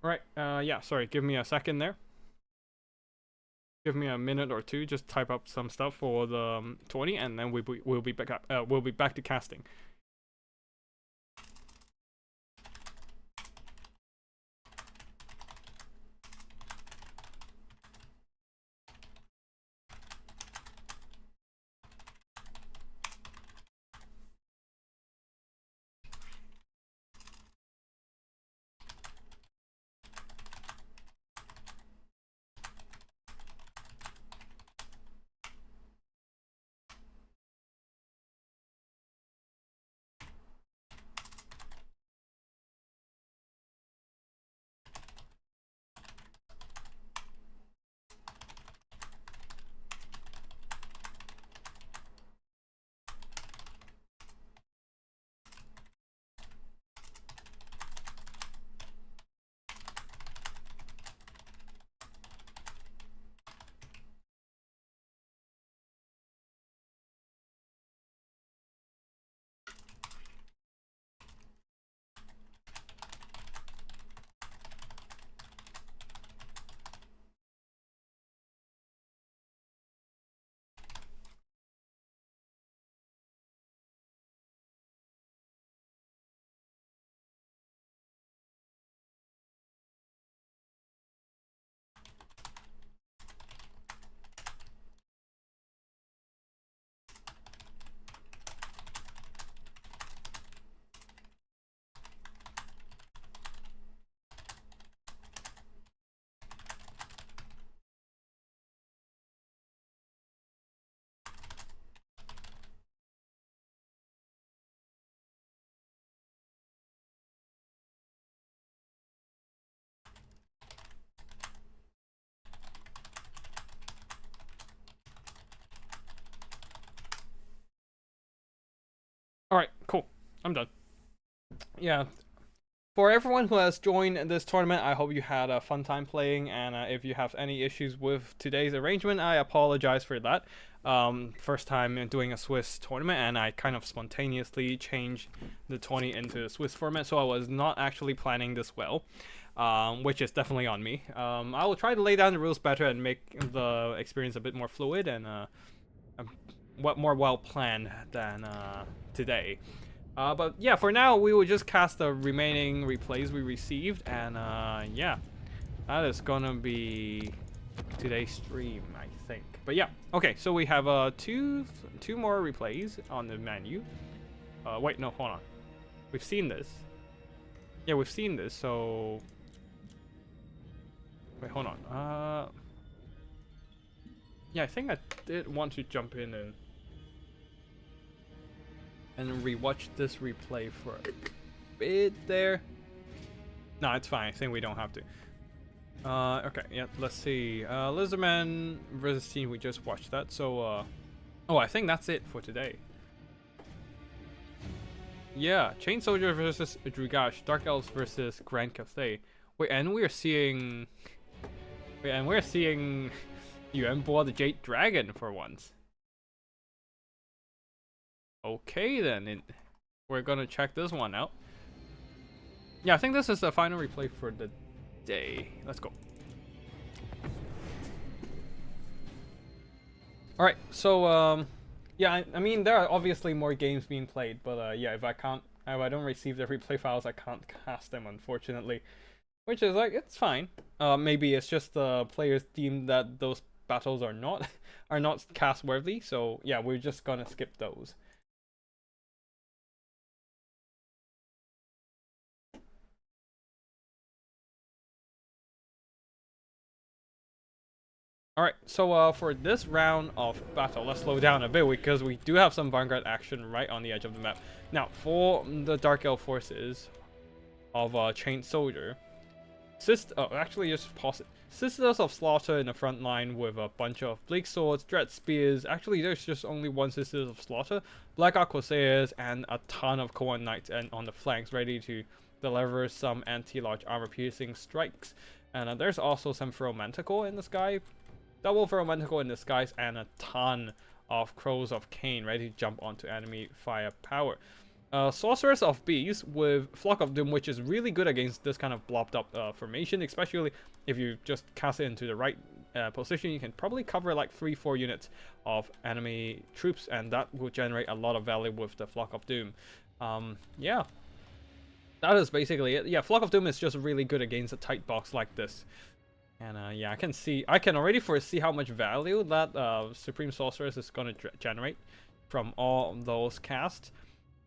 Right, yeah, sorry, give me a second there. Give me a minute or two, just type up some stuff for the 20 and then we'll be back to casting. Alright, cool. I'm done. Yeah. For everyone who has joined this tournament, I hope you had a fun time playing, and if you have any issues with today's arrangement, I apologize for that. First time doing a Swiss tournament, and I kind of spontaneously changed the 20 into the Swiss format, so I was not actually planning this well, which is definitely on me. I will try to lay down the rules better and make the experience a bit more fluid and more well planned than today. But yeah, for now we will just cast the remaining replays we received, and yeah, that is gonna be today's stream, I think. But yeah, okay, so we have two more replays on the menu. Wait, no, hold on. We've seen this. Yeah, we've seen this. So wait, hold on. Yeah, I think I did want to jump in and rewatch this replay for a bit there. No, it's fine. I think we don't have to. Okay, yeah, let's see. Lizardman versus Team, we just watched that. So, oh, I think that's it for today. Yeah, Chain Soldier versus Drugash, Dark Elves versus Grand Cathay. Wait, and we're seeing... Wait, and we're seeing Yuan Bo the Jade Dragon for once. Okay then, we're gonna check this one out. Yeah, I think this is the final replay for the day. Let's go. All right, so yeah, I mean there are obviously more games being played, but yeah, if I don't receive the replay files, I can't cast them, unfortunately. Which is like, it's fine. Maybe it's just the players deem that those battles are not cast worthy. So yeah, we're just gonna skip those. Alright, so for this round of battle, let's slow down a bit because we do have some Vanguard action right on the edge of the map. Now, for the Dark Elf forces of Chained Soldier, actually just pause it. Sisters of Slaughter in the front line with a bunch of Bleak Swords, Dread Spears. Actually, there's just only one Sisters of Slaughter, Black Arquebusiers, and a ton of Koan Knights and on the flanks ready to deliver some anti-large armor piercing strikes. And there's also some Ferromanticore in the sky. Double Ferromanticore in the skies and a ton of Crows of Cain ready to jump onto enemy firepower. Sorceress of Bees with Flock of Doom, which is really good against this kind of blobbed up formation, especially if you just cast it into the right position. You can probably cover like 3-4 units of enemy troops, and that will generate a lot of value with the Flock of Doom. Yeah, that is basically it. Yeah, Flock of Doom is just really good against a tight box like this. And yeah, I can already foresee how much value that Supreme Sorceress is going to generate from all those casts.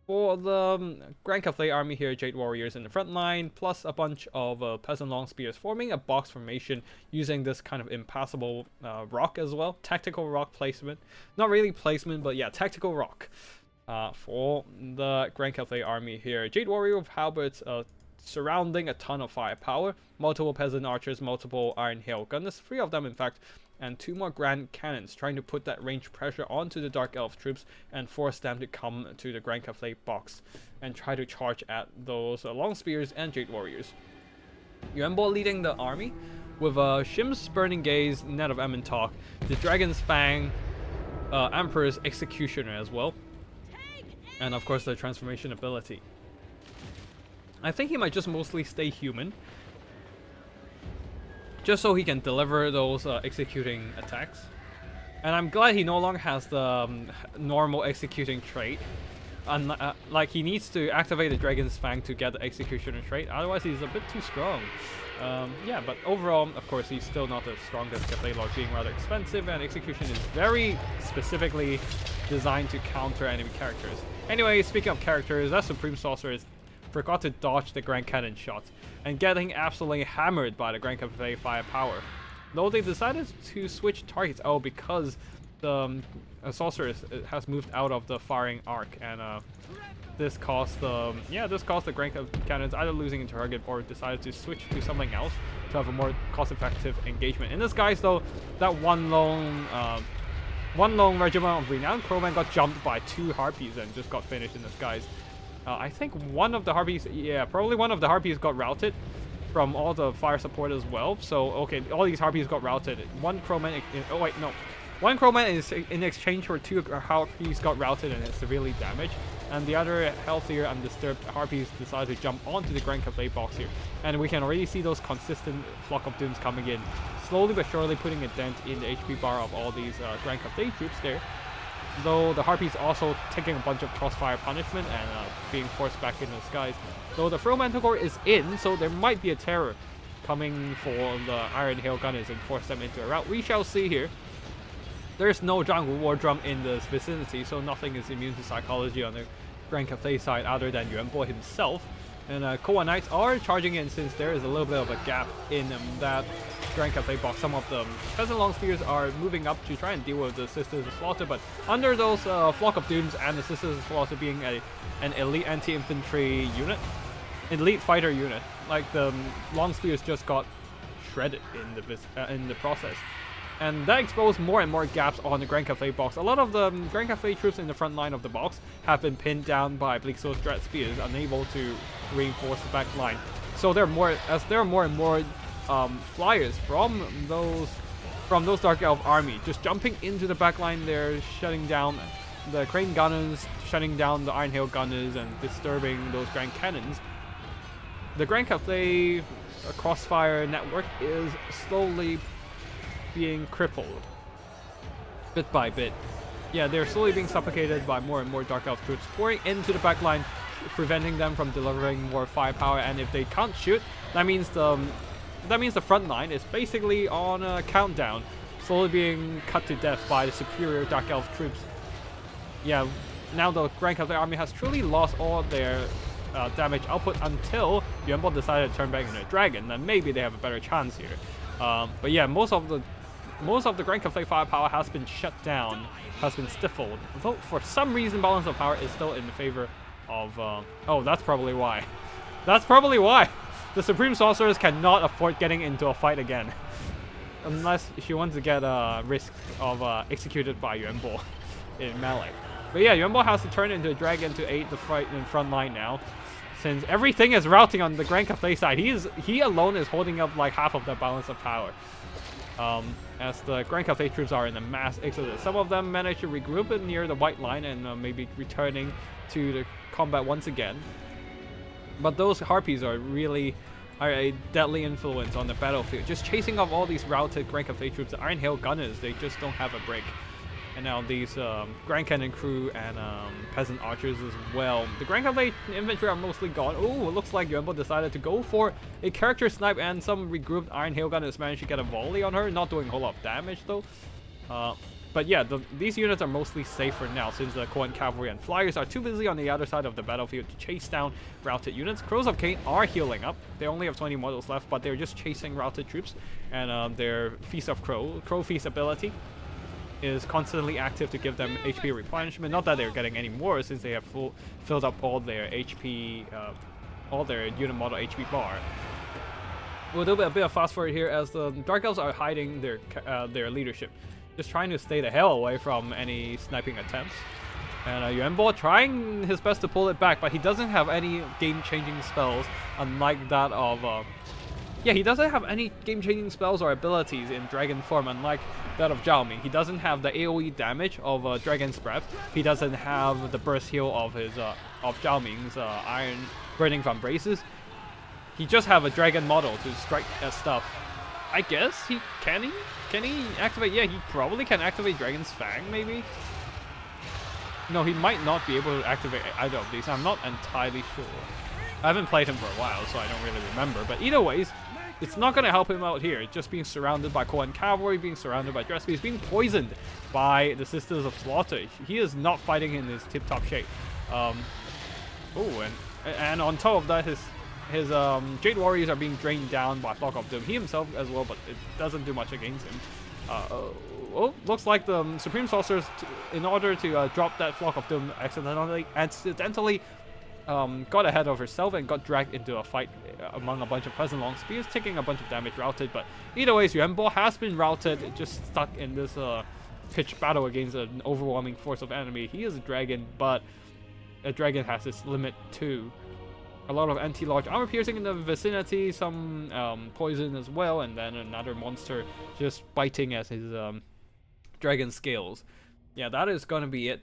For the Grand Cathedral army here, Jade Warriors in the front line, plus a bunch of Peasant Long Spears forming a box formation using this kind of impassable rock as well. Tactical rock placement. Not really placement, but yeah, tactical rock. For the Grand Cathedral army here, Jade Warrior with halberds surrounding a ton of firepower, multiple Peasant Archers, multiple Iron Hail Gunners, 3 of them in fact, and 2 more Grand Cannons, trying to put that range pressure onto the Dark Elf troops and force them to come to the Grand Cathedral box and try to charge at those Long Spears and Jade Warriors. Yuanbo leading the army with Shim's Burning Gaze, Net of Emmentalk, the Dragon's Fang, Emperor's Executioner as well, and of course the transformation ability. I think he might just mostly stay human, just so he can deliver those executing attacks. And I'm glad he no longer has the normal executing trait. Like, he needs to activate the Dragon's Fang to get the executioner trait, otherwise he's a bit too strong. Yeah, but overall, of course, he's still not the strongest. Cathedral being rather expensive, and execution is very specifically designed to counter enemy characters. Anyway, speaking of characters, that Supreme Sorcerer forgot to dodge the Grand Cannon shots and getting absolutely hammered by the Grand Cathedral firepower. Though they decided to switch targets, because the Sorcerer has moved out of the firing arc, and this caused the Grand Cannons either losing a target or decided to switch to something else to have a more cost-effective engagement. In this guise though, that one lone regiment of renowned crowmen got jumped by 2 harpies and just got finished in this guise. I think one of the harpies, probably one of the harpies got routed from all the fire support as well. So, okay, all these harpies got routed. One crowman, one crowman is in exchange for 2 harpies got routed and is severely damaged. And the other healthier, undisturbed harpies decided to jump onto the Grand Cathedral box here. And we can already see those consistent Flock of Dooms coming in, slowly but surely putting a dent in the HP bar of all these Grand Cathedral troops there. Though the Harpies also taking a bunch of crossfire punishment and being forced back into the skies. Though the Ferromanticore is in, so there might be a terror coming for the Iron Hail Gunners and force them into a rout. We shall see here. There's no Zhangwu War Drum in this vicinity, so nothing is immune to psychology on the Grand Cathedral side other than Yuanbo himself. And Koan Knights are charging in since there is a little bit of a gap in that Grand Cathedral box. Some of the Peasant Long Spears are moving up to try and deal with the Sisters of Slaughter, but under those Flock of Dooms and the Sisters of Slaughter being an elite anti-infantry unit, elite fighter unit, like the Long Spears just got shredded in the process. And that exposed more and more gaps on the Grand Cathedral box. A lot of the Grand Cathedral troops in the front line of the box have been pinned down by Bleak Swords Dread Spears, unable to reinforce the back line. So there are more and more flyers from those Dark Elf army just jumping into the back line there, shutting down the Crane Gunners, shutting down the Iron Hail Gunners, and disturbing those Grand Cannons. the Grand Cathay crossfire network is slowly being crippled, bit by bit. Yeah, they're slowly being suffocated by more and more Dark Elf troops pouring into the backline, preventing them from delivering more firepower. And if they can't shoot, that means the front line is basically on a countdown, slowly being cut to death by the superior Dark Elf troops. Yeah, now the Grand Cathay army has truly lost all their damage output until Yuan Bo decided to turn back into a dragon. Then maybe they have a better chance here. But yeah, most of the Grand Cathay firepower has been shut down, has been stifled. Though for some reason, balance of power is still in favor of. Oh, that's probably why. That's probably why. The Supreme Sorceress cannot afford getting into a fight again, unless she wants to get risk of executed by Yuan Bo in melee. But yeah, Yuan Bo has to turn into a dragon to aid the fight in front line now, since everything is routing on the Grand Cathay side. He alone is holding up like half of the balance of power. As the Grand Cathay troops are in a mass exodus. Some of them manage to regroup near the white line and maybe returning to the combat once again. But those harpies are a deadly influence on the battlefield. Just chasing off all these routed Grand Cathay troops, the Iron Hail Gunners, they just don't have a break. And now these Grand Cannon crew and peasant archers as well. The Grand Cathay infantry are mostly gone. Oh, it looks like Yuan Bo decided to go for a character snipe, and some regrouped Iron Hail Gunners managed to get a volley on her. Not doing a whole lot of damage though. But yeah, these units are mostly safe for now, since the Koan Cavalry and Flyers are too busy on the other side of the battlefield to chase down routed units. Crows of Cain are healing up. They only have 20 models left, but they're just chasing routed troops. And their Feast of Crow Feast ability is constantly active to give them HP replenishment. Not that they're getting any more, since they have filled up all their HP, all their unit model HP bar. We'll do a bit of fast forward here as the Dark Elves are hiding their leadership, just trying to stay the hell away from any sniping attempts. And Yuan Bo trying his best to pull it back, but he doesn't have any game-changing spells, unlike that of yeah, he doesn't have any game-changing spells or abilities in Dragon form, unlike that of Zhao Ming. He doesn't have the AoE damage of Dragon's Breath. He doesn't have the burst heal of Zhao Ming's Iron Burning from Braces. He just have a dragon model to strike at stuff. I guess can he activate? Yeah, he probably can activate Dragon's Fang, maybe. No, he might not be able to activate either of these. I'm not entirely sure. I haven't played him for a while, so I don't really remember. But either ways, it's not going to help him out here. Just being surrounded by Koan Cavalry, being surrounded by Dressbees, being poisoned by the Sisters of Slaughter. He is not fighting in his tip-top shape. Oh, and on top of that, his Jade Warriors are being drained down by Flock of Doom. He himself as well, but it doesn't do much against him. Oh, looks like the Supreme Sorceress, in order to drop that Flock of Doom, accidentally got ahead of herself and got dragged into a fight among a bunch of Pleasant Long Spears, taking a bunch of damage, routed. But either way, Yuan Bo has been routed, just stuck in this pitched battle against an overwhelming force of enemy. He is a dragon, but a dragon has its limit too. A lot of anti-large armor piercing in the vicinity, some poison as well, and then another monster just biting at his dragon scales. Yeah, that is going to be it.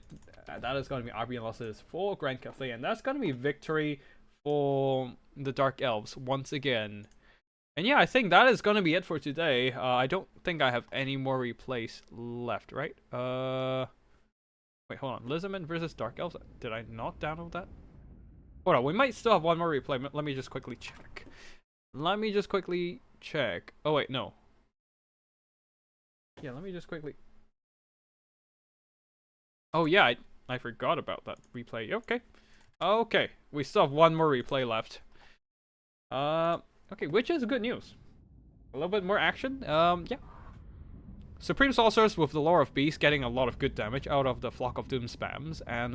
That is going to be RB losses for Grand Cathay, and that's going to be victory for the Dark Elves once again. And yeah, I think that is going to be it for today. I don't think I have any more replays left, right? Wait, hold on. Lizardmen versus Dark Elves. Did I not download that? Hold on, we might still have one more replay. Let me just quickly check. Oh wait, no. Yeah, let me just quickly. Oh yeah, I forgot about that replay. Okay, we still have one more replay left. Okay, which is good news. A little bit more action. Yeah. Supreme Sorceress with the Lore of Beasts getting a lot of good damage out of the Flock of Doom spams, and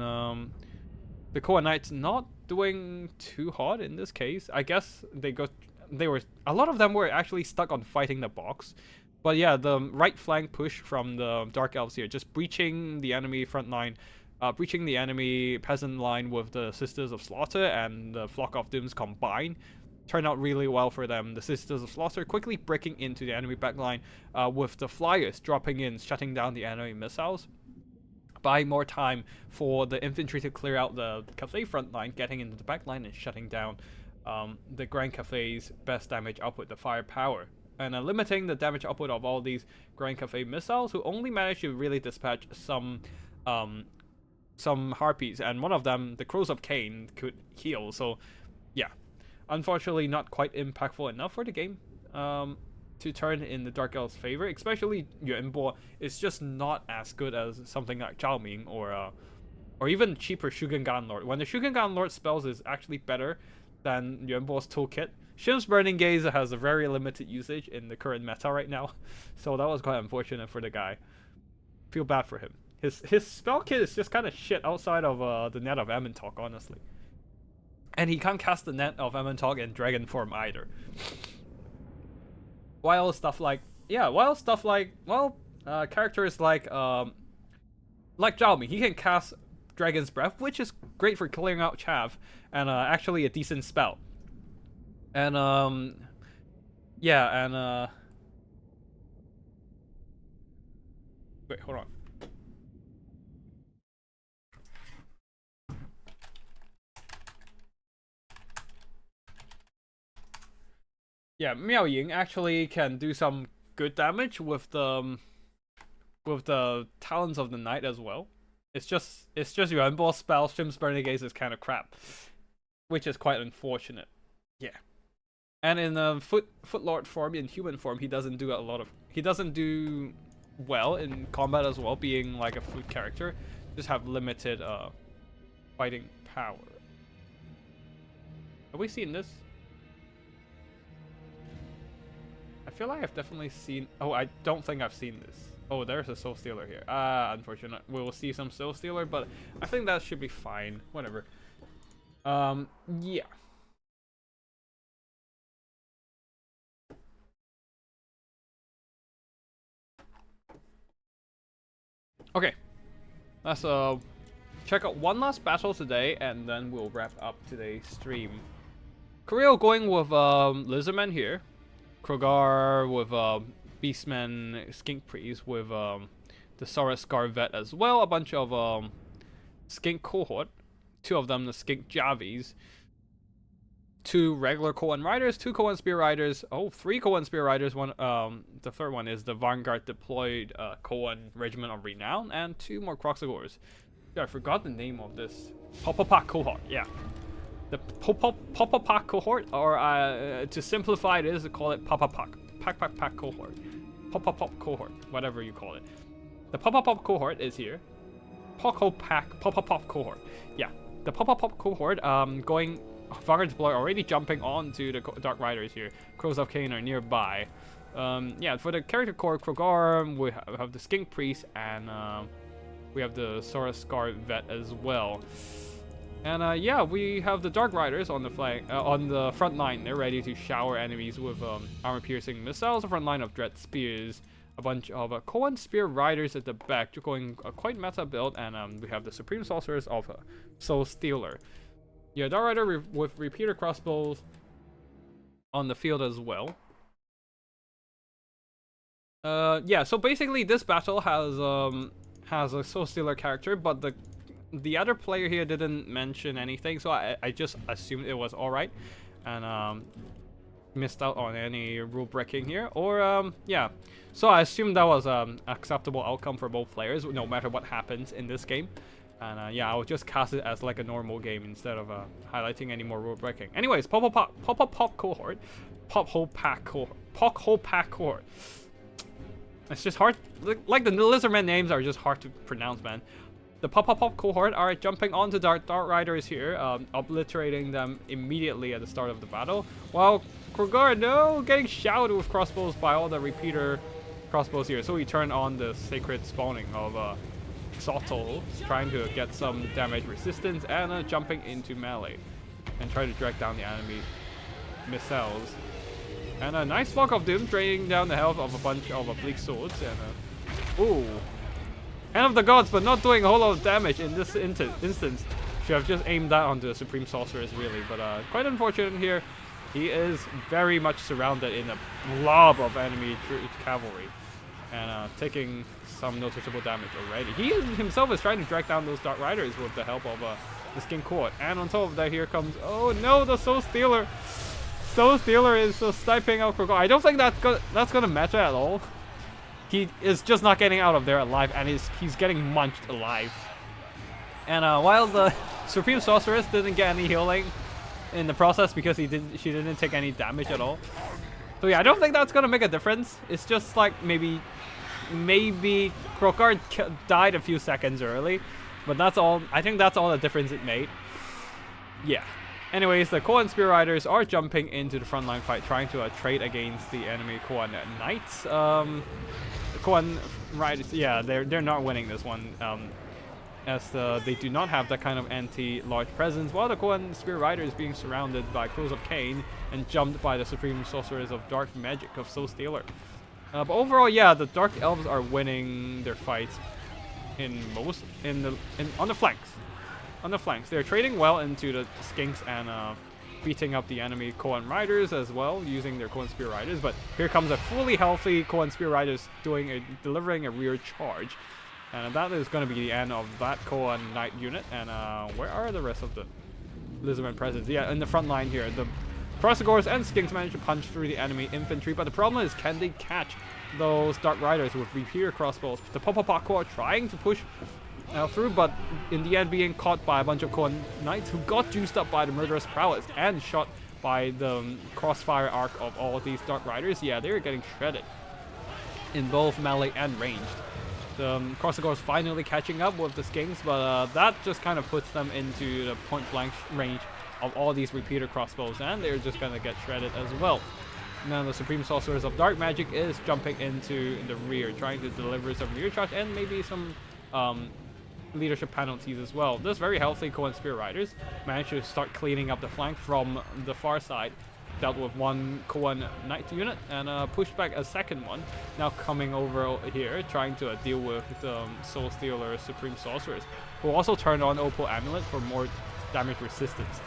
the Koan Knights not doing too hot in this case. I guess a lot of them were actually stuck on fighting the box. But yeah, the right flank push from the Dark Elves here, just breaching the enemy front line, breaching the enemy peasant line with the Sisters of Slaughter and the Flock of Dooms combined, turned out really well for them. The Sisters of Slaughter quickly breaking into the enemy backline with the Flyers dropping in, shutting down the enemy missiles. Buying more time for the infantry to clear out the Cathay front line, getting into the back line and shutting down the Grand Cafe's best damage output, the firepower, and limiting the damage output of all these Grand Cafe missiles, who only managed to really dispatch some harpies, and one of them, the Crows of Cain, could heal. So yeah, unfortunately not quite impactful enough for the game to turn in the Dark Elf's favor. Especially Yuan Bo is just not as good as something like Zhao Ming or even cheaper Shugengan Lord. When the Shugengan Lord spells is actually better than Yuan Bo's toolkit. Shim's Burning Gaze has a very limited usage in the current meta right now, so that was quite unfortunate for the guy. Feel bad for him. His spell kit is just kind of shit outside of the net of Amentalk, honestly. And he can't cast the net of Amentalk in dragon form either. While stuff like characters like Zhao Ming, he can cast Dragon's Breath, which is great for clearing out chaff, and actually a decent spell. And wait, hold on. Yeah, Miao Ying actually can do some good damage with the Talons of the Night as well. It's just Yuan Bo's spell, Shim's Burning Gaze, is kind of crap, which is quite unfortunate. Yeah. And in Footlord form, in human form, he doesn't do well in combat as well, being like a food character. Just have limited fighting power. Have we seen this? I feel like I've definitely seen. Oh, I don't think I've seen this. Oh, there's a Soul Stealer here. Unfortunate. We will see some Soul Stealer, but I think that should be fine. Whatever. Yeah. Okay. Let's check out one last battle today, and then we'll wrap up today's stream. Korea going with Lizardman here. Krogar with Beastman, Skink Priest with the Saurus Scar Vet as well. A bunch of Skink Cohort. Two of them, the Skink Javis. Two regular Koan Riders, two Koan Spear Riders. Oh, three Koan Spear Riders. One, the third one is the Vanguard deployed Koan Regiment of Renown, and two more Croxagors. Yeah, I forgot the name of this. Popopak Cohort, yeah. The Popopak Cohort, or to simplify it is to call it Popopak. Pak Cohort. Popopop Cohort, whatever you call it. The Popopop Cohort is here. Popopop Cohort. Yeah, the Popopop Cohort going Vanguard deploy, already jumping onto the Dark Riders here. Crows of Cain are nearby. Yeah, for the character core, Krogar, we have the Skink Priest, and we have the Saurus Scar Vet as well. And yeah, we have the Dark Riders on the flank, on the front line. They're ready to shower enemies with armor-piercing missiles. A front line of Dread Spears, a bunch of Koan Spear Riders at the back, going a quite meta build, and we have the Supreme Sorcerers of Soul Stealer. Yeah, Dark Rider with repeater crossbows on the field as well. Yeah, so basically this battle has a Soul Stealer character, but the other player here didn't mention anything, so I just assumed it was alright, and missed out on any rule breaking here, or yeah, so I assumed that was acceptable outcome for both players, no matter what happens in this game. And yeah, I'll just cast it as like a normal game instead of highlighting any more rule breaking. Anyways, Pop Cohort, Pop Hole Pack Cohort. It's just hard, like the Lizardman names are just hard to pronounce, man. The Pop Cohort are jumping onto Dark Riders here, obliterating them immediately at the start of the battle. While Krogar, no, getting shouted with crossbows by all the repeater crossbows here. So we turn on the Sacred Spawning of Sotol, trying to get some damage resistance, and jumping into melee and try to drag down the enemy missiles. And a nice Fog of Doom, draining down the health of a bunch of Bleak Swords. And ooh, Hand of the Gods, but not doing a whole lot of damage in this instance. Should have just aimed that onto the Supreme Sorceress, really. But quite unfortunate here. He is very much surrounded in a blob of enemy cavalry, and taking some noticeable damage already. He himself is trying to drag down those Dark Riders with the help of the Skin Court. And on top of that, here comes, oh no, the Soul Stealer. Soul Stealer is sniping out Krogor. I don't think that's gonna matter at all. He is just not getting out of there alive, and he's getting munched alive. And while the Supreme Sorceress didn't get any healing in the process because she didn't take any damage at all. So yeah, I don't think that's gonna make a difference. It's just like maybe Krogor died a few seconds early, but that's all. I think that's all the difference it made. Yeah. Anyways, the Koan Spear Riders are jumping into the frontline fight, trying to trade against the enemy Koan Knights. The Koan Riders, yeah, they're not winning this one, as they do not have that kind of anti-large presence, while the Koan Spear Rider is being surrounded by Crows of Cain and jumped by the Supreme Sorceress of Dark Magic of Soul Stealer. But overall, yeah, the Dark Elves are winning their fights on the flanks. On the flanks, they're trading well into the Skinks and beating up the enemy Koan Riders as well, using their Koan Spear Riders. But here comes a fully healthy Koan Spear Riders delivering a rear charge. And that is going to be the end of that Koan Knight unit. And where are the rest of the Lizardmen presence? Yeah, in the front line here. The Prosagors and Skinks manage to punch through the enemy infantry. But the problem is, can they catch those Dark Riders with Repeater crossbows? The Popopako are trying to push through, but in the end being caught by a bunch of Koan Knights who got juiced up by the Murderous Prowess and shot by the crossfire arc of all of these Dark Riders. Yeah, they're getting shredded in both melee and ranged. The Crossagors finally catching up with the Skinks, but that just kind of puts them into the point-blank range of all these Repeater crossbows, and they're just gonna get shredded as well. Now the Supreme Sorceress of Dark Magic is jumping into the rear, trying to deliver some rear charge and maybe some leadership penalties as well. This very healthy Koan Spear Riders managed to start cleaning up the flank from the far side. Dealt with one Koan Knight unit and pushed back a second one. Now coming over here, trying to deal with the Soul Stealer Supreme Sorceress, who also turned on Opal Amulet for more damage resistance.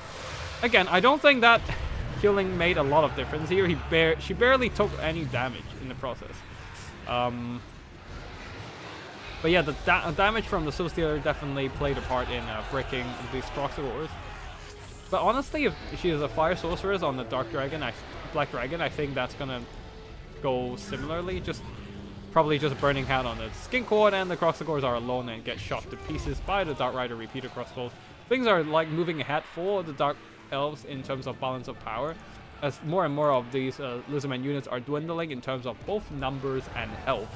Again, I don't think that healing made a lot of difference here. She barely took any damage in the process. But yeah, the damage from the Soul Stealer definitely played a part in breaking these Crossagors. But honestly, if she is a Fire Sorceress on the Black Dragon, I think that's gonna go similarly. Probably just burning out on the Skin Court, and the Crossagors are alone and get shot to pieces by the Dark Rider Repeater crossbows. Things are like moving ahead for the Dark Elves in terms of balance of power, as more and more of these Lizardman units are dwindling in terms of both numbers and health.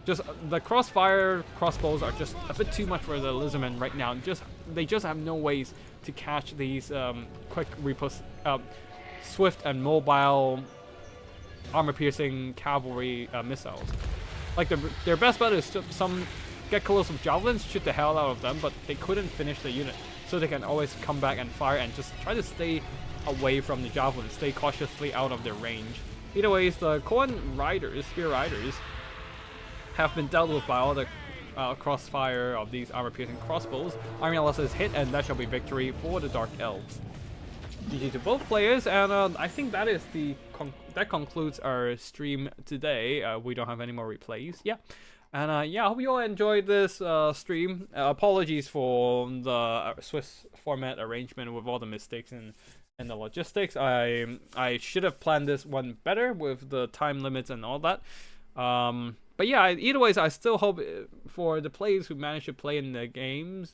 Just the crossfire crossbows are just a bit too much for the Lizardmen right now. They just have no ways to catch these quick swift and mobile armor-piercing cavalry missiles. Like their best bet is to get close with javelins, shoot the hell out of them, but they couldn't finish the unit, so they can always come back and fire and just try to stay away from the javelins, stay cautiously out of their range. Either ways, the Koan Riders, Spear Riders, have been dealt with by all the crossfire of these armor-piercing crossbows. Army Analysis hit, and that shall be victory for the Dark Elves. GG to both players, and I think that is that concludes our stream today. We don't have any more replays. Yeah. And yeah, I hope you all enjoyed this stream. Apologies for the Swiss format arrangement with all the mistakes and the logistics. I should have planned this one better with the time limits and all that. But yeah, either ways, I still hope for the players who managed to play in the games,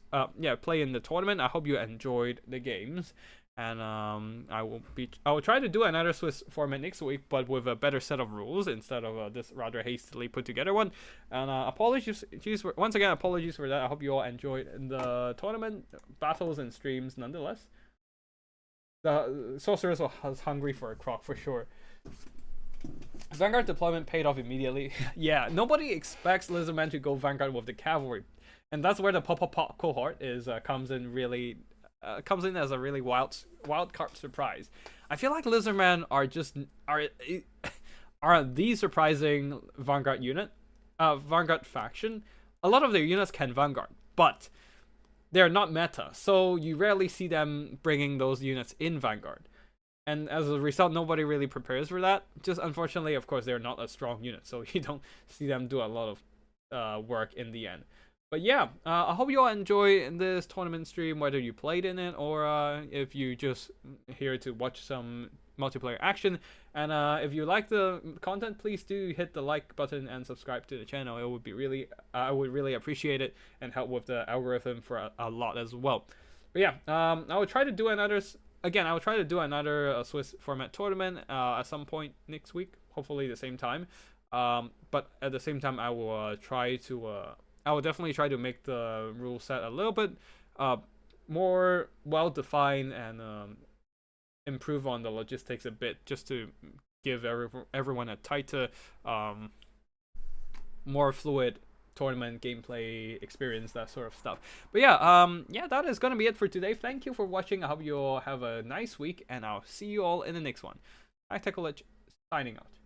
play in the tournament. I hope you enjoyed the games, and I will try to do another Swiss format next week, but with a better set of rules instead of this rather hastily put together one. And once again, apologies for that. I hope you all enjoyed the tournament battles and streams nonetheless. The Sorceress was hungry for a croc for sure. Vanguard deployment paid off immediately. Yeah, nobody expects Lizardman to go Vanguard with the cavalry, and that's where the Pop cohort comes in as a really wild card surprise. I feel like Lizardmen are the surprising Vanguard unit, Vanguard faction. A lot of their units can Vanguard, but they're not meta, so you rarely see them bringing those units in Vanguard. And as a result, nobody really prepares for that. Just unfortunately, of course, they're not a strong unit, so you don't see them do a lot of work in the end. But yeah, I hope you all enjoy this tournament stream, whether you played in it or if you just here to watch some multiplayer action. And if you like the content, please do hit the like button and subscribe to the channel. It would be really, I would really appreciate it and help with the algorithm for a lot as well. But yeah, I will try to do another. Again, I will try to do another Swiss format tournament at some point next week, hopefully the same time. But at the same time, I will try to. I will definitely try to make the rule set a little bit more well-defined and improve on the logistics a bit, just to give everyone a tighter, more fluid tournament gameplay experience, that sort of stuff. But yeah, yeah, that is gonna be it for today. Thank you for watching. I hope you all have a nice week, and I'll see you all in the next one. Tactical Edge signing out.